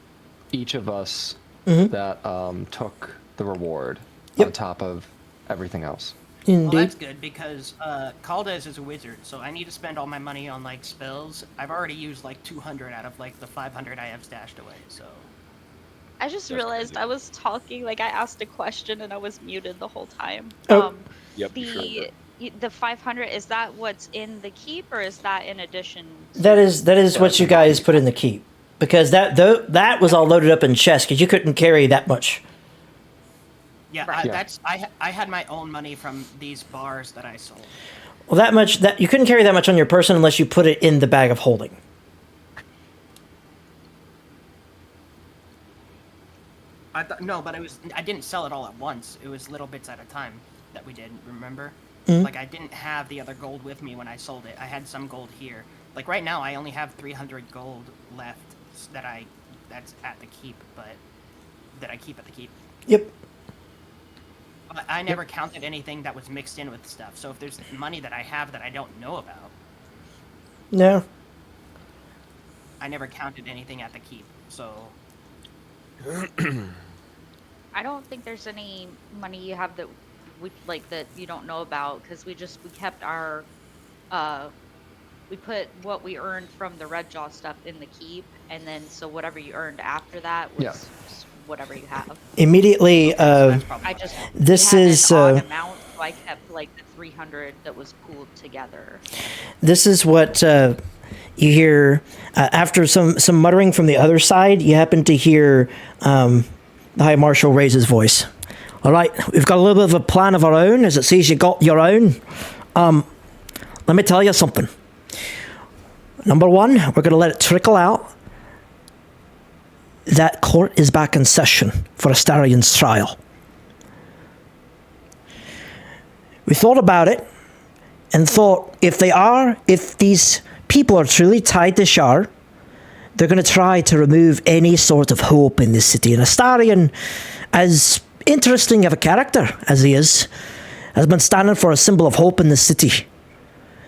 each of us that took the reward on top of everything else. Indeed. Well, that's good because Caldez is a wizard, so I need to spend all my money on like spells. I've already used like 200 out of like the 500 I have stashed away. So I just That's realized crazy. I was talking, like I asked a question and I was muted the whole time. Oh. Yep, you sure were. The 500, is that what's in the keep or is that in addition? That is what you guys put in the keep, because that was all loaded up in chests because you couldn't carry that much. yeah, Right. Yeah. I had my own money from these bars that I sold. Well, that you couldn't carry that much on your person unless you put it in the bag of holding. No, but I didn't sell it all at once. It was little bits at a time that we did. Remember? Mhm. Like I didn't have the other gold with me when I sold it. I had some gold here. Like right now, I only have 300 gold left that's at the keep, but that I keep at the keep. Yep. But I never counted anything that was mixed in with stuff. So if there's money that I have that I don't know about, No. I never counted anything at the keep. So I don't think there's any money you have that that you don't know about, because we kept our we put what we earned from the Red Jaw stuff in the keep, and then so whatever you earned after that was just whatever you have. Immediately, that's probably I why. just This we had is, an odd amount, so I kept like the 300 that was pooled together. this is what you hear after some muttering from the other side. You happen to hear the High Marshal raise his voice. All right, we've got a little bit of a plan of our own, as it says you got your own. Let me tell you something. Number one, we're going to let it trickle out that court is back in session for Astarion's trial. We thought about it and thought if these people are truly tied to Shar, they're going to try to remove any sort of hope in this city. And Astarion, as interesting of a character as he is, has been standing for a symbol of hope in this city.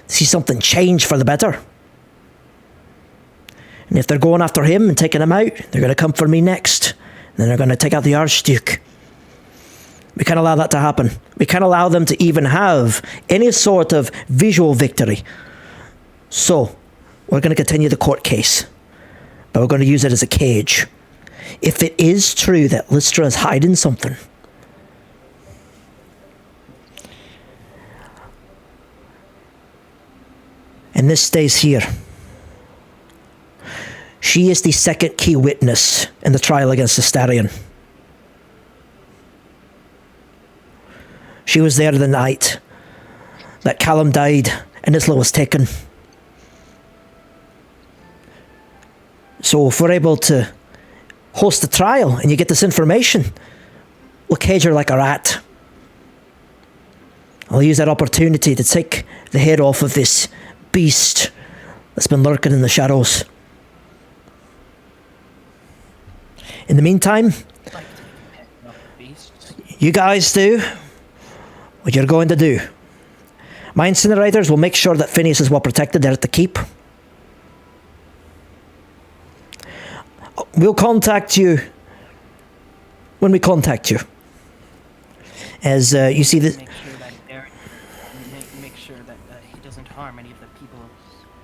See something change for the better. And if they're going after him and taking him out, they're going to come for me next. And then they're going to take out the Archduke. We can't allow that to happen. We can't allow them to even have any sort of visual victory. So, we're going to continue the court case. But we're going to use it as a cage. if it is true that Lystra is hiding something, and this stays here, she is the second key witness in the trial against Astarion. She was there the night that Callum died and Isla was taken. So if we're able to host the trial and you get this information, we'll cage her like a rat. I'll use that opportunity to take the head off of this beast that's been lurking in the shadows. In the meantime, you guys do what you're going to do. My incinerators will make sure that Phineas is well protected there at the keep. We'll contact you when we contact you. As you see the... Make sure that he doesn't harm any of the people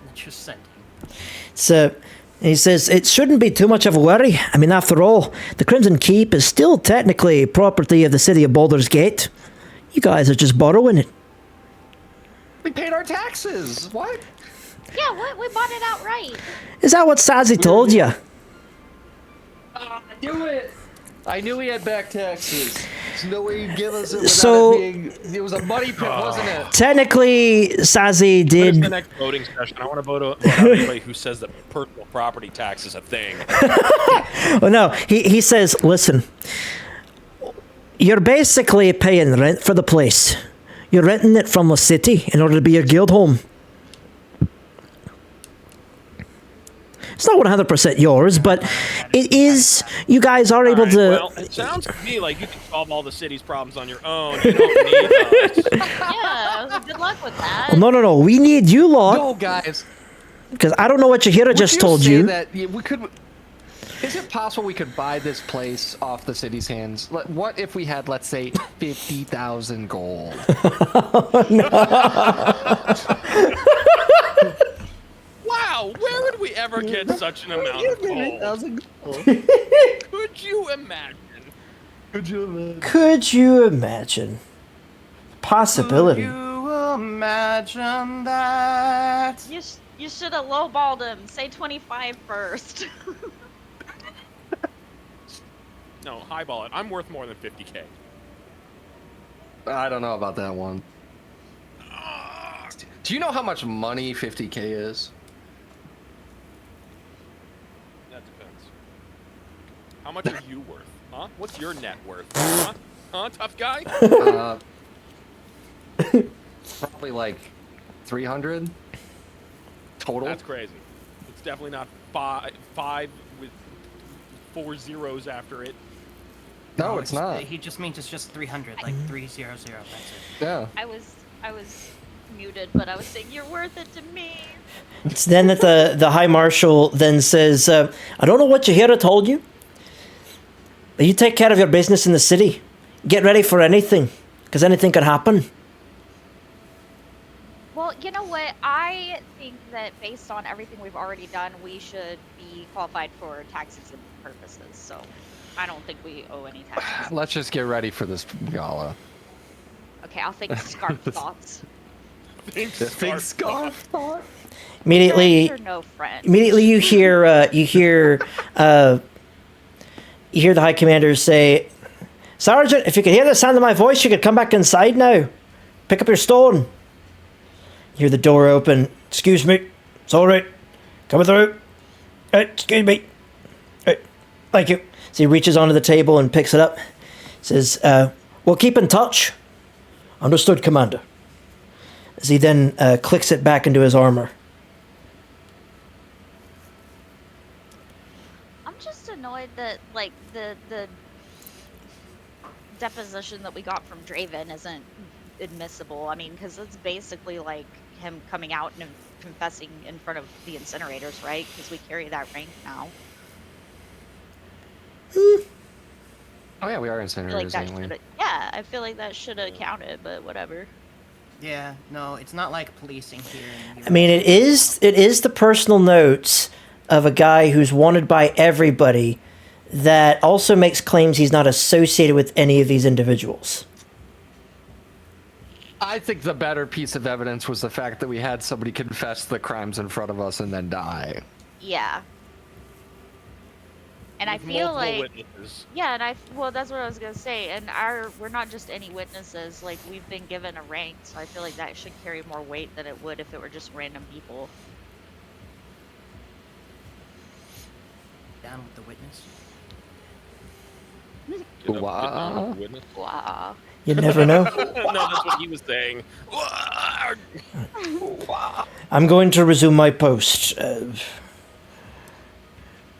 that you're sending. So he says it shouldn't be too much of a worry. I mean, after all, the Crimson Keep is still technically property of the city of Baldur's Gate. You guys are just borrowing it. We paid our taxes. What? Yeah, we bought it outright. Is that what Sazi told you? I knew it. I knew he had back taxes. There's no way you'd give us it without So- it being... It was a money pit, wasn't it? Technically, Sazi When is the did... next voting session? I want to vote out anybody who says that personal property tax is a thing. Well, no, he says, listen, you're basically paying rent for the place. You're renting it from the city in order to be your guild home. It's not 100% yours, but it is. You guys are able to... Well, it sounds to me like you can solve all the city's problems on your own. You don't need us. Yeah, good luck with that. No. We need you lot. No, guys. Because I don't know what Yahira Would just you told say you. That we could... Is it possible we could buy this place off the city's hands? What if we had, let's say, 50,000 gold? Wow, where would we ever get such an amount of gold? Could you imagine? Could you imagine? Possibility. Could you imagine that? You should have lowballed him. Say 25 first. No, highball it. I'm worth more than 50K. I don't know about that one. Do you know how much money 50K is? That depends. How much are you worth? Huh? What's your net worth? Huh? Huh, tough guy? Probably like 300 total. That's crazy. It's definitely not five with 4 zeros after it. No, it's not. He just means it's just 300, like 300. That's it. Yeah. I was muted, but I was saying you're worth it to me. It's then that the High Marshal then says, I don't know what Yahira told you, but you take care of your business in the city. Get ready for anything, because anything could happen. Well, you know what? I think that based on everything we've already done, we should be qualified for taxes and purposes. So I don't think we owe any taxes. Let's just get ready for this gala. Okay, I'll think Scarf Thoughts. Big scarf thought. Immediately, You're no friend. immediately you hear the High Commander say, Sergeant, if you could hear the sound of my voice, you could come back inside now. Pick up your stone. You hear the door open. Excuse me. It's all right. Coming through. Excuse me. Thank you. So he reaches onto the table and picks it up. Says, we'll keep in touch. Understood, Commander. As he then clicks it back into his armor. I'm just annoyed that like the deposition that we got from Draven isn't admissible. I mean, because it's basically like him coming out and confessing in front of the incinerators, right? Because we carry that rank now. Oh yeah, we are I feel like incinerators, that ain't we? should yeah, I feel like that should have counted, but whatever. Yeah, no, it's not like policing here. In the I mean, US. it is the personal notes of a guy who's wanted by everybody that also makes claims he's not associated with any of these individuals. I think the better piece of evidence was the fact that we had somebody confess the crimes in front of us and then die. Yeah. And I With feel multiple like, witnesses. yeah, well, that's what I was gonna say. And we're not just any witnesses. Like, we've been given a rank, so I feel like that should carry more weight than it would if it were just random people. Down with the witness. Get down Wow. with the witness. Wow. You never know. No, that's what he was saying. I'm going to resume my post.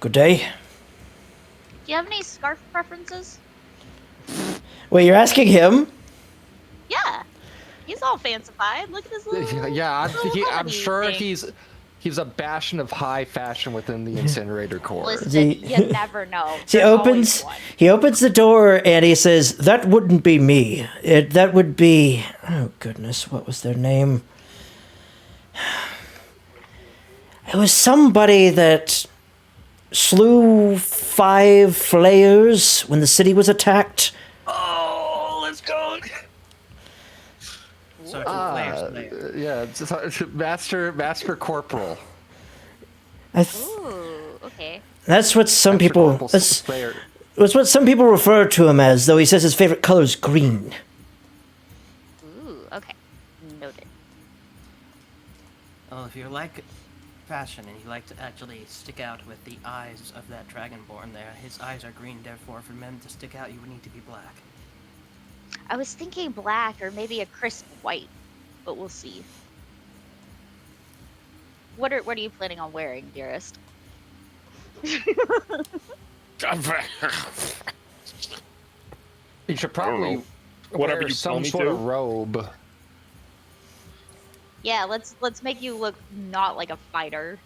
Good day. Do you have any scarf preferences? Wait, you're asking him? Yeah. He's all fancified. Look at his little. Yeah, little I'm hoodie sure thing. he's a bastion of high fashion within the incinerator core. Listen, The- you never know. He There's opens always one. the door and he says, "That wouldn't be me. That would be, oh goodness, what was their name? It was somebody that slew 5 flayers when the city was attacked. Oh, let's go. So it's a Flayer's Lair. Yeah, it's Master Corporal. Ooh, okay. That's what some Master people. Corporal That's Slayer. what some people refer to him as. Though he says his favorite color is green. Ooh, okay. Noted. Well, if you like fashion and you like to actually stick out with the eyes of that dragonborn there, his eyes are green, therefore for men to stick out you would need to be black. I was thinking black or maybe a crisp white, but we'll see. What are you planning on wearing, dearest? You should probably Whatever wear you tell some me sort to. of robe. Yeah, let's make you look not like a fighter.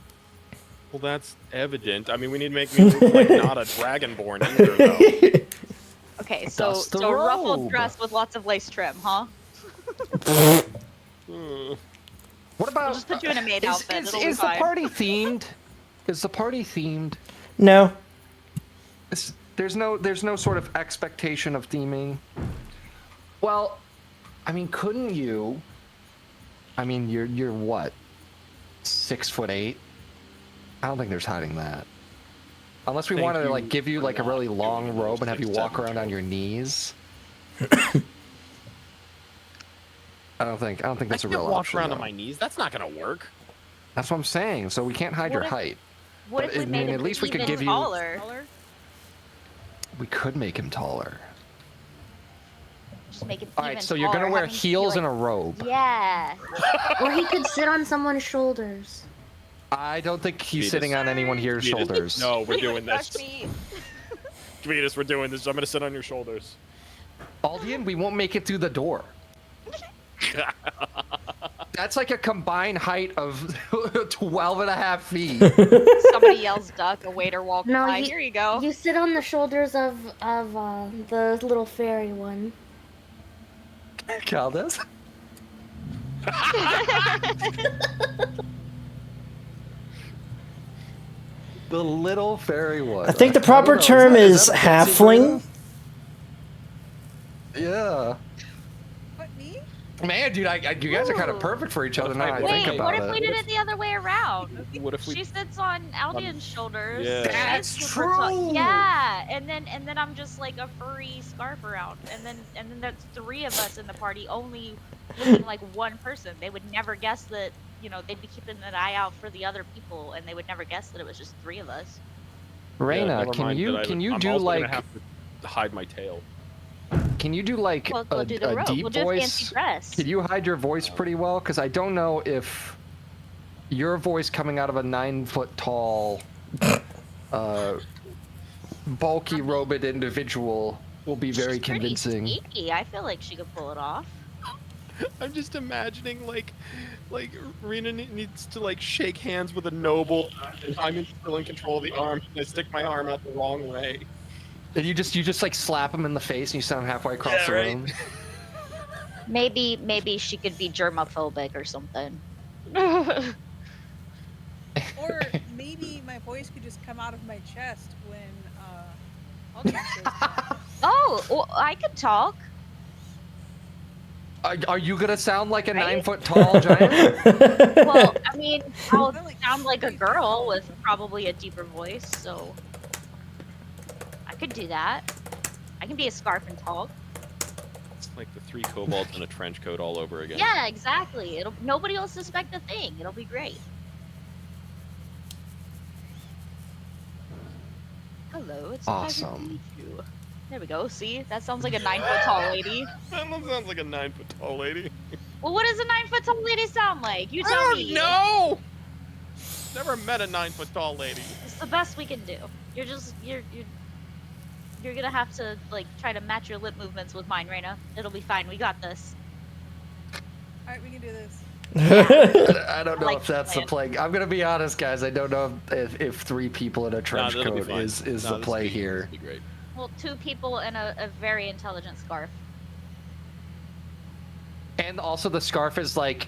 Well, that's evident. I mean, we need to make me look like not a dragonborn either, though. Okay, so Dust the so a ruffled robe. dress with lots of lace trim, huh? What about? We'll just put you in a maid outfit. It'll be Is the fine. party themed? Is the party themed? No. There's no sort of expectation of theming. Well, I mean, couldn't you? I mean, you're what? 6'8"? I don't think there's hiding that. Unless we Thank wanted to you like give you for like a not really doing long those robe and have you 6'7" walk around on jokes. your knees. I don't think I that's a can't real walk option. around on though. my knees. That's not gonna work. That's what I'm saying. So we can't hide your What if- height. What But if we I made mean, him at least we could even give you- taller? We could make him taller. Just make him All even right, so you're taller, gonna wear have him be heels like, and a robe. Yeah. Or he could sit on someone's shoulders. I don't think he's Vetus. sitting on anyone here's Vetus. shoulders. No, we're doing Crush this. me. Vetus, we're doing this. I'm gonna sit on your shoulders. Aldian, we won't make it through the door. That's like a combined height of 12 and a half feet. Somebody yells duck, a waiter walks No, by. you- Here you go. You sit on the shoulders of the little fairy one. Caldas? The little fairy one. I think the don't proper know, term that is a fancy halfling. word? Yeah. What, me? Man, dude, you guys are kind of Ooh. perfect for each other now. I Wait, think Wait, about what if it. we did it the other way around? What if we? She sits on Aldian's shoulders. Yeah. and That's he's super tall. true. Yeah, and then I'm just like a furry scarf around, and then that's 3 of us in the party, only looking like one person. They would never guess that. They'd be keeping an eye out for the other people, and they would never guess that it was just 3 of us. Yeah, Raina, never can mind you that can you I'm do also like gonna have to hide my tail? can you do like Well, we'll do the a robe. deep We'll do a voice? fancy dress. Can you hide your voice pretty well? Because I don't know if your voice coming out of a 9-foot tall, bulky, robed individual will be very She's pretty convincing. sneaky. I feel like she could pull it off. I'm just imagining like Rena needs to like shake hands with a noble. And I'm still in control of the arm. And I stick my arm out the wrong way. And you just like slap him in the face and you sound halfway across Yeah, the right. room. Maybe she could be germophobic or something. Or maybe my voice could just come out of my chest when I'll just say that. Oh, well, I could talk. Are you gonna sound like a Right? 9-foot tall giant? Well, I mean, I'll They're, like, sound like a 3 feet girl tall, with so- probably a deeper voice, so I could do that. I can be a scarf and talk. It's like the 3 kobolds in a trench coat all over again. Yeah, exactly. Nobody will suspect a thing. It'll be great. Hello, it's a pleasure to Awesome. meet you. There we go. See, that sounds like a 9-foot tall lady. That sounds like a 9-foot tall lady. Well, what does a 9-foot tall lady sound like? You I tell don't me. know. Never met a 9-foot tall lady. It's the best we can do. You're gonna have to like try to match your lip movements with mine, Reina. It'll be fine. We got this. Alright, we can do this. I don't know like if that's the plan. play. I'm gonna be honest, guys. I don't know if 3 people in a trench that'll be coat fine. is No, the this play will be- here. this will be great. Well, 2 people and a very intelligent scarf. And also the scarf is like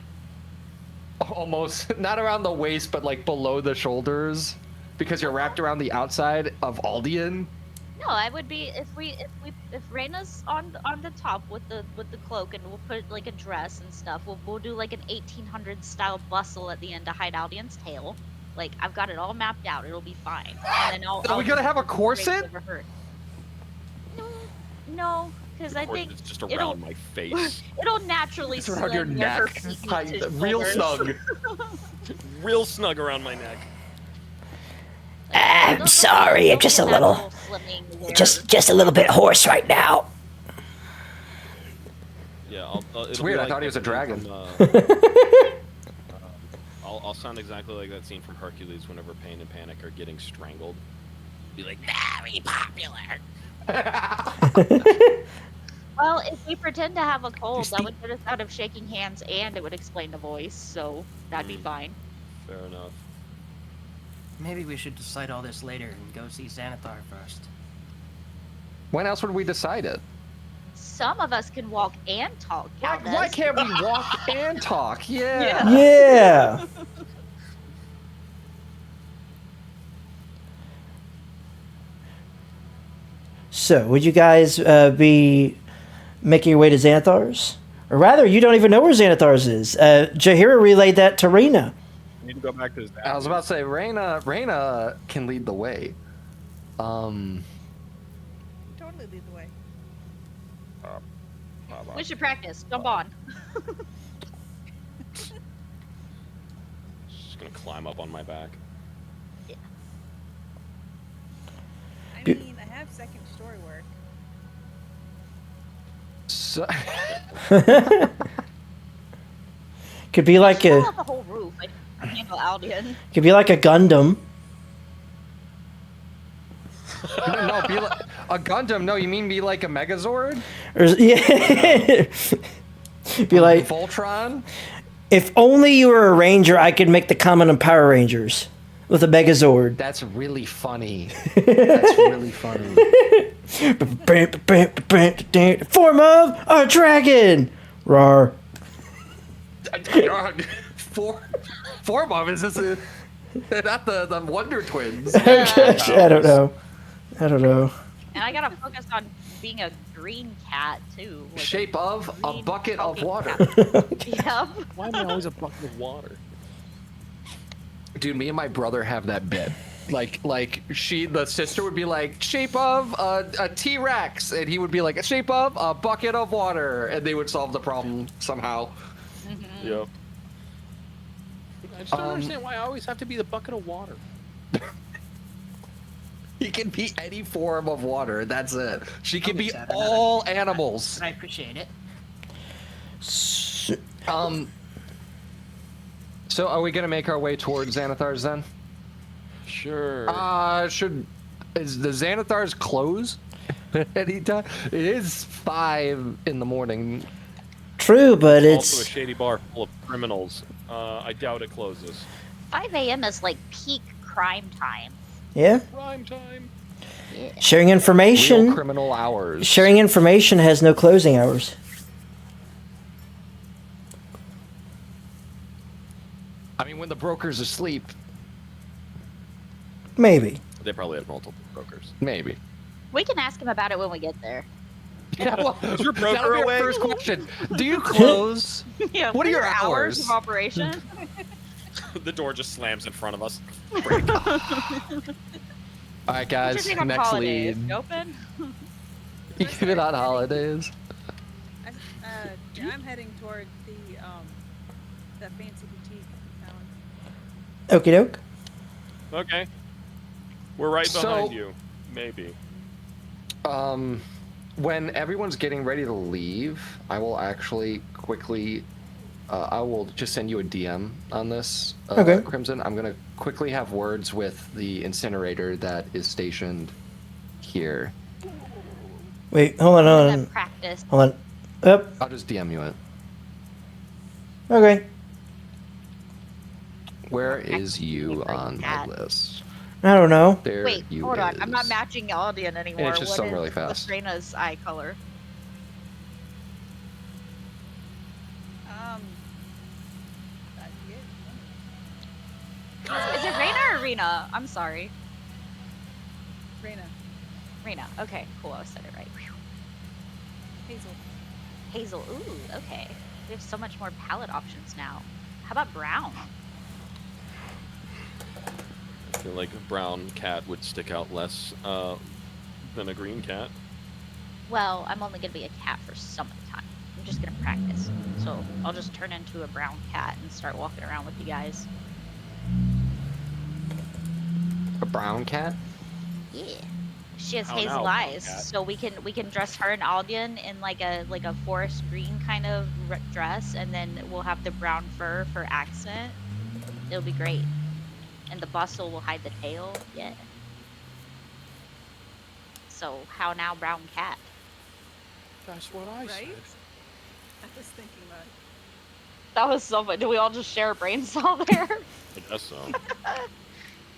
almost not around the waist, but like below the shoulders, because you're wrapped around the outside of Aldian. No, I would be if Reina's on the top with the cloak, and we'll put like a dress and stuff. We'll do like an 1800s style bustle at the end to hide Aldian's tail. Like I've got it all mapped out. It'll be fine. And then Are we gonna just have a drape corset? over her. No, because I Of course, think it's just it'll- around my face. it'll naturally It's around your slim near her neck. feet Hi- to real shoulders. snug. Real snug around my neck. I'm They'll sorry, get I'm just a that little, slimming wear. just a little bit hoarse right now. Yeah, It's weird, I thought he was a dragon. I'll sound exactly like that scene from Hercules whenever Pain and Panic are getting strangled. Be like, very popular. Well, if we pretend to have a cold, that would get us out of shaking hands, and it would explain the voice, so that'd be fine. Fair enough. Maybe we should decide all this later and go see Xanathar first. When else would we decide it? Some of us can walk and talk. Why Countess. can't we walk and talk? Yeah. Yeah. So, would you guys be making your way to Xanathar's? Or rather, you don't even know where Xanathar's is. Jahira relayed that to Rena. We need to go back to his dad. I was about to say, Reyna can lead the way. Totally lead the way. We should practice. Jump on. Just gonna climb up on my back. I Do- mean, I have second story work. So, Could be like Fill a out the whole roof. I can handle Aldian. could be like a Gundam. no, be like a Gundam. No, you mean be like a Megazord? Or yeah. Be like, Voltron? if only you were a ranger, I could make the comment on Power Rangers with a Megazord. That's really funny. That's really funny. Form of a dragon. Roar. Form of, is this not the Wonder Twins? I don't know. And I gotta focus on being a green cat, too. Like Shape of a green bucket of talking water. cat. Yep. Why am I always a bucket of water? Dude, me and my brother have that bit. Like the sister would be like, shape of a T-Rex, and he would be like, shape of a bucket of water, and they would solve the problem somehow. Yep. I just don't understand why I always have to be the bucket of water. He can be any form of water. That's it. She can be be sad. I know all that. animals. I appreciate it. So, So are we gonna make our way towards Xanathar's then? Sure. Is the Xanathar's close? Anytime? It is 5 in the morning. true, but Also a it's shady bar full of criminals. I doubt it closes. 5 a.m. is like peak crime time. yeah. Prime time. Sharing Real information. criminal hours. Sharing information has no closing hours. I mean, when the broker's asleep, Maybe. They probably have multiple brokers. maybe. We can ask him about it when we get there. Yeah, well, Is your that'll broker be our away? first question. Do you close? Yeah. What are your hours hours? of operation? The door just slams in front of us. All right, guys. What do you think on Next holidays? lead. Open? Even on holidays. Yeah, I'm heading toward the fancy boutique town. Okie doke. Okay. We're right behind So- you. Maybe. When everyone's getting ready to leave, I will actually quickly, I will just send you a DM on this, Okay. Crimson. I'm gonna quickly have words with the incinerator that is stationed here. Wait, hold on, And hold then on. practice. Hold on. Up. I'll just DM you it. Okay. Where Okay. is you on my That. list? I don't know. There Wait, you hold on. I'm not is. matching Aldian anymore. it's just What some is really fast. Lestrena's eye color? Is it Reina or Rena? I'm sorry. Reyna, Rena. Okay, cool. I said it right. Whew. Hazel. Hazel. Ooh, okay. We have so much more palette options now. How about brown? I feel like a brown cat would stick out less than a green cat. Well, I'm only gonna be a cat for some of the time. I'm just gonna practice. So I'll just turn into a brown cat and start walking around with you guys. A brown cat? Yeah. She has Oh, hazel no, brown eyes, cat. so we can dress her and Aldian in like a forest green kind of dress, and then we'll have the brown fur for accent. It'll be great, and the bustle will hide the tail. Yeah. So how now, brown cat? That's what I Right? said. I was thinking that. That was so fun. Do we all just share a brain cell there? I guess so.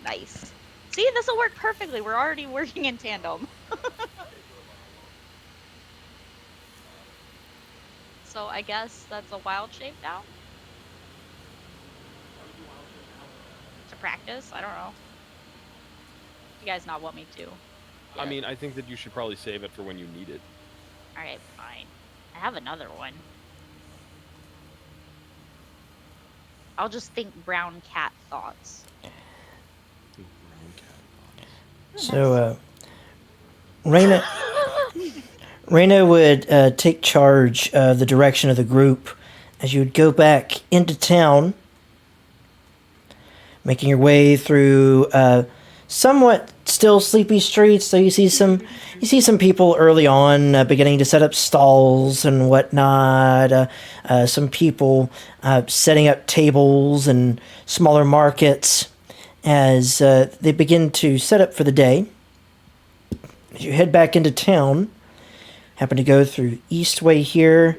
Nice. See, this will work perfectly. We're already working in tandem. So I guess that's a wild shape now? To practice? I don't know. You guys not want me to. I Yeah. mean, I think that you should probably save it for when you need it. Alright, fine. I have another one. I'll just think brown cat thoughts. Brown cat. So, Reyna would take charge of the direction of the group as you would go back into town, making your way through somewhat still sleepy streets. So you see some people early on beginning to set up stalls and whatnot. Some people setting up tables and smaller markets as they begin to set up for the day. As you head back into town, happen to go through Eastway here,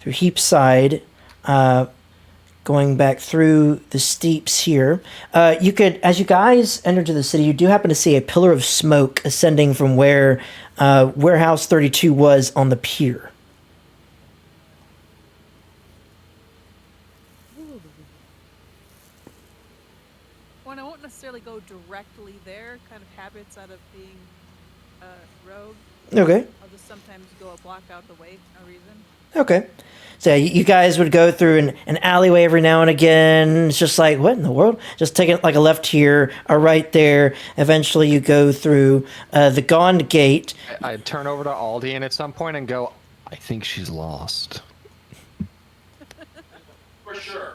through Heapside, going back through the steeps here. You could, as you guys enter to the city, you do happen to see a pillar of smoke ascending from where Warehouse 32 was on the pier. Well, I won't necessarily go directly there. Kind of habits out of being a rogue. Okay. I'll just sometimes go a block out the way for no reason. Okay. So you guys would go through an alleyway every now and again. It's just like, what in the world? Just taking like a left here, a right there. Eventually you go through the Gond Gate. I'd turn over to Aldian at some point and go, I think she's lost. For sure.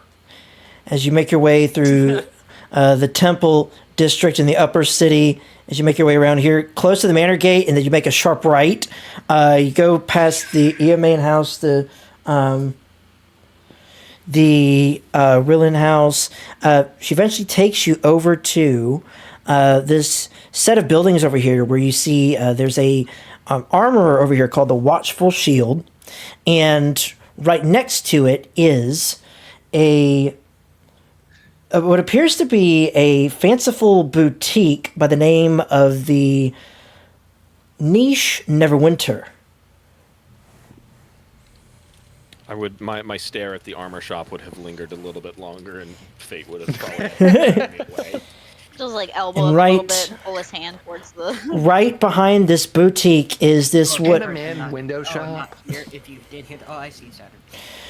As you make your way through the Temple District in the Upper City, as you make your way around here, close to the Manor Gate, and then you make a sharp right. You go past the main house, the Rillin house. She eventually takes you over to this set of buildings over here, where you see there's a armorer over here called the Watchful Shield, and right next to it is a what appears to be a fanciful boutique by the name of the Niche Neverwinter. I would my stare at the armor shop would have lingered a little bit longer, and fate would have probably taken me away. Just like elbow And him a little right- bit and pull his hand towards the. Right behind this boutique is this Can what? a man window Oh, shop? not here. If you did hit. Oh, I see, Saturn.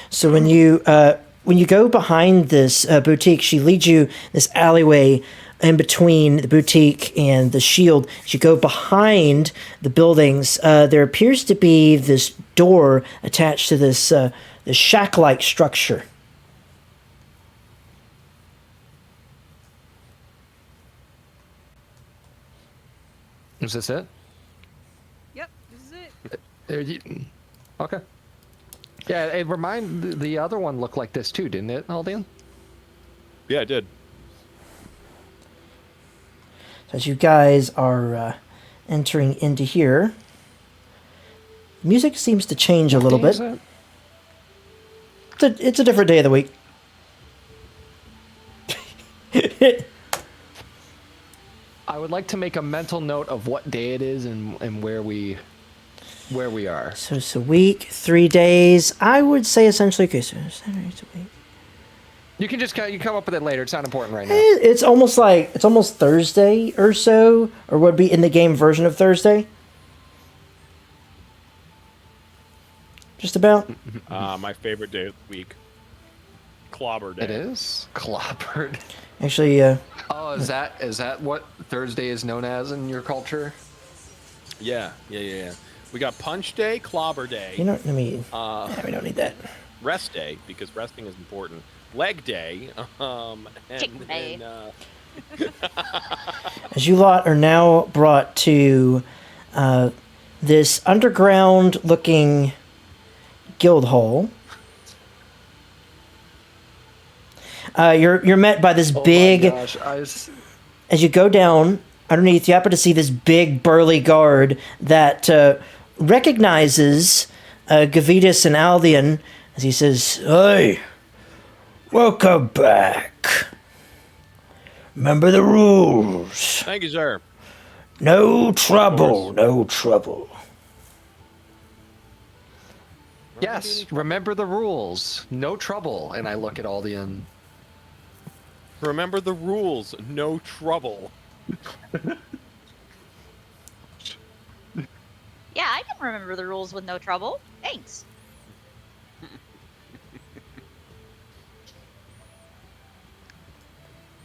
So when you go behind this boutique, she leads you this alleyway in between the boutique and the shield. As you go behind the buildings, there appears to be this door attached to this shack-like structure. Is this it? Yep, this is it. Okay. Yeah, it the other one looked like this too, didn't it, Aldian? Yeah, it did. As you guys are entering into here, music seems to change a little What day bit. is it? It's a different day of the week. I would like to make a mental note of what day it is and where we are. So it's a week, 3 days. I would say essentially, okay, so Saturday's a week. You can just you come up with it later. It's not important right now. It's almost Thursday or so, or would be in the game version of Thursday. Just about. My favorite day of the week. Clobber day. It is clobbered. Actually, Oh, is that what Thursday is known as in your culture? Yeah. We got punch day, clobber day, you know, let me. Yeah, we don't need that. rest day because resting is important. Leg day, Chicken day. As you lot are now brought to this underground-looking guild hall. You're met by this big. Oh my gosh, As you go down underneath, you happen to see this big burly guard that recognizes Gavitas and Aldian as he says, "Hey, welcome back. Remember the rules. Thank you, sir. No trouble, no trouble." Yes, remember the rules. No trouble. And I look at Aldian. Remember the rules. No trouble. Yeah, I can remember the rules with no trouble. Thanks.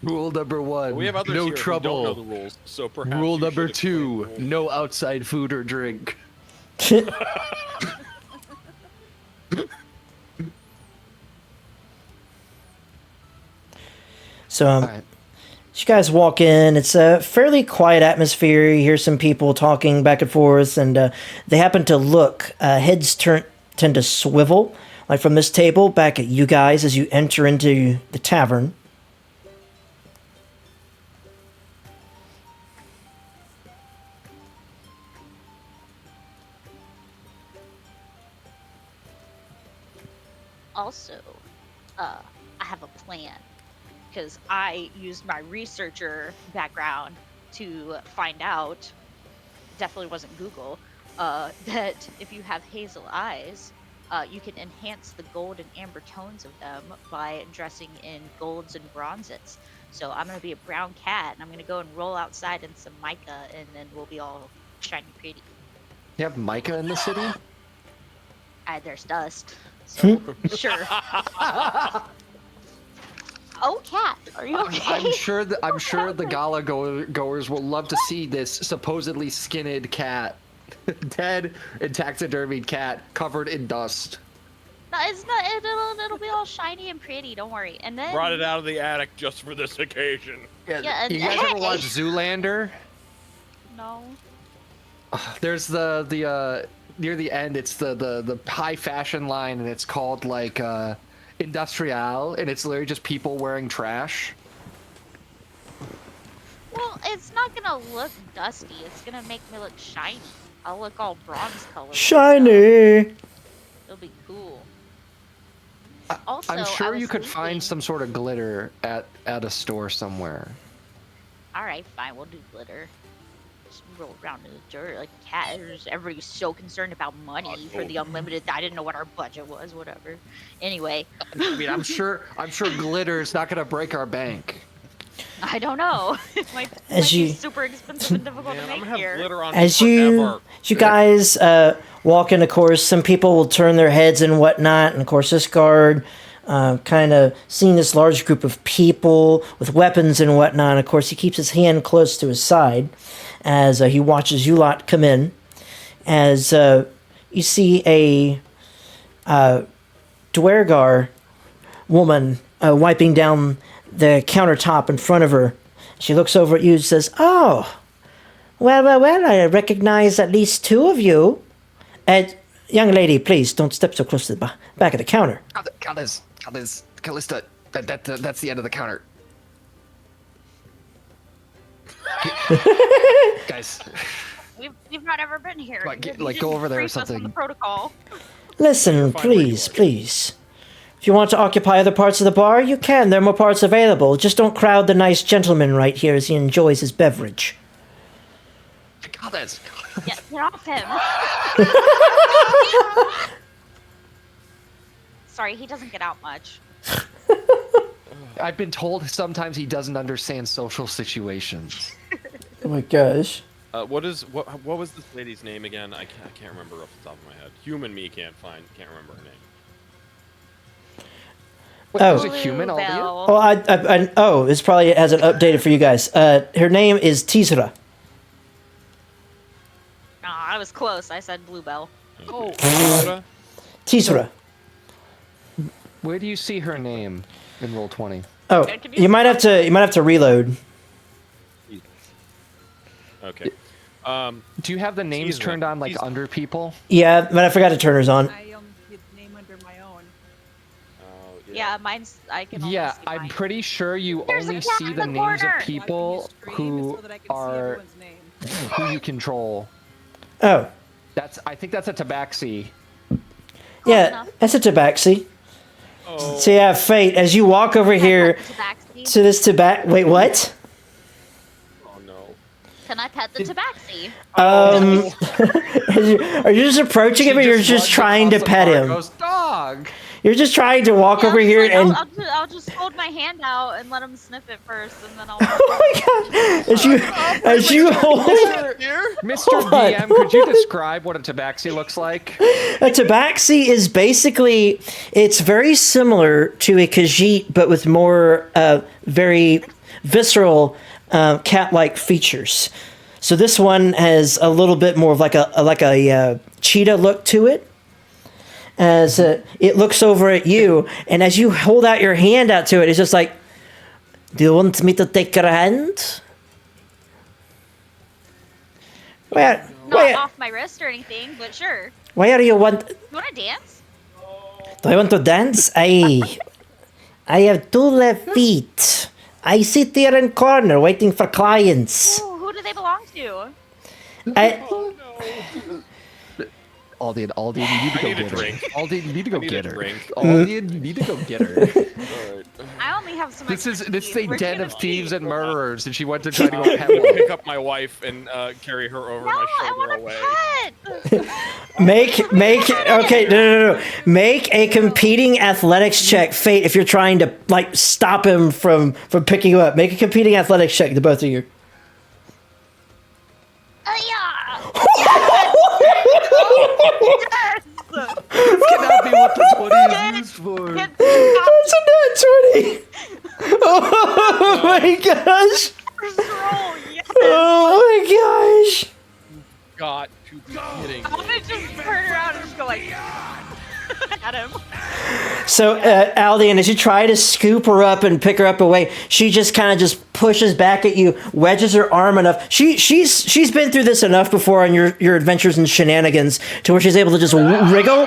Rule number 1, We have others no here trouble. who don't know the rules, so perhaps Rule you number should explain 2, the rules. no outside food or drink. So, Alright. as you guys walk in, it's a fairly quiet atmosphere. You hear some people talking back and forth, and they happen to look. Heads tend to swivel, like from this table, back at you guys as you enter into the tavern. Also, I have a plan because I used my researcher background to find out, definitely wasn't Google, that if you have hazel eyes, you can enhance the gold and amber tones of them by dressing in golds and bronzes. So I'm going to be a brown cat and I'm going to go and roll outside in some mica and then we'll be all shiny pretty. You have mica in the city? There's dust. So, sure. Oh, cat, are you okay? I'm sure the gala goers will love to see this supposedly skinned cat, dead and taxidermied cat covered in dust. No, it's not. It'll be all shiny and pretty. Don't worry. And then Brought it out of the attic just for this occasion. Yeah, You guys ever watch Zoolander? No. There's the near the end. It's the high fashion line, and it's called like Industrial, and it's literally just people wearing trash. Well, it's not gonna look dusty. It's gonna make me look shiny. I'll look all bronze colored. Shiny! It'll be cool. Also, I'm I sure was you could thinking- find some sort of glitter at a store somewhere. All right, fine. We'll do glitter. Just roll around in the dirt like a cat. Everybody's so concerned about money for the unlimited. I didn't know what our budget was. Whatever. Anyway. I mean, I'm sure glitter is not gonna break our bank. I don't know. It might As be you- super expensive and difficult Man, to I'm make gonna have here. glitter on As me you forever. guys walk in, of course, some people will turn their heads and whatnot, and of course, this guard kind of seeing this large group of people with weapons and whatnot. And of course, he keeps his hand close to his side as he watches you lot come in. As you see a Dwergar woman wiping down the countertop in front of her. She looks over at you and says, "Oh, well, I recognize at least two of you. Young lady, please don't step so close to the back of the counter." Callista, that's the end of the counter. Guys, We've not ever been here. Like, You like, just go over there or briefed us on something. the protocol. Listen, Fine where you please, are. please. If you want to occupy other parts of the bar, you can. There are more parts available. Just don't crowd the nice gentleman right here as he enjoys his beverage. Callista. Yeah, get off him. Sorry, he doesn't get out much. I've been told sometimes he doesn't understand social situations. Oh my gosh. What was this lady's name again? I can't remember off the top of my head. Human me can't remember her name. Wait, Oh. there's a human all here? Oh, this probably hasn't updated for you guys. Her name is Tizra. I was close. I said Bluebell. Oh, Tizra. where do you see her name in Roll20? Oh, you might have to reload. Okay. Do you have the names Teaser. turned on like Teaser. under people? Yeah, but I forgot to turn hers on. I did name under my own. Yeah, mine's. I can. only Yeah, see I'm mine. pretty sure you There's a only cat see in the the names corner. of people who are who you control. Oh, I think that's a tabaxi. yeah, enough. that's a tabaxi. Oh. So yeah, Fate, as you walk over here Tabaxi. to this tabac. Wait, what? Oh no. Can I pet the tabaxi? Are you just approaching him, or you're just trying to pet him? Goes, dog. You're just trying to walk Yeah, over I'm here like, and. I'll just hold my hand out and let him sniff it first, and then I'll. Oh my god! As you hold Mr. Hold on. DM, could you describe what a tabaxi looks like? a tabaxi is basically, it's very similar to a Khajiit, but with more very visceral cat-like features. So this one has a little bit more of like a cheetah look to it. As it looks over at you, and as you hold out your hand out to it, it's just like, "Do you want me to take your hand?" Where Not off my wrist or anything, but sure. where do you want? You want to dance? Do I want to dance? I have 2 left feet. I sit here in corner waiting for clients. Ooh, who do they belong to? Aldian, you need to I go need a get her. drink. Aldian, you need to go need a get her. drink. Aldian, you need to go get her. Alright. I only have some. This is extra a tea. We're den gonna of thieves eat. and murderers, and she went to try to go I'm pet gonna one. pick up my wife and carry her over No, my I shoulder want away. a pet. Okay, no. Make a competing athletics check, Fate, if you're trying to like stop him from picking you up. Make a competing athletics check, the both of you. Yeah. This cannot be what the 20 is used for. Get- That's a nat 20. Oh my gosh. Roll, yes. Oh my gosh. Got to be kidding I'm me. gonna just turn around and just go like at him. So, Aldian, as you try to scoop her up and pick her up away, she just kind of just pushes back at you, wedges her arm enough. She's been through this enough before on your adventures and shenanigans to where she's able to just wriggle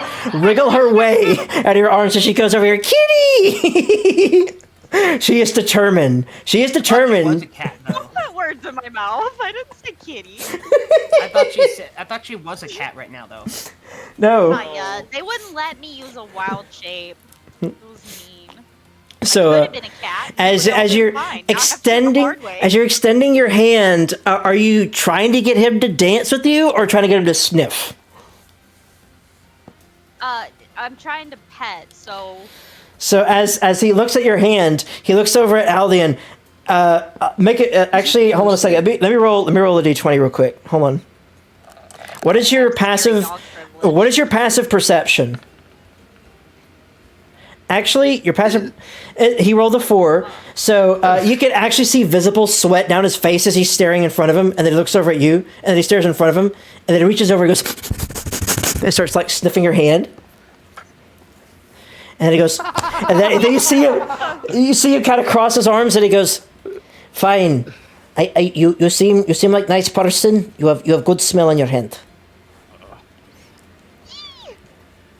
her way out of your arms. So she goes over here, kitty. She is determined. She is Was a determined. cat though. Put words in my mouth. I didn't say kitty. I thought she was a cat right now though. No. Not yet. They wouldn't let me use a wild shape. It was mean. So, Could have been a cat. as It would've as been you're fine. Now I have to do it the hard way. extending your hand, are you trying to get him to dance with you, or trying to get him to sniff? I'm trying to pet, so So as he looks at your hand, he looks over at Aldian, Make it actually. Hold on a second. Let me roll. Let me roll a d20 real quick. Hold on. What is your passive? Dog privilege. What is your passive perception? Actually, your passive. He rolled a 4, so you can actually see visible sweat down his face as he's staring in front of him, and then he looks over at you, and then he stares in front of him, and then he reaches over and goes, and starts like sniffing your hand. And he goes, and then you see him kind of cross his arms, and he goes, "Fine, you seem like a nice person. You have good smell on your hand."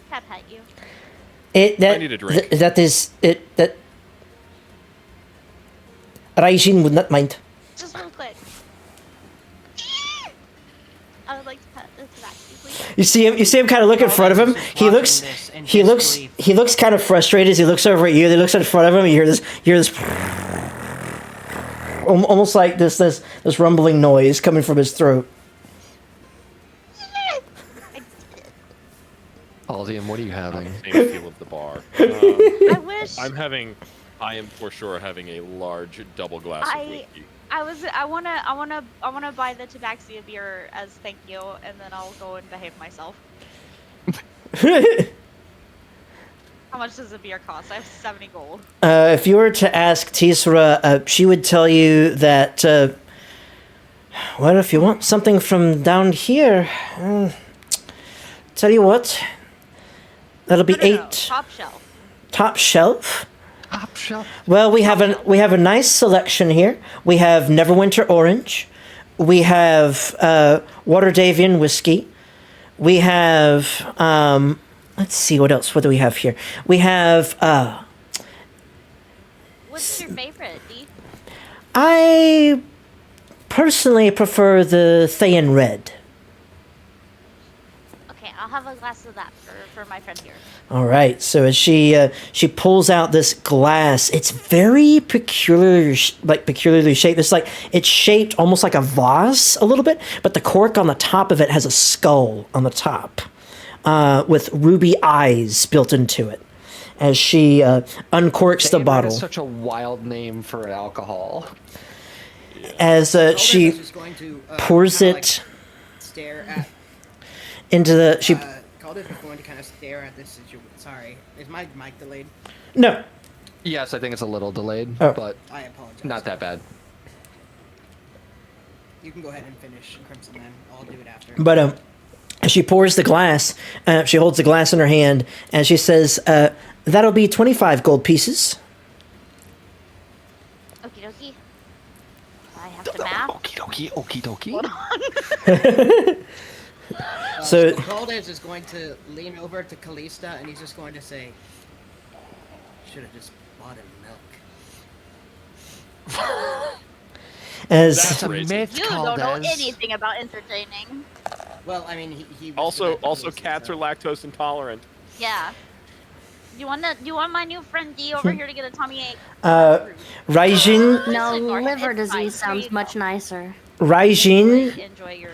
Can I pet you? I need a drink. That Raijin would not mind. Just real quick. I would like to pet this tabaxi, please. You see him kind of look in front of him. He looks kind of frustrated as he looks over at you. He looks in front of him. You hear this almost like this rumbling noise coming from his throat. Aldium, what are you having? Same feel of the bar. I wish I am for sure having a large double glass of whiskey. I wanna buy the Tabaxi a beer as thank you, and then I'll go and behave myself. How much does a beer cost? I have 70 gold. If you were to ask Tisra, she would tell you that. Well, if you want something from down here, tell you what. That'll be No, 8. top shelf. Top shelf. Top shelf. Well, we have a nice selection here. We have Neverwinter Orange. We have Waterdavian whiskey. We have let's see what else. What do we have here? We have What's your favorite, Dee? I personally prefer the Thayan Red. Okay, I'll have a glass of that for my friend here. All right. So as she pulls out this glass, it's very peculiarly shaped. It's like it's shaped almost like a vase a little bit, but the cork on the top of it has a skull on the top, with ruby eyes built into it. As she uncorks the bottle, Is such a wild name for an alcohol. as she Calder's going to, pours kinda, it stare at. into the she. Calder's going to kind of stare at this situation. Sorry, is my mic delayed? No. Yes, I think it's a little delayed, Oh. but I apologize. not that bad. You can go ahead and finish Crimson then. I'll do it after. But as she pours the glass, she holds the glass in her hand, and she says, "That'll be 25 gold pieces." Okie dokie. I have to math. Okie dokie. So Calder's is going to lean over to Callista and he's just going to say, "Should have just bought him milk." as That's a racist. myth, You don't know Caldes. anything about entertaining. Well, I mean, he Also, whispered that to Callista, cats so- are lactose intolerant. Yeah. You want my new friend D over here to get a tummy ache? Raijin, No, Listen, liver it's fine. disease Here you sounds much go. nicer. Raijin, Enjoy your.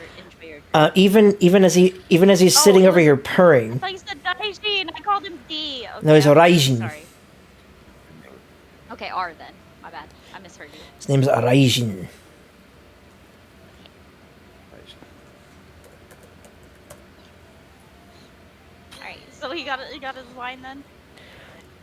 even as he's sitting he over was- here I purring. thought you said Daijin. I called him D. Okay, No, he's I'm Raijin. Sorry. Okay, R then. My bad. I misheard you. His name's Raijin. All right. So he got his wine then.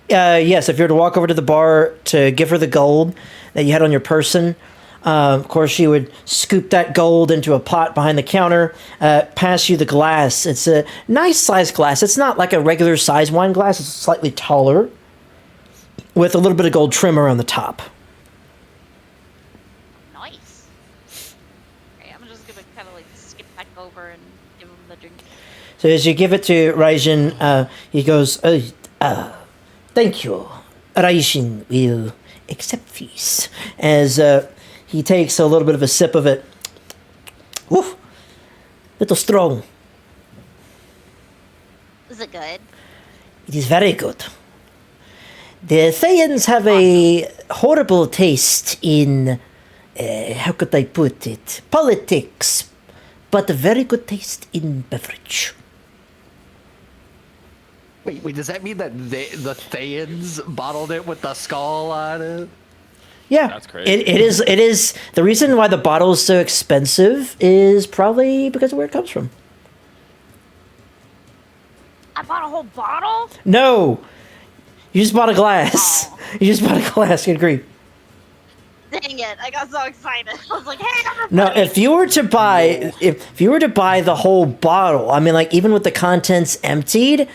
Yes, if you were to walk over to the bar to give her the gold that you had on your person, of course she would scoop that gold into a pot behind the counter, pass you the glass. It's a nice sized glass. It's not like a regular size wine glass. It's slightly taller, with a little bit of gold trim around the top. Nice. Okay, I'm just gonna kind of like skip back over and give him the drink. So as you give it to Raijin, he goes, "Thank you. Raijin will accept these." As he takes a little bit of a sip of it. Oof, little strong. Is it good? It is very good. The Thayans have a horrible taste in, how could I put it, politics, but a very good taste in beverage. Wait, does that mean that the Thayans bottled it with the skull on it? Yeah, That's crazy. It is. It is. The reason why the bottle is so expensive is probably because of where it comes from. I bought a whole bottle. No, you just bought a glass. Oh. You just bought a glass. Good grief. Dang it! I got so excited. I was like, "Hey, everybody!" No, if you were to buy, if you were to buy the whole bottle, I mean, like even with the contents emptied,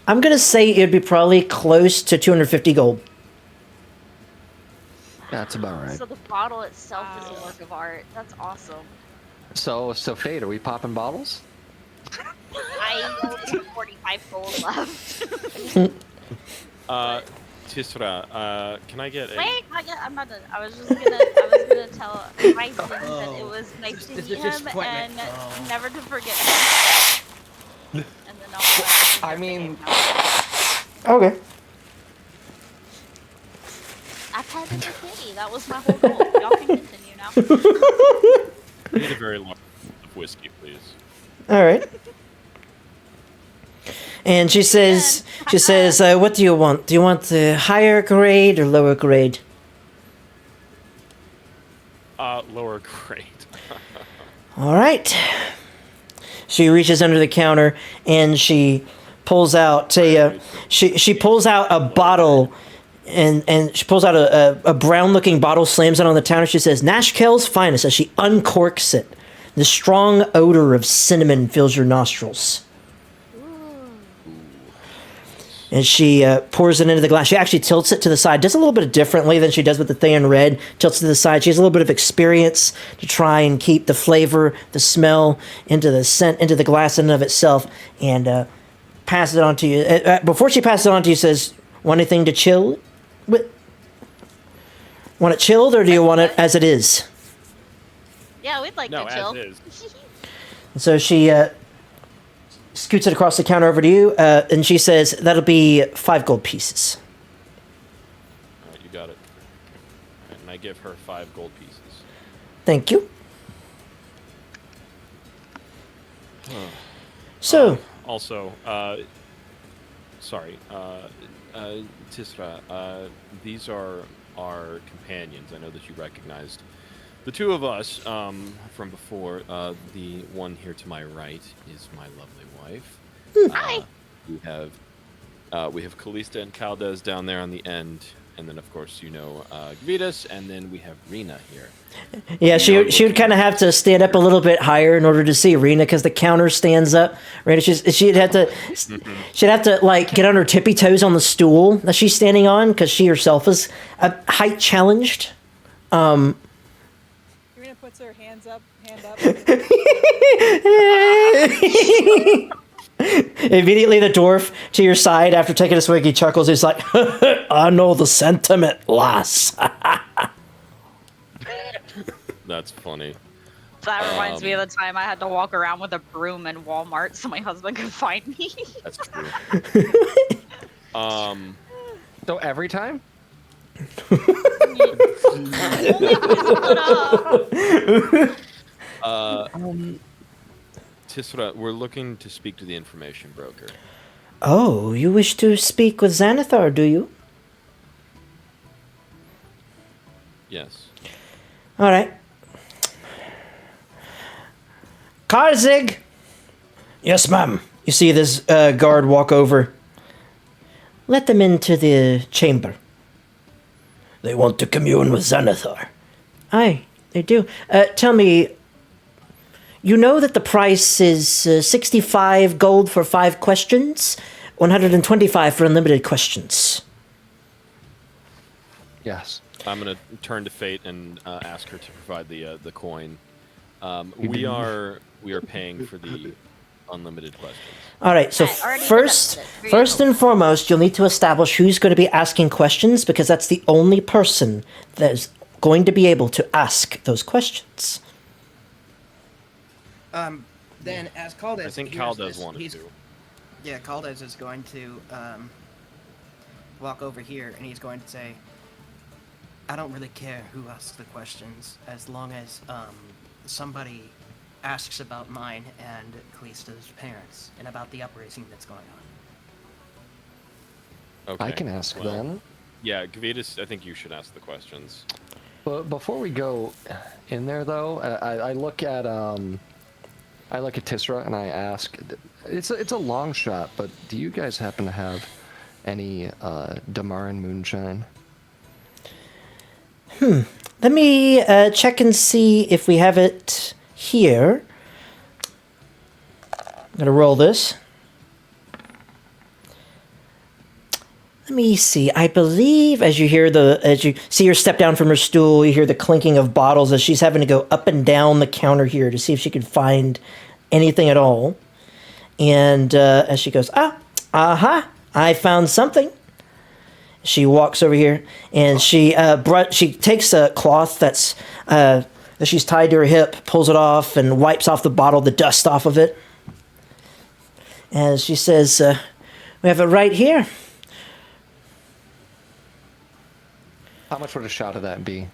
I'm gonna say it'd be probably close to 250 gold. That's about right. So the bottle itself is a work of art. That's awesome. So Fade, are we popping bottles? I only have 45 gold left. Tisra, can I get a... Wait, I'm not done. I was gonna tell Ryzen that it was nice to meet him and never to forget him. And then I'll I mean, Okay. I've had it with Kitty. That was my whole goal. Y'all can continue now. I need a very long of whiskey, please. All right. And she says, what do you want? Do you want the higher grade or lower grade? Lower grade. All right. She reaches under the counter and she pulls out she pulls out a bottle and she pulls out a brown looking bottle, slams it on the counter. She says, Nashkel's finest, as she uncorks it. The strong odor of cinnamon fills your nostrils. And she pours it into the glass. She actually tilts it to the side, does a little bit differently than she does with the Thayan Red. Tilts it to the side. She has a little bit of experience to try and keep the flavor, the smell, into the scent, into the glass in and of itself, and passes it on to you. Before she passes it on to you, says, "Want anything to chill with? Want it chilled, or do you want it as it is?" Yeah, we'd like No, to chill. as is. And so she scoots it across the counter over to you, and she says, "That'll be 5 gold pieces." All right, you got it. And I give her 5 gold pieces. Thank you. So, Also, sorry, Tisra, these are our companions. I know that you recognized the two of us from before. The one here to my right is my lovely wife. Hi. We have Callista and Caldez down there on the end, and then of course Gvidas, and then we have Rena here. yeah, she would kind of have to stand up a little bit higher in order to see Rena because the counter stands up. Rena, she'd have to like get on her tippy toes on the stool that she's standing on because she herself is height challenged. Karina puts her hand up. Immediately, the dwarf to your side, after taking a swig, he chuckles. He's like, "I know the sentiment, lass." That's funny. That reminds me of the time I had to walk around with a broom in Walmart so my husband could find me. That's true. So every time? Tisra, we're looking to speak to the information broker. Oh, you wish to speak with Xanathar, do you? Yes. All right. Karzig! Yes, ma'am. You see this guard walk over. Let them into the chamber. They want to commune with Xanathar. Aye, they do. Tell me, you know that the price is 65 gold for 5 questions, 125 for unlimited questions. Yes. I'm gonna turn to Fate and ask her to provide the coin. We are paying for the unlimited questions. All right, so I already first announced it. Here you go. and foremost, you'll need to establish who's going to be asking questions because that's the only person that is going to be able to ask those questions. Then as Caldez, I think hears Cal this, does want he's- to. Yeah, Caldez is going to walk over here and he's going to say, "I don't really care who asks the questions as long as somebody asks about mine and Callista's parents and about the uprising that's going on." Okay. I can ask well, them. Yeah, Gavitas, I think you should ask the questions. But before we go in there, though, I look at Tisra and I ask, it's a long shot, but do you guys happen to have any Damaran moonshine? Let me check and see if we have it here. I'm gonna roll this. Let me see. I believe as you see her step down from her stool, you hear the clinking of bottles as she's having to go up and down the counter here to see if she can find anything at all. And as she goes, I found something. She walks over here and she takes a cloth that she's tied to her hip, pulls it off, and wipes off the bottle, the dust off of it. And she says, "We have it right here." How much would a shot of that be?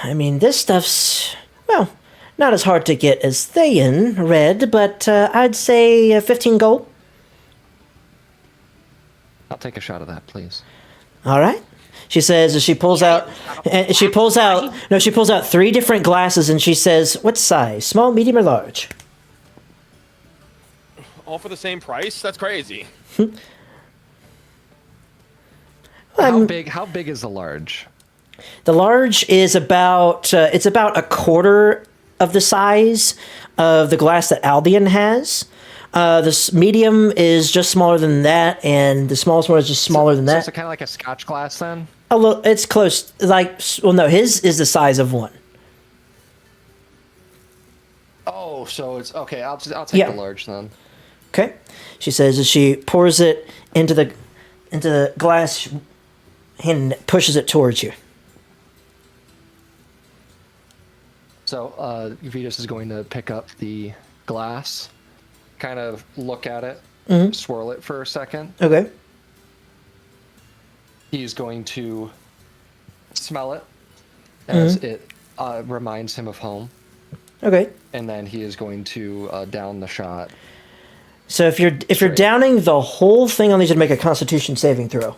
I mean, this stuff's, well, not as hard to get as Thayan red, but I'd say 15 gold. I'll take a shot of that, please. All right. She says as she pulls out 3 different glasses and she says, "What size? Small, medium, or large?" All for the same price? That's crazy. How big is the large? The large is about it's about a quarter of the size of the glass that Albion has. This medium is just smaller than that, and the smallest one is just smaller than that. So it's kind of like a Scotch glass, then? It's close. No, his is the size of one. Oh, so it's okay. I'll take the large then. Okay. She says as she pours it into the glass and pushes it towards you. So Vitas is going to pick up the glass, kind of look at it, swirl it for a second. Okay. He's going to smell it as it reminds him of home. Okay. And then he is going to down the shot. So if you're downing the whole thing, I'll need you to make a Constitution saving throw.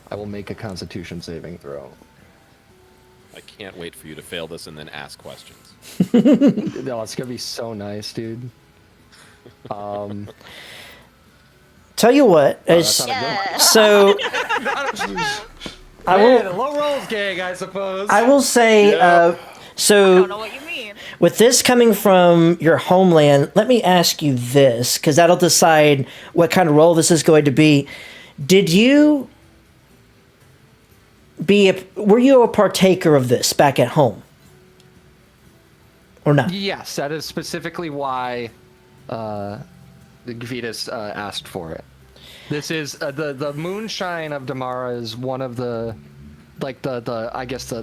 I will make a Constitution saving throw. I can't wait for you to fail this and then ask questions. No, it's gonna be so nice, dude. Tell you what, so I will low rolls gang, I suppose. I will say so. I don't know what you mean. With this coming from your homeland, let me ask you this, because that'll decide what kind of role this is going to be. Were you a partaker of this back at home? Or not? Yes, that is specifically why the Gavitas asked for it. This is the moonshine of Damara is one of the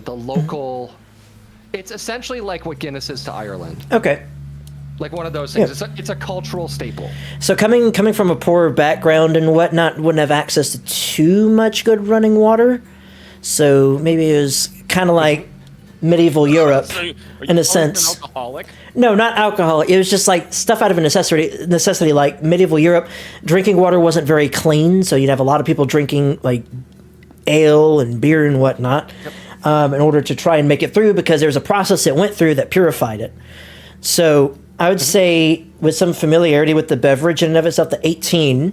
local. It's essentially like what Guinness is to Ireland. Okay. Like one of those things. Yeah. It's a cultural staple. So coming from a poor background and whatnot, wouldn't have access to too much good running water. So maybe it was kind of like medieval Europe in a sense. An alcoholic? No, not alcoholic. It was just like stuff out of a necessity like medieval Europe. Drinking water wasn't very clean, so you'd have a lot of people drinking like ale and beer and whatnot in order to try and make it through, because there's a process it went through that purified it. So I would say with some familiarity with the beverage in and of itself, the 18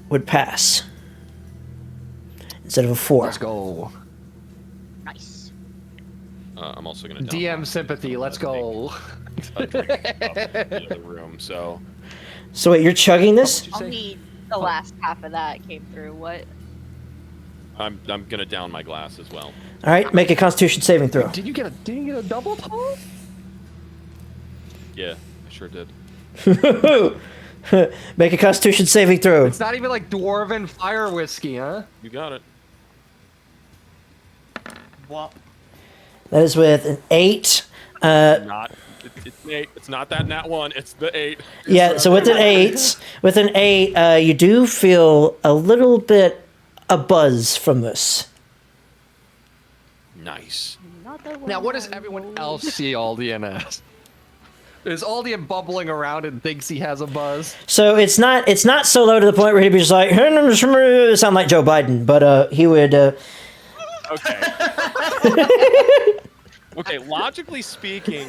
would pass instead of a 4. Let's go. Nice. I'm also gonna DM sympathy. Let's go. a drink up in the room. So wait, you're chugging this? I'll need the last half of that came through. What? I'm gonna down my glass as well. All right, make a Constitution saving throw. Did you get a double tall? Yeah, I sure did. Make a Constitution saving throw. It's not even like dwarven fire whiskey, huh? You got it. Well, That is with an 8. It's an 8. It's not that nat 1. It's the 8. Yeah, so with an 8, you do feel a little bit a buzz from this. Nice. Not the Now, what does everyone else see all DNS? Is Aldian bubbling around and thinks he has a buzz? So it's not so low to the point where he'd be just like sound like Joe Biden, but he would. Okay. Okay. Logically speaking,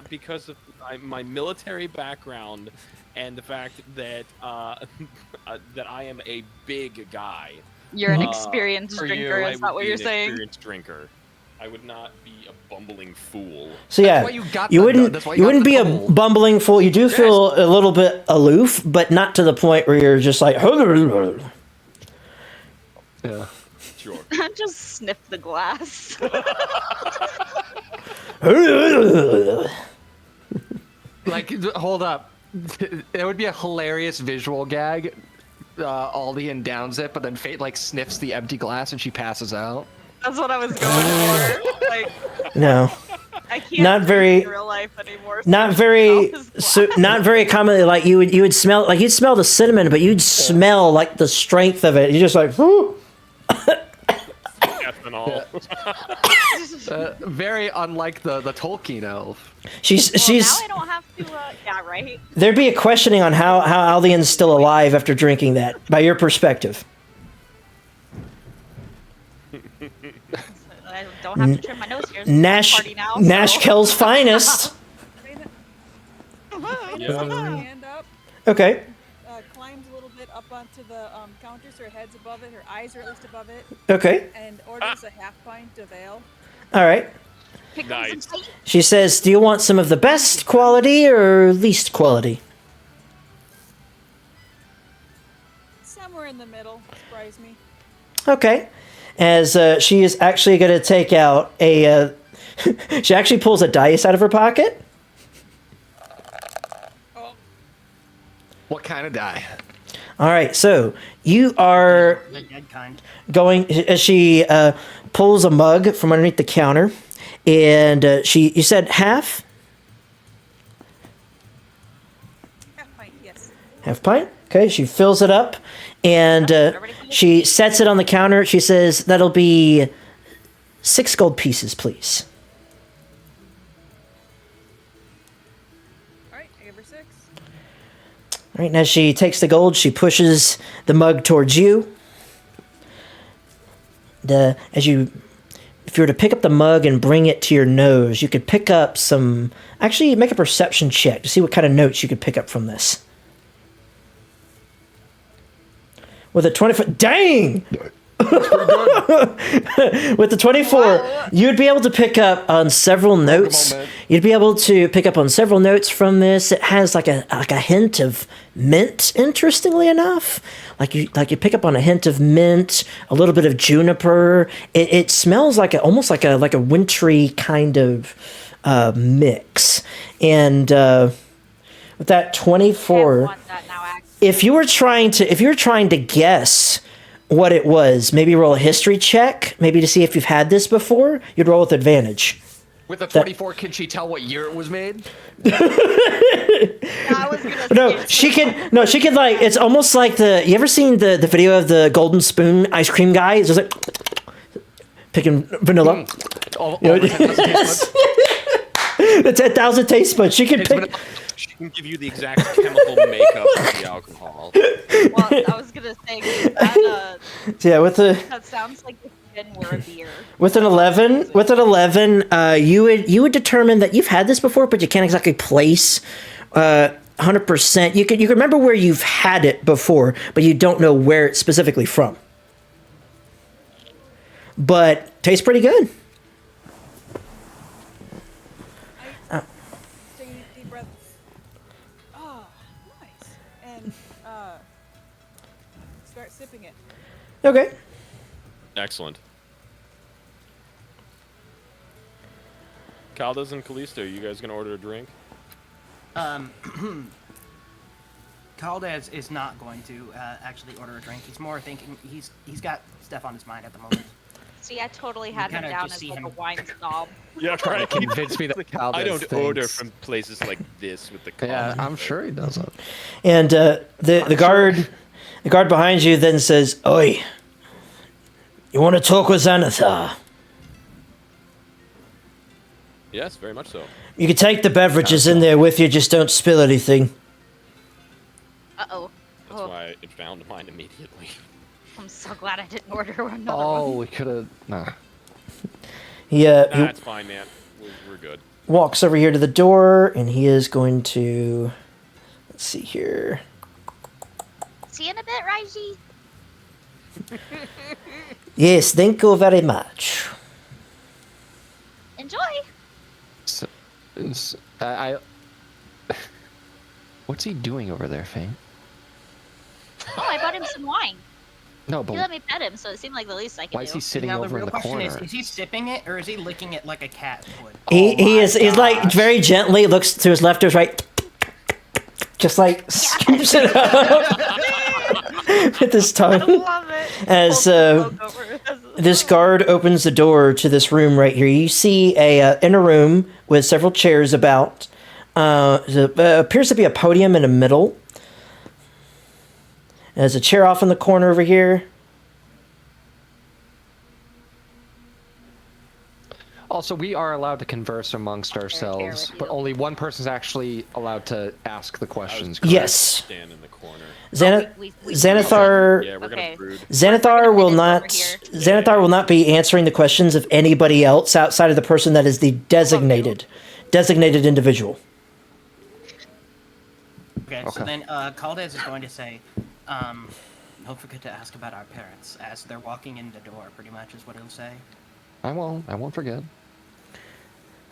because of my military background and the fact that that I am a big guy. You're an experienced drinker, is that what you're saying? Experienced drinker. I would not be a bumbling fool. So yeah, you wouldn't be a bumbling fool. You do feel a little bit aloof, but not to the point where you're just like. Yeah. Sure. Just sniff the glass. Like, hold up. It would be a hilarious visual gag. Aldian downs it, but then Fate like sniffs the empty glass and she passes out. That's what I was going for. Like, No. I can't Not very in real life anymore. So not very not very commonly. Like you would smell like you'd smell the cinnamon, but you'd smell like the strength of it. You're just like, whoo. Ethanol. Very unlike the Tolkien elf. She's now I don't have to. Yeah, right. There'd be a questioning on how Aldian's still alive after drinking that, by your perspective. I don't have to trim my nose here. Nash Kell's finest. Hand up, Okay. climbs a little bit up onto the counter, so her head's above it, her eyes are at least above it, Okay. and orders a half pint of ale. All right. Nice. She says, "Do you want some of the best quality or least quality?" Somewhere in the middle, surprise me. Okay. As she is actually going to take out a... she actually pulls a dice out of her pocket. Oh, What kind of die? All right, so you are The dead kind. going... As she pulls a mug from underneath the counter, and you said half? half pint, yes. Half pint. Okay, she fills it up, and she sets it on the counter. She says, "That'll be 6 gold pieces, please." All right, I give her 6. All right, and as she takes the gold, she pushes the mug towards you. If you were to pick up the mug and bring it to your nose, you could pick up some... Actually, make a perception check to see what kind of notes you could pick up from this. With a 24... Dang! With the 24, you'd be able to pick up on several notes. You'd be able to pick up on several notes from this. It has like a hint of mint, interestingly enough. Like you pick up on a hint of mint, a little bit of juniper. It smells like almost like a wintry kind of mix. And with that 24, if you were trying to guess what it was, maybe roll a history check, maybe to see if you've had this before. You'd roll with advantage. With the 24, can she tell what year it was made? I was gonna No, she can. No, she can. Like, it's almost like you ever seen the video of the golden spoon ice cream guy? It's just like picking vanilla. All You know, the 10,000 taste buds? the 10,000 taste buds. She can Taste pick. vanilla. She can give you the exact chemical makeup of the alcohol. Well, I was gonna say that, Yeah, with the that sounds like the spin were a beer. with an 11, you would determine that you've had this before, but you can't exactly place 100%. You can remember where you've had it before, but you don't know where it's specifically from. But tastes pretty good. Take a deep breath. Oh, nice. And start sipping it. Okay. Excellent. Caldas and Callisto, you guys gonna order a drink? Caldez is not going to actually order a drink. He's more thinking he's got stuff on his mind at the moment. See, I totally had him kinda down just as see like him- a wine snob. Yeah, right. Convince me that Caldas I don't order thinks- from places like this with the Yeah, coffee. I'm sure he doesn't. And the guard behind you then says, "Oi, you want to talk with Xanathar?" Yes, very much so. You can take the beverages in there with you, just don't spill anything. Uh-oh. That's Oh, why it found mine immediately. I'm so glad I didn't order another Oh, one. we could have. Nah. He It's fine, man. We're good. walks over here to the door, and he is going to... Let's see here. See you in a bit, Raiji. Yes, thank you very much. Enjoy. So, I. What's he doing over there, Faye? Oh, I bought him some wine. No, He let but me pet him, so it seemed like the least I could why is do. he sitting Now the over in real the question corner? is he sipping it or is he licking it like a cat would? He's like very gently looks to his left, to his right, just like scoops it up with his tongue. Love it. As this guard opens the door to this room right here, you see a inner room with several chairs about. There appears to be a podium in the middle. There's a chair off in the corner over here. Also, we are allowed to converse amongst ourselves, with but you. only one person's actually allowed to ask the questions. correct? Yes. Stand in the corner. We Xanathar. Yeah, we're Okay. gonna brood. Xanathar will Over not. here. Xanathar will not be answering the questions of anybody else outside of the person that is the designated individual. Okay, so Okay. then Caldez is going to say, don't forget to ask about our parents as they're walking in the door, pretty much is what he'll say. I won't forget.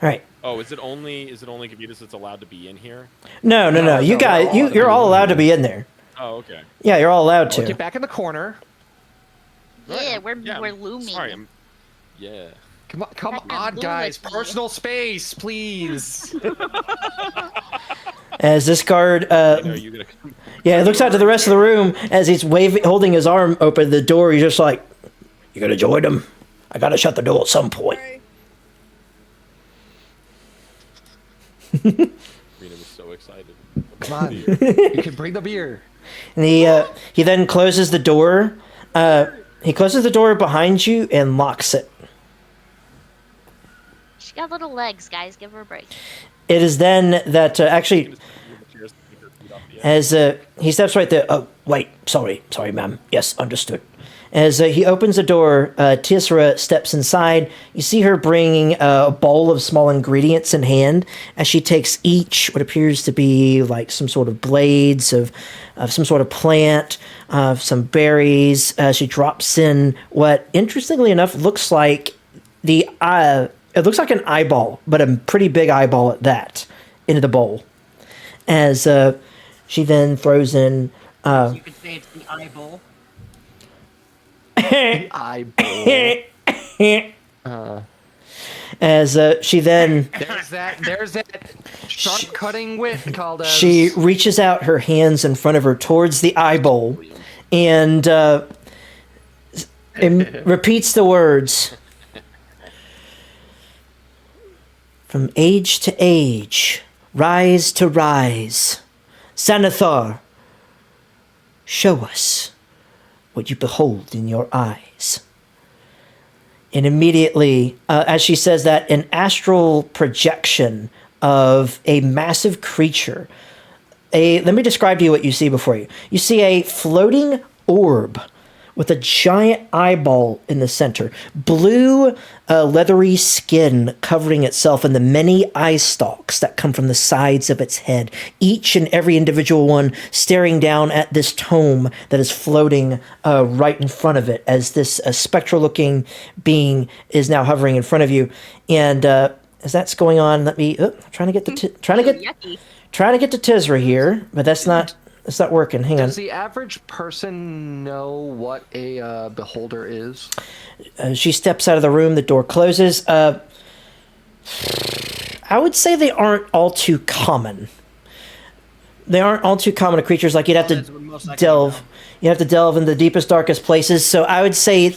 All right. Oh, is it only Gavitas that's allowed to be in here? No. You no, guys, we're all you're all allowed to be in there. Oh, okay. Yeah, you're all allowed Get to. back in the corner. Yeah, we're I'm looming. Sorry, yeah. Come Back there, on, blue guys. with me. Personal space, please. As this guard, I know you gonna. yeah, looks out to the rest of the room as he's holding his arm open the door. He's just like, "You gonna join him? I gotta shut the door at some point." Sorry. Rena was so excited. Come on. You can bring the beer. And he then closes the door. He closes the door behind you and locks it. She got little legs, guys. Give her a break. It is then that actually, as he steps right there. Oh, wait, sorry, ma'am. Yes, understood. As he opens the door, Tisra steps inside. You see her bringing a bowl of small ingredients in hand as she takes each what appears to be like some sort of blades of some sort of plant, some berries. She drops in what, interestingly enough, looks like it looks like an eyeball, but a pretty big eyeball at that, into the bowl. As she then throws in... You could say it's the eyeball. Eyeball. As she then... There's that sharp cutting wit called as. She reaches out her hands in front of her towards the eyeball and repeats the words. From age to age, rise to rise. Xanathar, show us what you behold in your eyes. And immediately, as she says that, an astral projection of a massive creature. Let me describe to you what you see before you. You see a floating orb with a giant eyeball in the center. Blue, leathery skin covering itself in the many eye stalks that come from the sides of its head. Each and every individual one staring down at this tome that is floating right in front of it as this spectral-looking being is now hovering in front of you. And as that's going on, let me trying to get to Yucky. Tisra here, but that's not working. Hang on. Does the average person know what a beholder is? She steps out of the room. The door closes. I would say they aren't all too common. They aren't all too common to creatures. Like you'd have Well, to that's most likely delve. no. You have to delve in the deepest, darkest places. So I would say,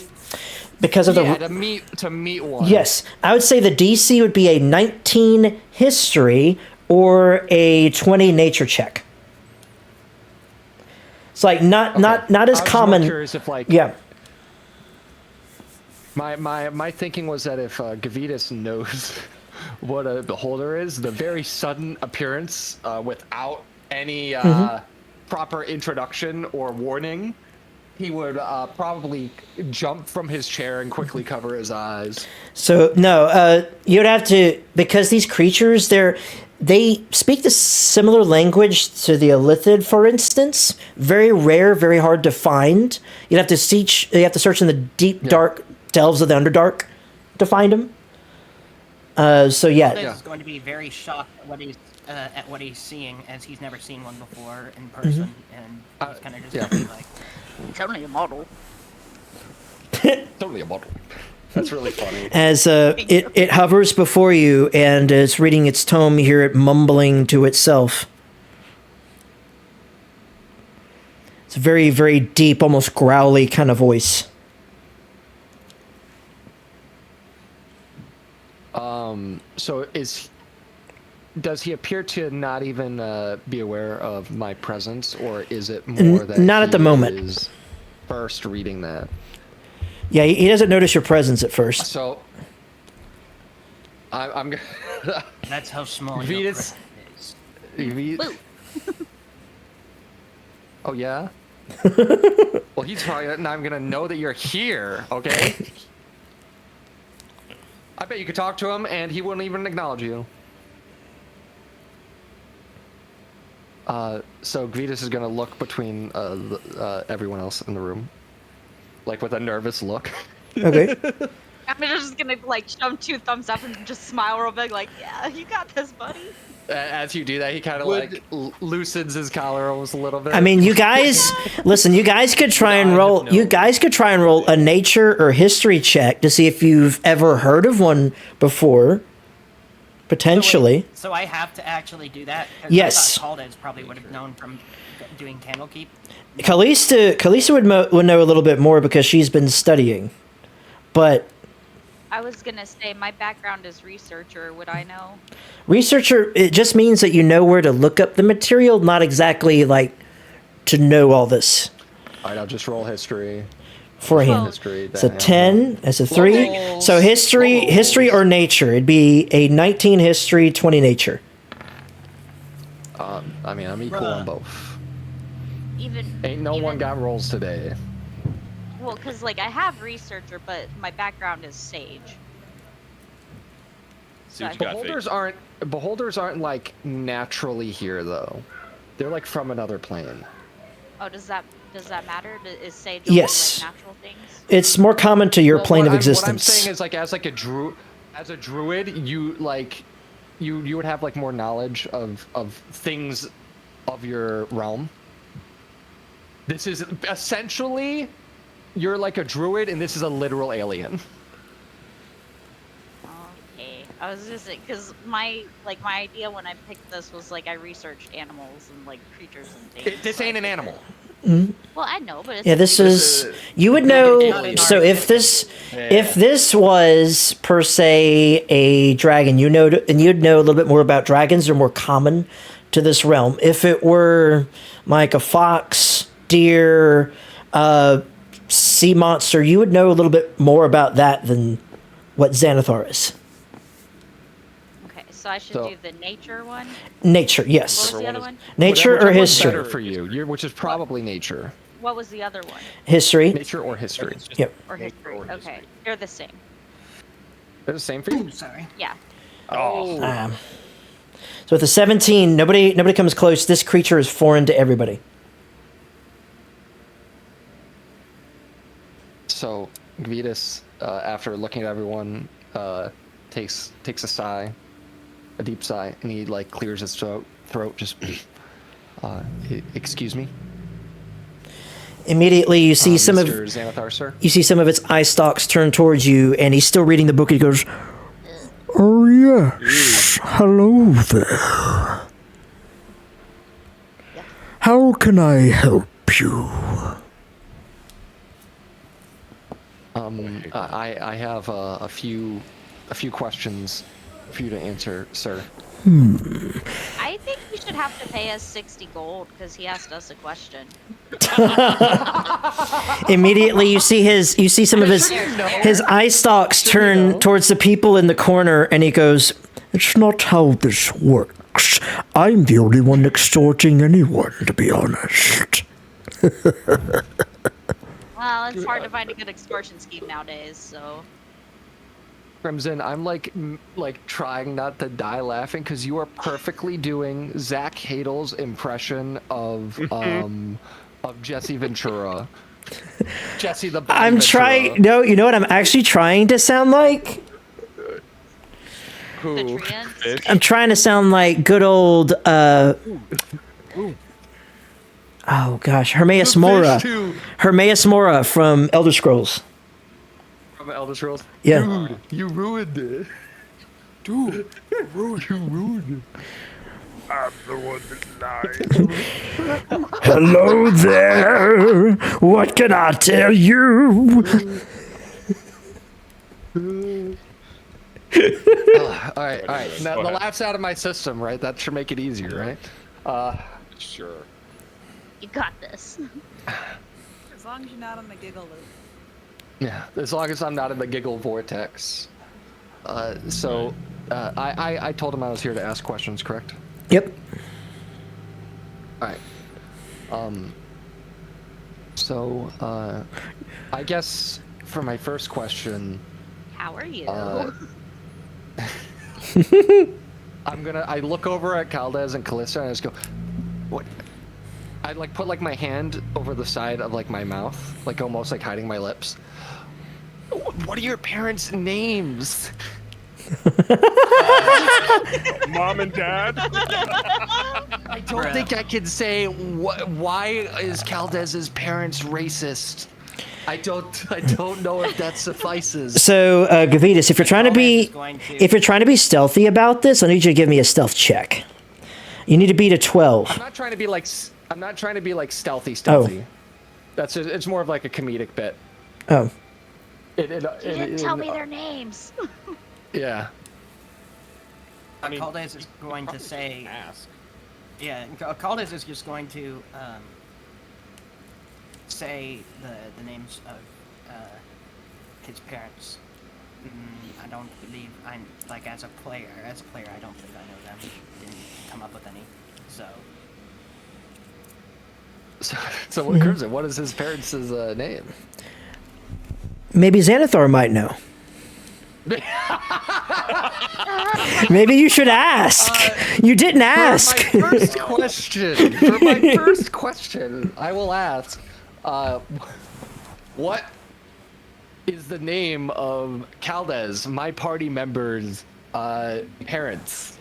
because of Yeah, the to meet one. yes, I would say the DC would be a 19 history or a 20 nature check. It's like not as I was common. more curious if Yeah. My thinking was that if Gavitas knows what a beholder is, the very sudden appearance without any proper introduction or warning, he would probably jump from his chair and quickly cover his eyes. So no, you'd have to, because these creatures, they speak the similar language to the Illithid, for instance. Very rare, very hard to find. You have to search in the deep, dark delves of the Underdark to find them. So yeah. This is going to be very shocked at what he's seeing, as he's never seen one before in person, and he's kind of just gonna be like, It's only a model. Totally a model. That's really funny. As it hovers before you and it's reading its tome, you hear it mumbling to itself. It's a very, very deep, almost growly kind of voice. So does he appear to not even be aware of my presence, or is it more that not at the moment is first reading that? Yeah, he doesn't notice your presence at first. So I'm that's how small your Vetus presence is. Oh yeah. Well, he's probably not gonna know that you're here. Okay. I bet you could talk to him and he wouldn't even acknowledge you. So Gvitas is gonna look between everyone else in the room, like with a nervous look. Okay. I'm just gonna like shove 2 thumbs up and just smile real big, like, yeah, you got this, buddy. As you do that, he kind of like loosens his collar almost a little bit. I mean, you guys, listen. You guys could try and roll. You guys could try and roll a nature or history check to see if you've ever heard of one before. Potentially. So I have to actually do that? 'Cause Yes. I thought Caldes probably would have known from doing Candlekeep. Kalista would know a little bit more because she's been studying, but I was gonna say my background is researcher. Would I know? researcher, it just means that you know where to look up the material, not exactly like to know all this All right, I'll just roll history. for him. History. It's a 10, it's a 3. So history or nature. It'd be a 19 history, 20 nature. I mean, I'm equal on both. Ain't no one got rolls today. Well, because like I have researcher, but my background is sage. See what you got, Fate. Beholders aren't like naturally here though. They're like from another plane. Oh, does that matter? Is sage Yes. like natural things? It's more common to your plane of What I'm existence. saying is like as a druid, you like you would have like more knowledge of things of your realm. This is essentially you're like a druid, and this is a literal alien. Okay, I was just because my idea when I picked this was like I researched animals and like creatures and things. This ain't an animal. Well, I know, but it's Yeah, this is you would know. So if this was per se a dragon, and you'd know a little bit more about dragons. They're more common to this realm. If it were like a fox, deer, sea monster, you would know a little bit more about that than what Xanathar is. Okay, so I should do the nature one. Nature, yes. What was the other one? Nature or history? Better for you, which is probably nature. What was the other one? History. Nature or history. Yep. Or history. Okay, they're the same. They're the same for you. Sorry. Yeah. Oh. So with a 17, nobody comes close. This creature is foreign to everybody. So Gvitas, after looking at everyone, takes a sigh, a deep sigh, and he like clears his throat. Just, excuse me. Immediately, you see some of Mr. Xanathar, sir? you see some of its eye stalks turn towards you, and he's still reading the book. He goes, "Oh yes, hello there. How can I help you?" I have a few questions for you to answer, sir. I think you should have to pay us 60 gold because he asked us a question. Immediately, you see some of his eye stalks turn towards the people in the corner, and he goes, It's not how this works. I'm the only one extorting anyone, to be honest. Well, it's hard to find a good extortion scheme nowadays, so. Crimson, I'm like trying not to die laughing because you are perfectly doing Zach Hadel's impression of Jesse Ventura. Jesse the Bunny I'm Ventura. trying. No, you know what I'm actually trying to sound like? Who? The Treants? Fish. I'm trying to sound like good old. Oh gosh, Hermaeus Mora. Hermaeus Mora from Elder Scrolls. From Elder Scrolls. Yeah. Dude, you ruined it. Dude, you ruined it. I'm the one that lied. Hello there. What can I tell you? All right. Now the laugh's out of my system, right? That should make it easier, right? Sure. You got this. As long as you're not on the giggle loop. Yeah, as long as I'm not in the giggle vortex. So, I told him I was here to ask questions, correct? Yep. All right. So, I guess for my first question, How are you? I look over at Caldez and Callista and I just go, what? I like put like my hand over the side of like my mouth, like almost like hiding my lips. What are your parents' names? Mom and Dad. I don't think I can say why is Caldez's parents racist. I don't know if that suffices. So, Gavitas, if you're trying to be, Is going to- if you're trying to be stealthy about this, I need you to give me a stealth check. You need to beat a 12. I'm not trying to be like stealthy. Oh. It's more of like a comedic bit. Oh. You didn't tell me their names. Yeah. I mean, Caldes is going to say, ask. yeah, Caldes is just going to say the names of his parents. I don't believe I'm like as a player. I don't believe I know them. Didn't come up with any. So what, Crimson? What is his parents' name? Maybe Xanathar might know. Maybe you should ask. You didn't ask. For my first question, I will ask, what is the name of Caldez, my party member's parents?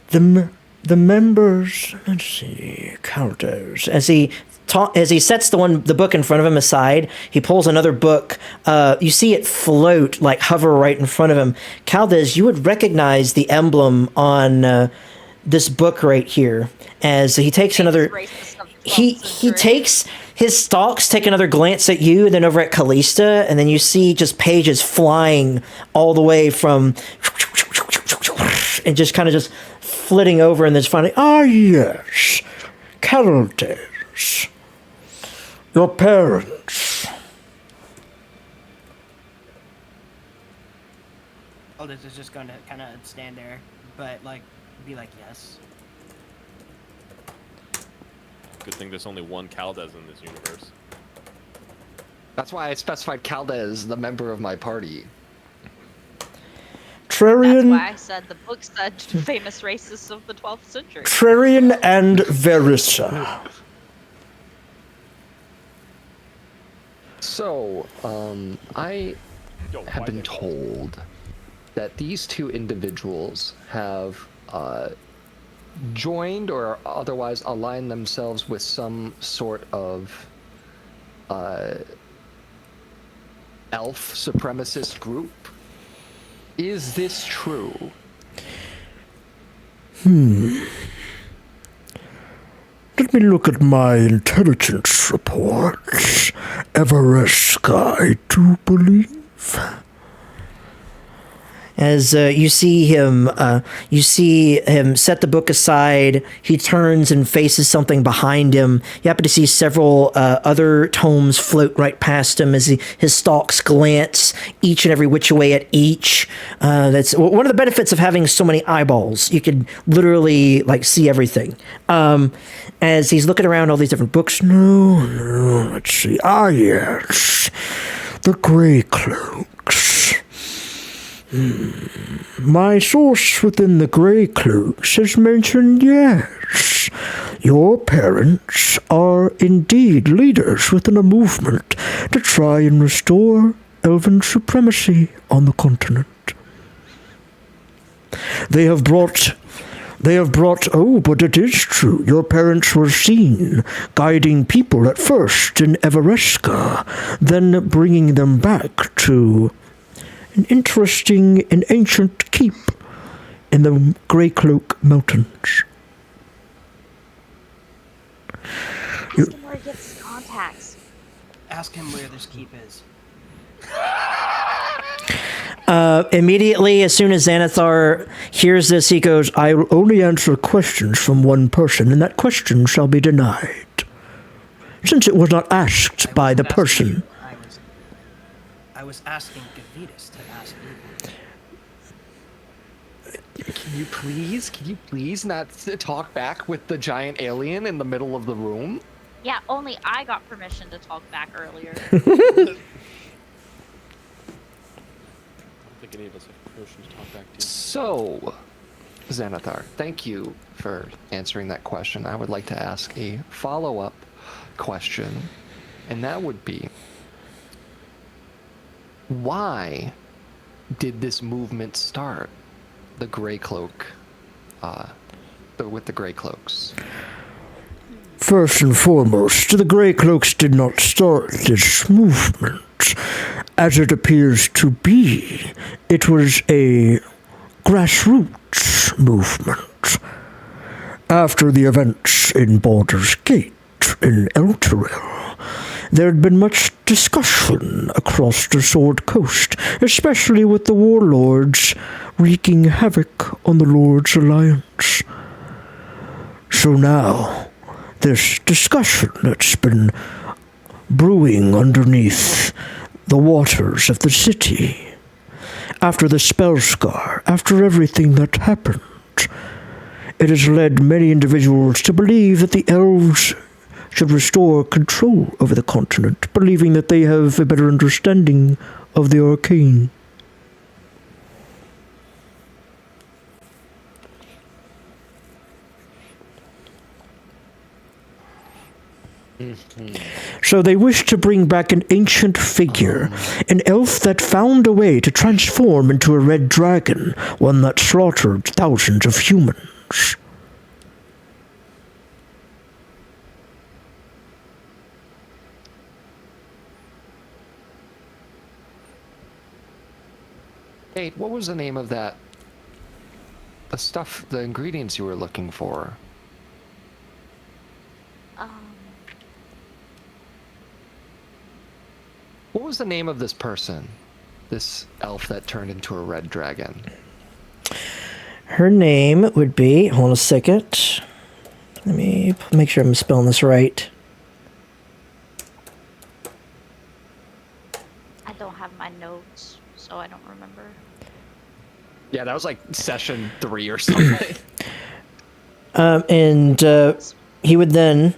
The members. Let's see. Counters as he sets the book in front of him aside. He pulls another book. You see it float, like hover right in front of him. Caldez, you would recognize the emblem on this book right here. As he takes another. He takes his stalks, take another glance at you, and then over at Callista, and then you see just pages flying all the way from, and just kind of just flitting over, and then finally, yes, Caldez, your parents. Caldes is just going to kind of stand there, but like be like yes. Good thing there's only one Caldez in this universe. That's why I specified Caldez, the member of my party. Trarian. That's why I said the book said famous racists of the 12th century. Trarian and Verissa. So, I have been told that these two individuals have joined or otherwise aligned themselves with some sort of elf supremacist group. Is this true? Let me look at my intelligence reports. Everest, I do believe. As you see him set the book aside. He turns and faces something behind him. You happen to see several other tomes float right past him as his stalks glance each and every which way at each. That's one of the benefits of having so many eyeballs. You can literally like see everything. As he's looking around all these different books. No, let's see. Ah, yes. The Grey Cloaks. My source within the Grey Cloaks has mentioned, yes, your parents are indeed leaders within a movement to try and restore elven supremacy on the continent. They have brought, oh, but it is true, your parents were seen guiding people at first in Everesca, then bringing them back to an interesting and ancient keep in the Grey Cloak Mountains. Ask him where he gets his contacts. Ask him where this keep is. Immediately, as soon as Xanathar hears this, he goes, I will only answer questions from one person, and that question shall be denied, since it was not asked by the person. I was asking Gavitas to ask you. Can you please not talk back with the giant alien in the middle of the room? Yeah, only I got permission to talk back earlier. I don't think any of us have permission to talk back to you. So, Xanathar, thank you for answering that question. I would like to ask a follow-up question, and that would be, why did this movement start? The Grey Cloak, with the Grey Cloaks. First and foremost, the Grey Cloaks did not start this movement. As it appears to be, it was a grassroots movement. After the events in Baldur's Gate in Elturel, there had been much discussion across the Sword Coast, especially with the warlords wreaking havoc on the Lord's Alliance. So now, this discussion that's been brewing underneath the waters of the city, after the Spellscar, after everything that happened, it has led many individuals to believe that the elves should restore control over the continent, believing that they have a better understanding of the arcane. So they wish to bring back an ancient figure, an elf that found a way to transform into a red dragon, one that slaughtered thousands of humans. Kate, what was the name of that? The ingredients you were looking for? What was the name of this person? This elf that turned into a red dragon? her name would be, hold on a second. Let me make sure I'm spelling this right. I don't have my notes, so I don't remember. Yeah, that was like session 3 or something. He would then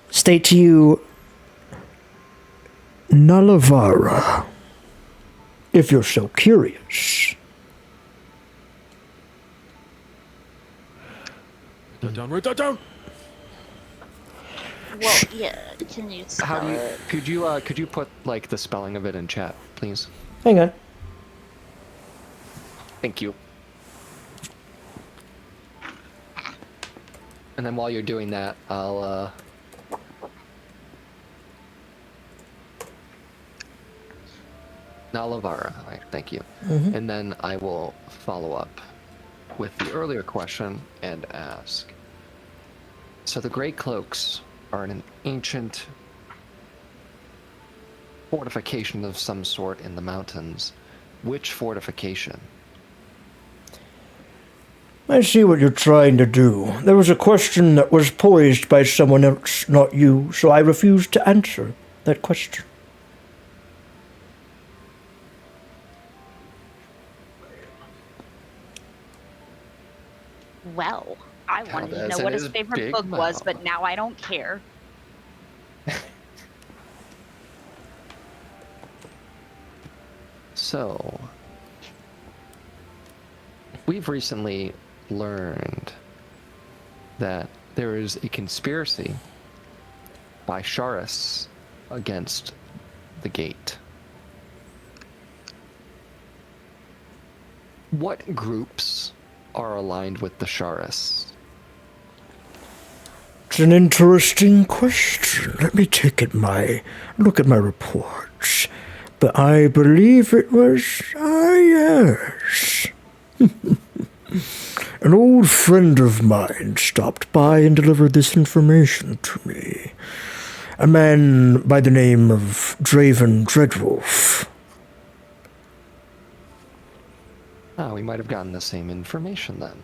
state to you, Nalavara, if you're so curious. Write that down. Well, yeah. Can you spell How do you? it? Could you put like the spelling of it in chat, please? hang on. Thank you. And then while you're doing that, I'll Nalavara, all right, thank you. Mm-hmm. And then I will follow up with the earlier question and ask. So the Great Cloaks are an ancient fortification of some sort in the mountains. Which fortification? I see what you're trying to do. There was a question that was posed by someone else, not you, so I refuse to answer that question. Well, I wanted to that's know in what his his favorite big book was, mouth. but now I don't care. So, we've recently learned that there is a conspiracy by Sharis against the gate. What groups are aligned with the Sharis? It's an interesting question. Let me look at my reports. But I believe it was, yes. An old friend of mine stopped by and delivered this information to me. A man by the name of Draven Dreadwolf. Oh, we might have gotten the same information then.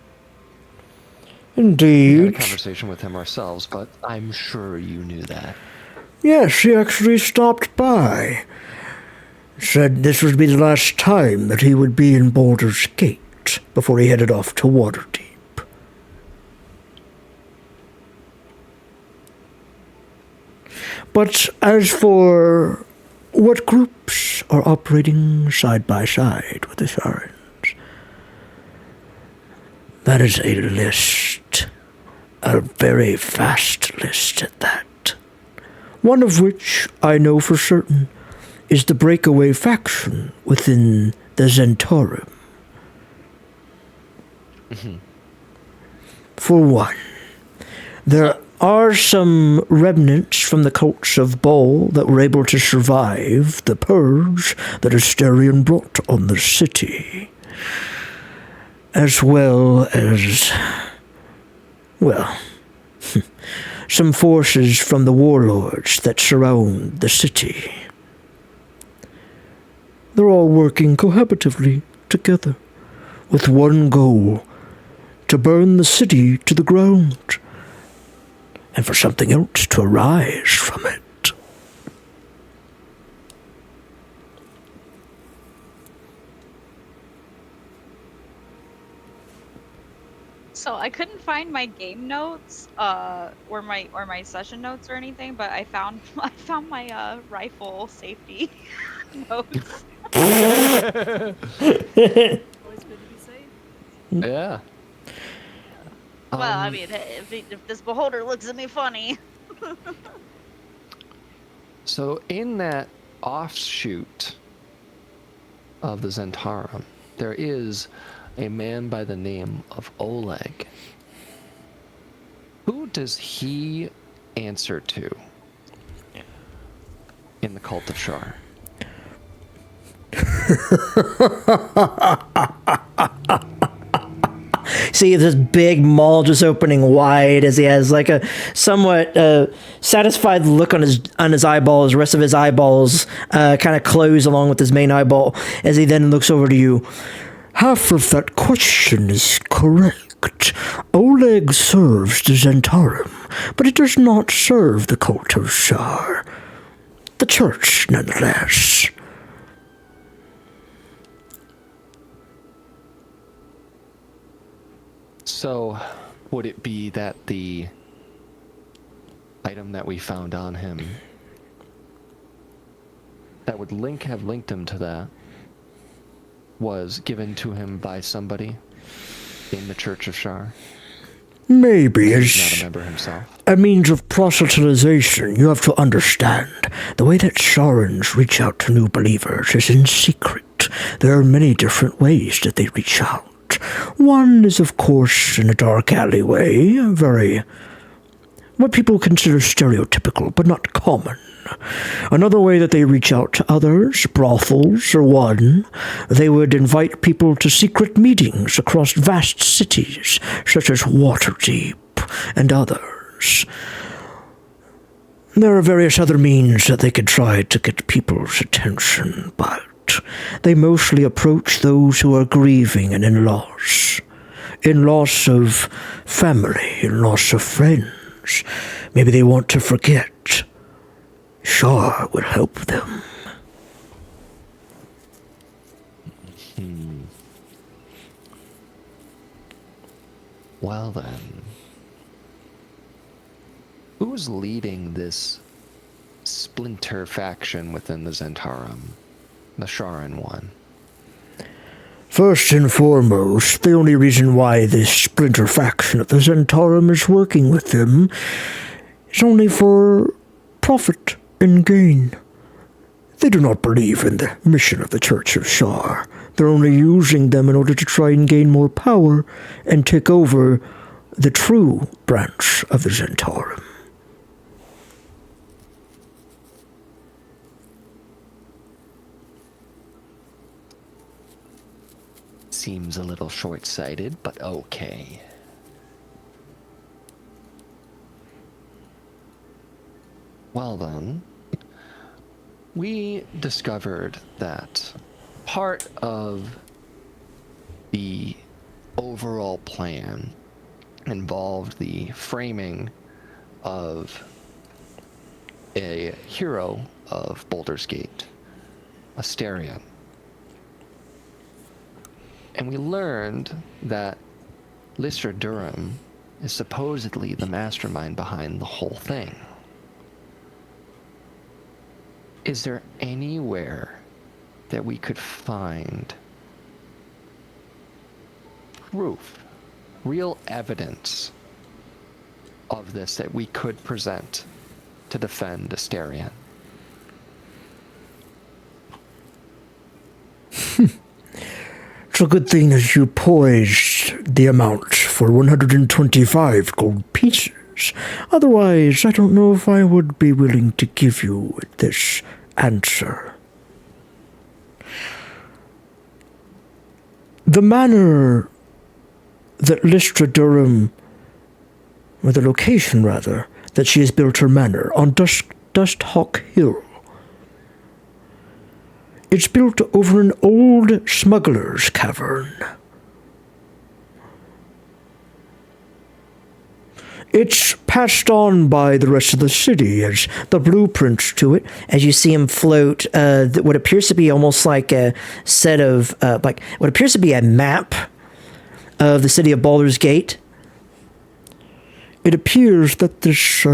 We had a Indeed. conversation with him ourselves, but I'm sure you knew that. Yes, he actually stopped by. Said this would be the last time that he would be in Baldur's Gate before he headed off to Waterdeep. But as for what groups are operating side by side with the Sharans, that is a list, a very vast list at that. One of which I know for certain is the breakaway faction within the Zentarum. For one, there are some remnants from the cults of Baal that were able to survive the purge that Asterion brought on the city, as well as, well, some forces from the warlords that surround the city. They're all working cohabitively together, with one goal: to burn the city to the ground, and for something else to arise from it. So I couldn't find my game notes, or my session notes or anything, but I found my rifle safety notes. Always good to be safe. Yeah. Well, I mean, if this beholder looks at me funny. So in that offshoot of the Zentarum, there is a man by the name of Oleg. Who does he answer to in the cult of Shar? See this big maul just opening wide as he has like a somewhat satisfied look on his eyeballs. The rest of his eyeballs kind of close along with his main eyeball as he then looks over to you. Half of that question is correct. Oleg serves the Zentarum, but it does not serve the cult of Shar. The church, nonetheless. So, would it be that the item that we found on him that would have linked him to that was given to him by somebody in the Church of Shar? Maybe He's as not a member himself. a means of proselytization. You have to understand, the way that Sharans reach out to new believers is in secret. There are many different ways that they reach out. One is, of course, in a dark alleyway, what people consider stereotypical, but not common. Another way that they reach out to others, brothels are one. They would invite people to secret meetings across vast cities, such as Waterdeep and others. There are various other means that they could try to get people's attention, but they mostly approach those who are grieving and in loss. In loss of family, in loss of friends. Maybe they want to forget. Shar will help them. Well then, who's leading this splinter faction within the Zentarum? The Sharan one. First and foremost, the only reason why this splinter faction of the Zentarum is working with them is only for profit and gain. They do not believe in the mission of the Church of Shar. They're only using them in order to try and gain more power and take over the true branch of the Zentarum. Seems a little short-sighted, but okay. Well then, we discovered that part of the overall plan involved the framing of a hero of Baldur's Gate, Asterion. And we learned that Lystra Durham is supposedly the mastermind behind the whole thing. Is there anywhere that we could find proof, real evidence of this that we could present to defend Asterion? It's a good thing that you poised the amount for 125 gold pieces. Otherwise, I don't know if I would be willing to give you this answer. The manor that Lystra Durham, or the location rather, that she has built her manor on Dusthawk Hill. It's built over an old smuggler's cavern. It's passed on by the rest of the city as the blueprints to it. As you see him float, what appears to be almost like a set of, like what appears to be a map of the city of Baldur's Gate. It appears that this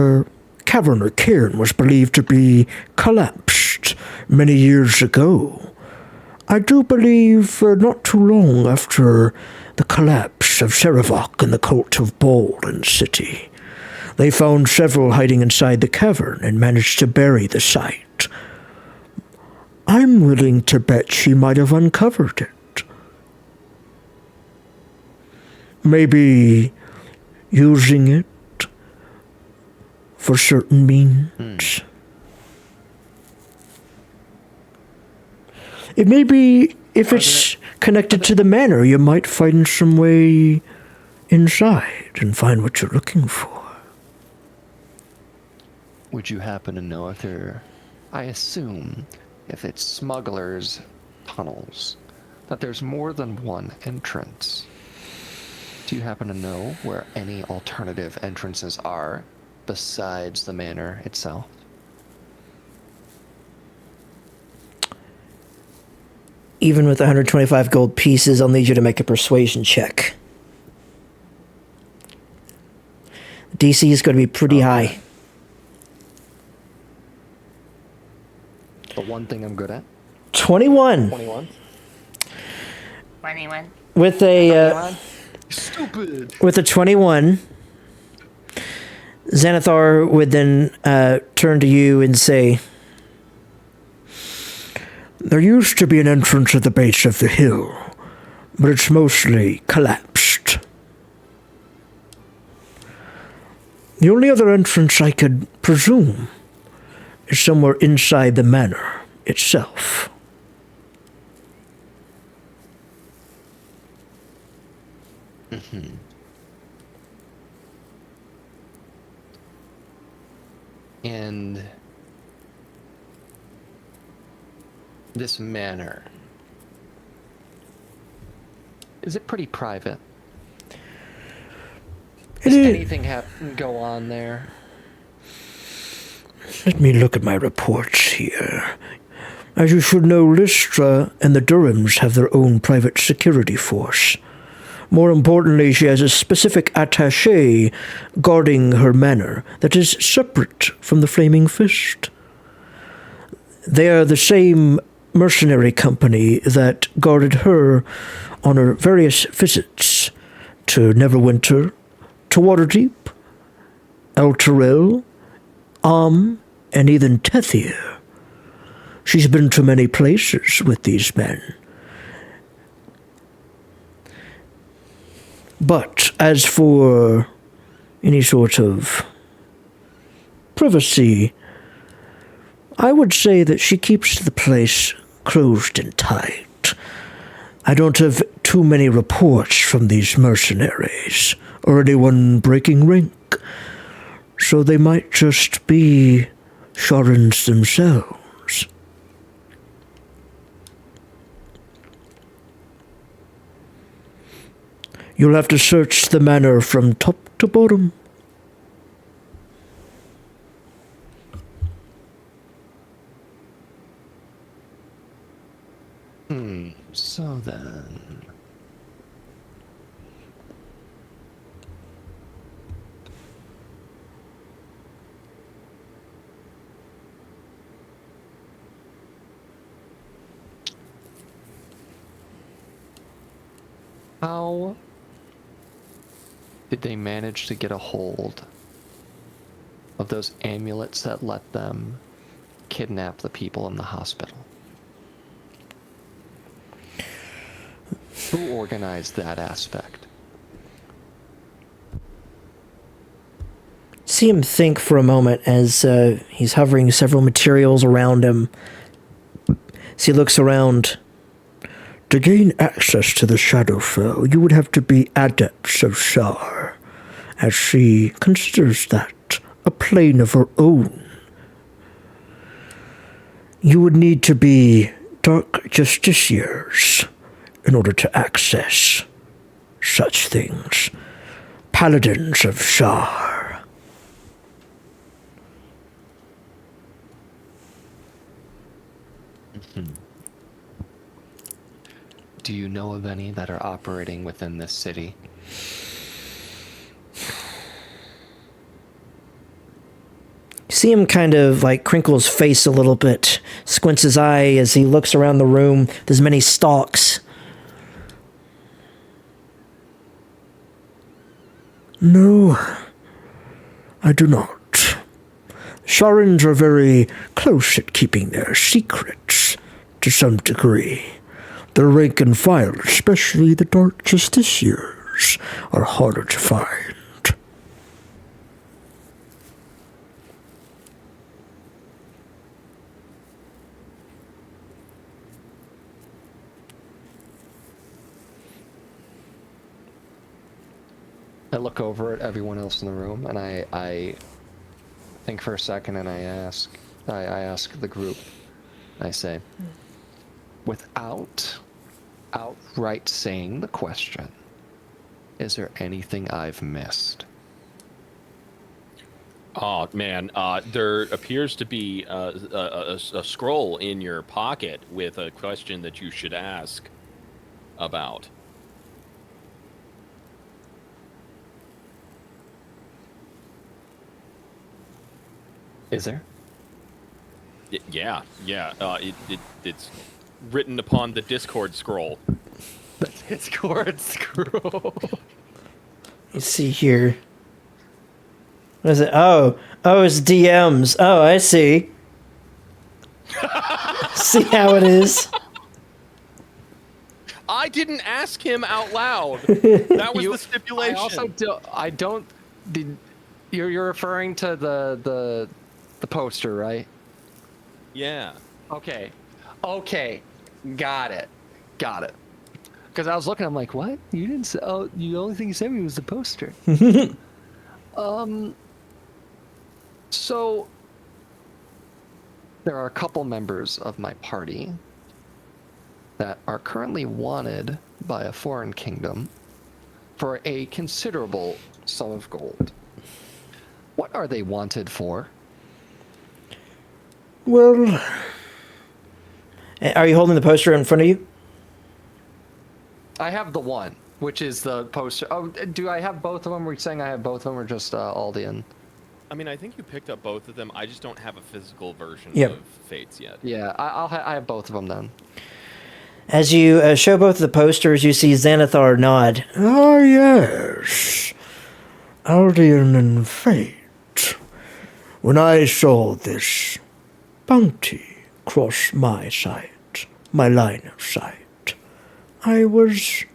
cavern or cairn was believed to be collapsed many years ago. I do believe not too long after the collapse of Serevok and the cult of Baldur's City. They found several hiding inside the cavern and managed to bury the site. I'm willing to bet she might have uncovered it. Maybe using it for certain means. It may be, if it's connected to the manor, you might find some way inside and find what you're looking for. Would you happen to know if there, I assume, if it's smugglers' tunnels, that there's more than one entrance? Do you happen to know where any alternative entrances are besides the manor itself? Even with 125 gold pieces, I'll need you to make a persuasion check. DC is going to be pretty high. The one thing I'm good at? 21. 21. 21. With a Stupid! with a 21, Xanathar would then turn to you and say, There used to be an entrance at the base of the hill, but it's mostly collapsed. The only other entrance I could presume is somewhere inside the manor itself. And this manor, is it pretty private? Does anything go on there? Let me look at my reports here. As you should know, Lystra and the Durhams have their own private security force. More importantly, she has a specific attaché guarding her manor that is separate from the Flaming Fist. They are the same mercenary company that guarded her on her various visits to Neverwinter, to Waterdeep, Elturel, and even Tethir. She's been to many places with these men. But as for any sort of privacy, I would say that she keeps the place closed and tight. I don't have too many reports from these mercenaries or anyone breaking rank, so they might just be Sharans themselves. You'll have to search the manor from top to bottom. So then... How did they manage to get a hold of those amulets that let them kidnap the people in the hospital? Who organized that aspect? See him think for a moment as he's hovering several materials around him. As he looks around. To gain access to the Shadowfell, you would have to be adepts of Shar, as she considers that a plane of her own. You would need to be Dark Justiciars in order to access such things. Paladins of Shar. Do you know of any that are operating within this city? See him kind of like crinkle his face a little bit, squints his eye as he looks around the room. There's many stalks. No, I do not. Sharans are very close at keeping their secrets, to some degree. The rank and file, especially the Dark Justiciars, are harder to find. I look over at everyone else in the room and I think for a second and I ask the group, I say, without outright saying the question, is there anything I've missed? Oh man, there appears to be a scroll in your pocket with a question that you should ask about. Is there? Yeah. It's written upon the Discord scroll. The Discord scroll. You see here. What is it? Oh, it's DMs. Oh, I see. See how it is? I didn't ask him out loud. That was the stipulation. I also don't. You're referring to the poster, right? Yeah. Okay. Got it. Because I was looking, I'm like, what? You didn't say? Oh, the only thing you sent me was the poster. So there are a couple members of my party that are currently wanted by a foreign kingdom for a considerable sum of gold. What are they wanted for? Well, Are you holding the poster in front of you? I have the one, which is the poster. Oh, do I have both of them? Are we saying I have both of them, or just Aldian? I mean, I think you picked up both of them. I just don't have a physical version Yep. of Fates yet. Yeah, I have both of them then. As you show both of the posters, you see Xanathar nod. ah, yes. Aldean and Fate. When I saw this bounty cross my sight, my line of sight, I was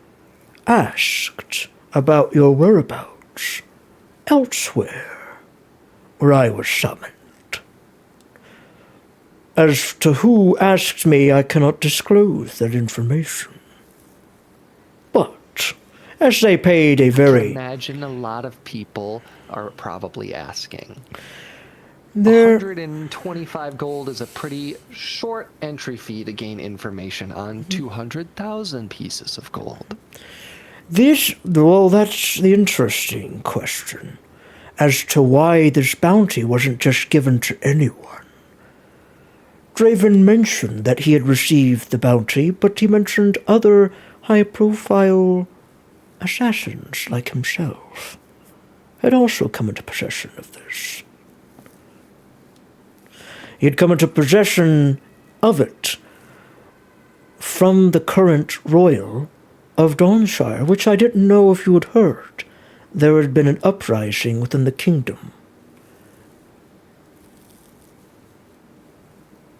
asked about your whereabouts elsewhere, where I was summoned. As to who asked me, I cannot disclose that information. But, as they paid a I very... imagine a lot of people are probably asking. There, 125 gold is a pretty short entry fee to gain information on 200,000 pieces of gold. well, that's the interesting question, as to why this bounty wasn't just given to anyone. Draven mentioned that he had received the bounty, but he mentioned other high-profile assassins like himself had also come into possession of this. He had come into possession of it from the current royal of Dawnshire, which I didn't know if you had heard. There had been an uprising within the kingdom.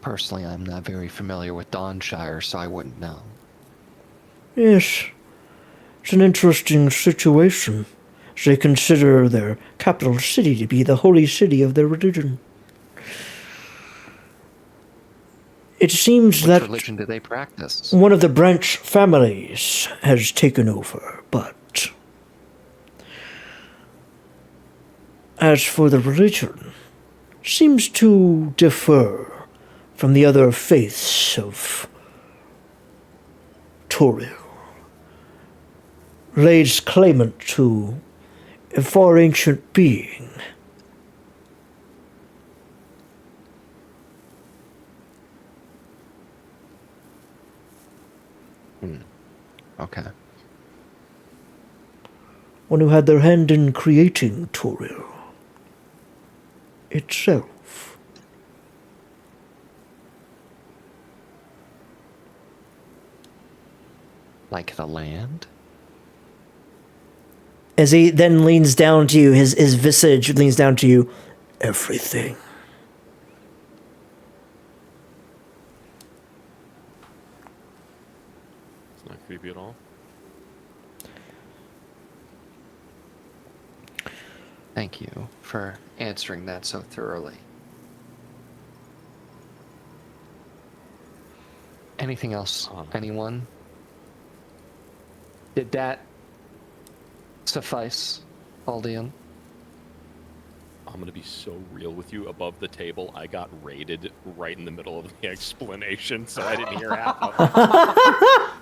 Personally, I'm not very familiar with Dawnshire, so I wouldn't know. Yes, it's an interesting situation, as they consider their capital city to be the holy city of their religion. It seems Which that religion do they practice? one of the branch families has taken over, but as for the religion, seems to differ from the other faiths of Toril. Lays claimant to a far ancient being. Okay. One who had their hand in creating Toril itself. Like the land? As he then leans down to you, his visage leans down to you. Everything. It's not creepy at all. Thank you for answering that so thoroughly. Anything else? Anyone? Did that suffice, Aldian? I'm gonna be so real with you. Above the table, I got raided right in the middle of the explanation, so I didn't hear half of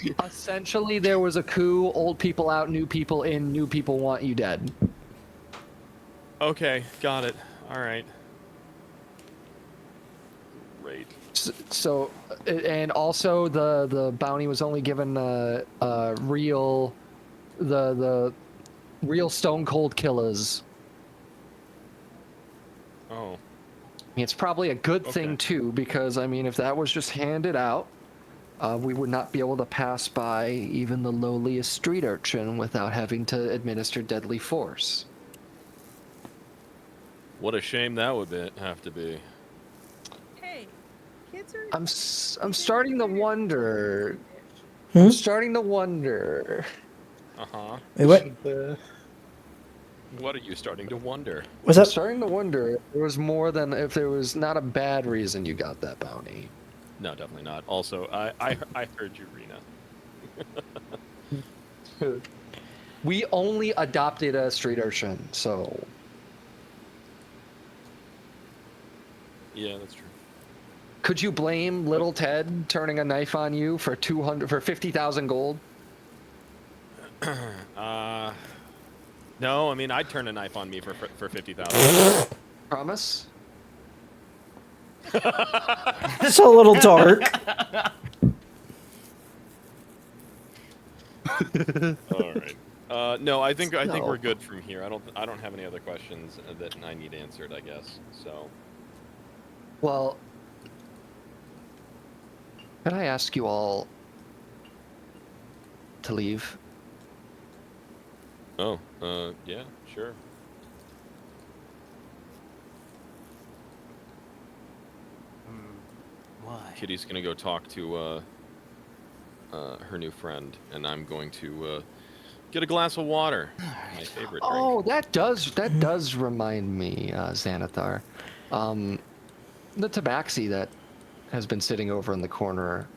it. Essentially, there was a coup, old people out, new people in, new people want you dead. Okay, got it. All right. Great. So, and also the bounty was only given real, the real stone cold killers. Oh. I mean, it's probably a good Okay. thing too, because I mean, if that was just handed out, we would not be able to pass by even the lowliest street urchin without having to administer deadly force. What a shame that would have to be. Hey, kids are. I'm starting to wonder. Hmm? I'm starting to wonder. Uh-huh. Wait, what? What are you starting to wonder? What's I'm up? starting to wonder if there was more than if there was not a bad reason you got that bounty. No, definitely not. Also, I heard you, Rena. We only adopted a street urchin, so Yeah, that's true. Could you blame little Ted turning a knife on you for 50,000 gold? No, I mean I'd turn a knife on me for 50,000. Promise? It's a little dark. All right. No, I think No. we're good from here. I don't have any other questions that I need answered, I guess. So. Well, could I ask you all to leave? Oh, yeah, sure. Why? Kitty's gonna go talk to her new friend, and I'm going to get a glass of water, my favorite drink. Oh, that does remind me, Xanathar. The tabaxi that has been sitting over in the corner.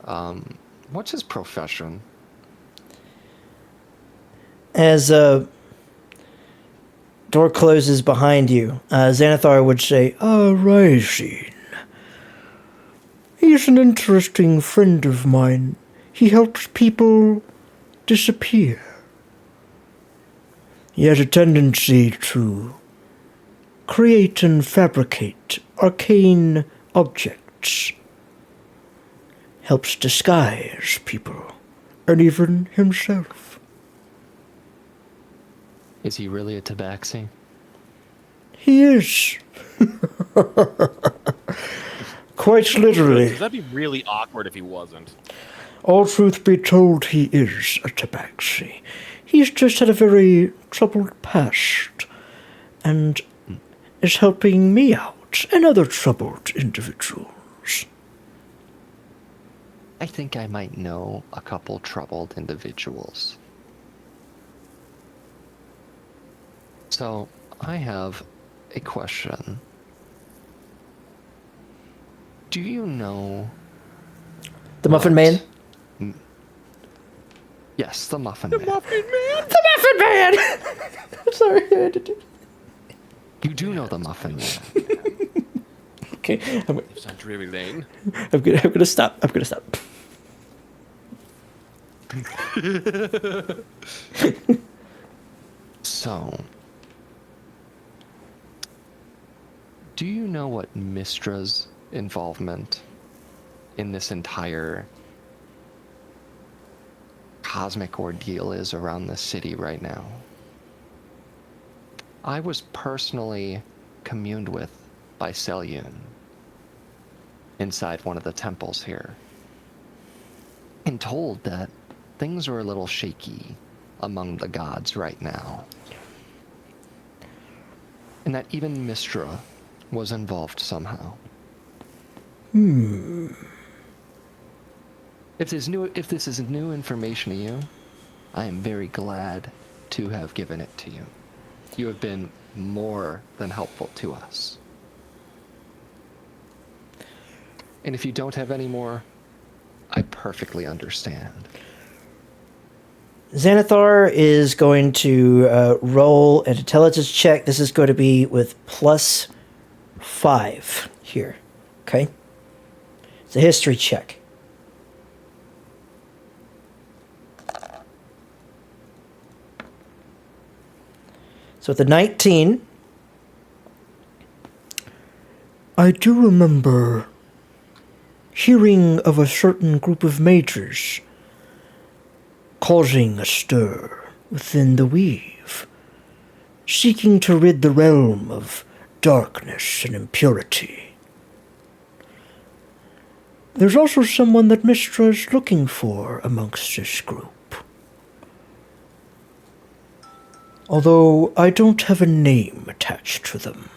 What's his profession? As door closes behind you, Xanathar would say, Rising. He's an interesting friend of mine. He helps people disappear. He has a tendency to create and fabricate arcane objects. Helps disguise people, and even himself. Is he really a tabaxi? He is. Quite literally. Because that'd be really awkward if he wasn't. All truth be told, he is a tabaxi. He's just had a very troubled past, and is helping me out and other troubled individuals. I think I might know a couple troubled individuals. So, I have a question. Do you know... the Muffin Man? Yes, the Muffin Man. The Muffin Man! I'm sorry, I had to do. You do know the Muffin Man. Okay, It's on Drury Lane. I'm gonna stop. I'm gonna stop. So, do you know what Mistra's involvement in this entire cosmic ordeal is around the city right now? I was personally communed with by Selyun inside one of the temples here, and told that things are a little shaky among the gods right now, and that even Mistra was involved somehow. If this is new information to you, I am very glad to have given it to you. You have been more than helpful to us. And if you don't have any more, I perfectly understand. Xanathar is going to roll an intelligence check. This is going to be with +5 here. Okay? It's a history check. So with the 19, I do remember hearing of a certain group of mages causing a stir within the weave, seeking to rid the realm of darkness and impurity. There's also someone that Mistra's looking for amongst this group. Although I don't have a name attached to them.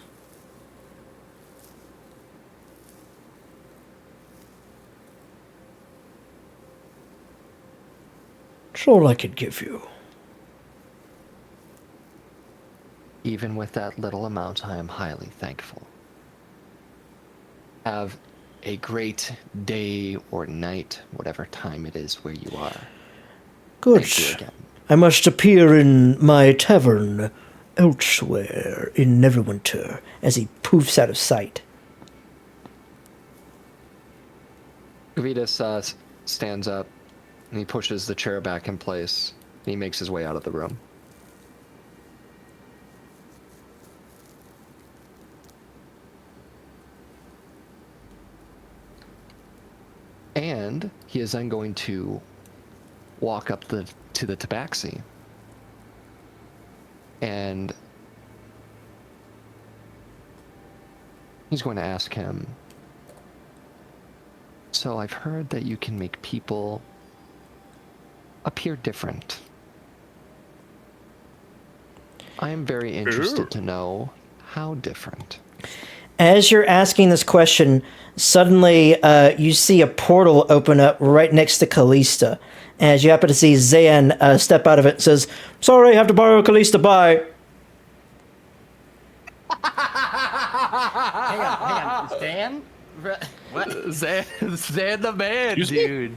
That's all I could give you. Even with that little amount, I am highly thankful. Have a great day or night, whatever time it is where you are. Good. Thank you again. I must appear in my tavern elsewhere in Neverwinter. as he poofs out of sight. Gavitas stands up and he pushes the chair back in place. And he makes his way out of the room. And he is then going to walk up to the tabaxi. And he's going to ask him, so I've heard that you can make people appear different. I am very interested to know how different. As you're asking this question, suddenly you see a portal open up right next to Callista. As you happen to see Zan step out of it and says, "Sorry, I have to borrow Callista, bye." Hang on. Stan? What? Zan the man, dude.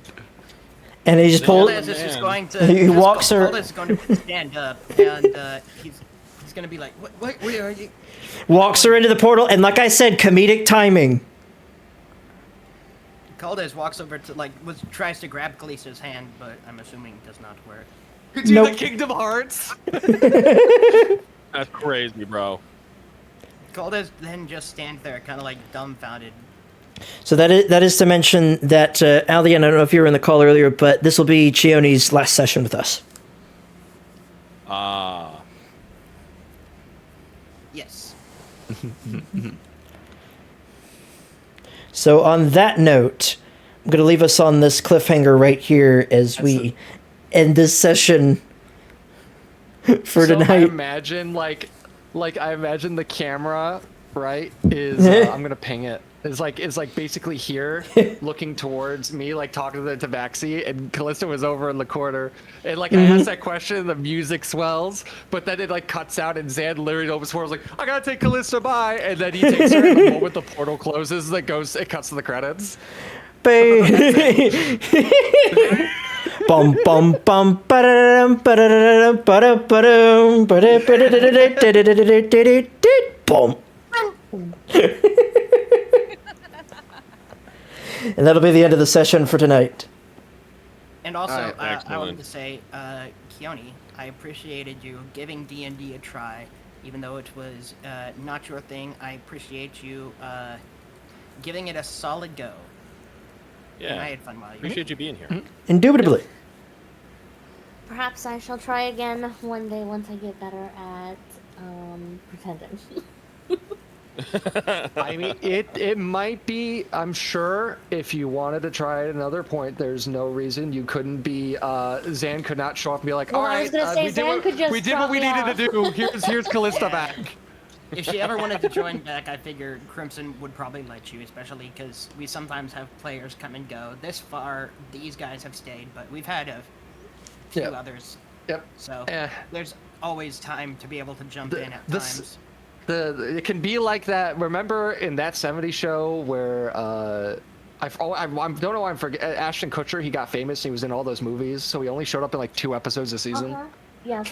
And he just pulls. Coldez is just going to. He walks her. Coldez is going to stand up, and he's going to be like, "What? Where are you?" Walks her into the portal, and like I said, comedic timing. Coldez walks over to tries to grab Callista's hand, but I'm assuming it does not work. Dude, Nope. the Kingdom Hearts. That's crazy, bro. Coldez then just stands there, kind of like dumbfounded. So that is to mention that Aldian, I don't know if you were in the call earlier, but this will be Chioni's last session with us. Yes. So on that note, I'm going to leave us on this cliffhanger right here as we end this session for tonight. I imagine I imagine the camera, right, is I'm going to ping it. It's like basically here, looking towards me, like talking to the tabaxi, and Callista was over in the corner. And I asked that question, the music swells, but then it cuts out, and Zan literally opens the portal, like, I gotta take Callista by, and then he takes her. And the moment the portal closes, it cuts to the credits. Bum bum bum ba-da-dum, ba-da-dum, ba-da-ba-dum, ba-da-ba-da-da-da-da-da-da-da-da-da-da. Boom. And that'll be the end of the session for tonight. And also, Alright, I wanted to say, Keone, I appreciated you giving D&D a try, even though it was not your thing. I appreciate you giving it a solid go. Yeah. And I had fun while you Appreciate you being here. Indubitably. Perhaps I shall try again one day once I get better at pretending. I mean, it might be. I'm sure if you wanted to try at another point, there's no reason you couldn't be. Zan could not show up and be like, Well, all I right, was gonna say, Zan could just we did drop what we me needed off." to do. Here's Callista back. If she ever wanted to join back, I figured Crimson would probably let you, especially because we sometimes have players come and go. This far, these guys have stayed, but we've had a few Yep. others. Yep. So Eh. there's always time to be able to jump in at this- times. It can be like that. Remember in that '70s show where I don't know why I'm forgetting Ashton Kutcher. He got famous. And he was in all those movies, so he only showed up in 2 episodes a season. Yeah.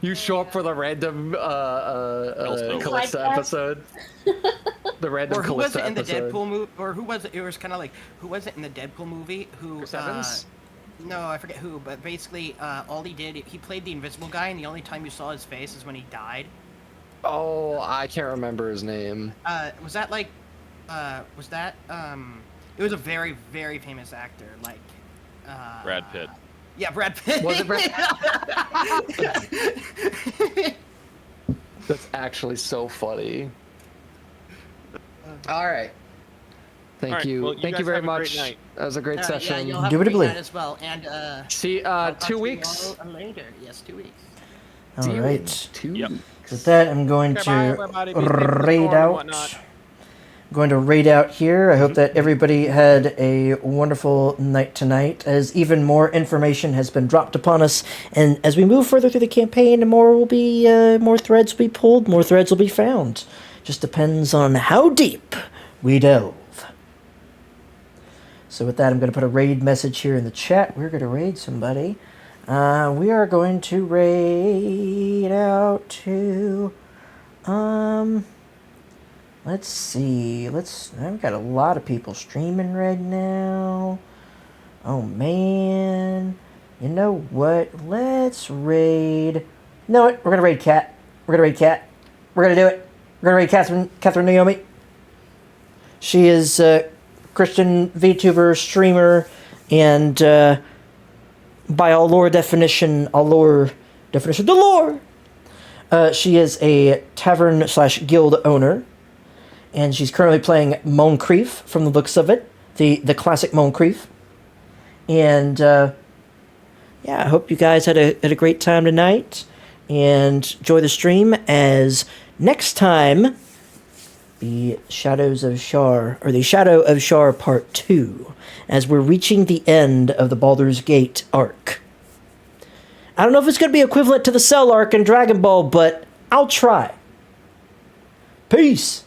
You show up for the random Callista Podcast. episode. The random Or who was Callista it in the episode. Deadpool movie? Or who was it? It was kind of like, who was it in the Deadpool movie? Who? Chris Evans? No, I forget who. But basically, all he did, he played the invisible guy, and the only time you saw his face is when he died. Oh, I can't remember his name. Was that it was a very, very famous actor, Brad Pitt. Yeah, Brad Pitt. Was it Brad? That's actually so funny. All right. Thank All right, you. well, you Thank guys you very have a great much. night. That was a great Yeah, session. you'll have a great Indubitably. night as well. And See, I'll talk 2 to you weeks. all later. Yes, 2 weeks. All See you in right. 2 Yep. weeks. With that, I'm going Okay, bye, to everybody. Be safe in the raid storm and out. whatnot. Going to raid out here. I hope that everybody had a wonderful night tonight, as even more information has been dropped upon us. And as we move further through the campaign, more threads will be pulled, more threads will be found. Just depends on how deep we delve. So with that, I'm going to put a raid message here in the chat. We're going to raid somebody. We are going to raid out to Let's see. I've got a lot of people streaming right now. Oh man. You know what? Let's raid. You know what? We're gonna raid Cat. We're gonna raid Cat. We're gonna do it. We're gonna raid Catherine Naomi. She is a Christian VTuber streamer, and by all lore definition, the lore. She is a tavern / guild owner, and she's currently playing Moncrief from the looks of it, the classic Moncrief. And yeah, I hope you guys had a great time tonight, and enjoy the stream. As next time, the Shadows of Shar, or the Shadow of Shar Part 2, as we're reaching the end of the Baldur's Gate arc. I don't know if it's going to be equivalent to the Cell arc in Dragon Ball, but I'll try. Peace!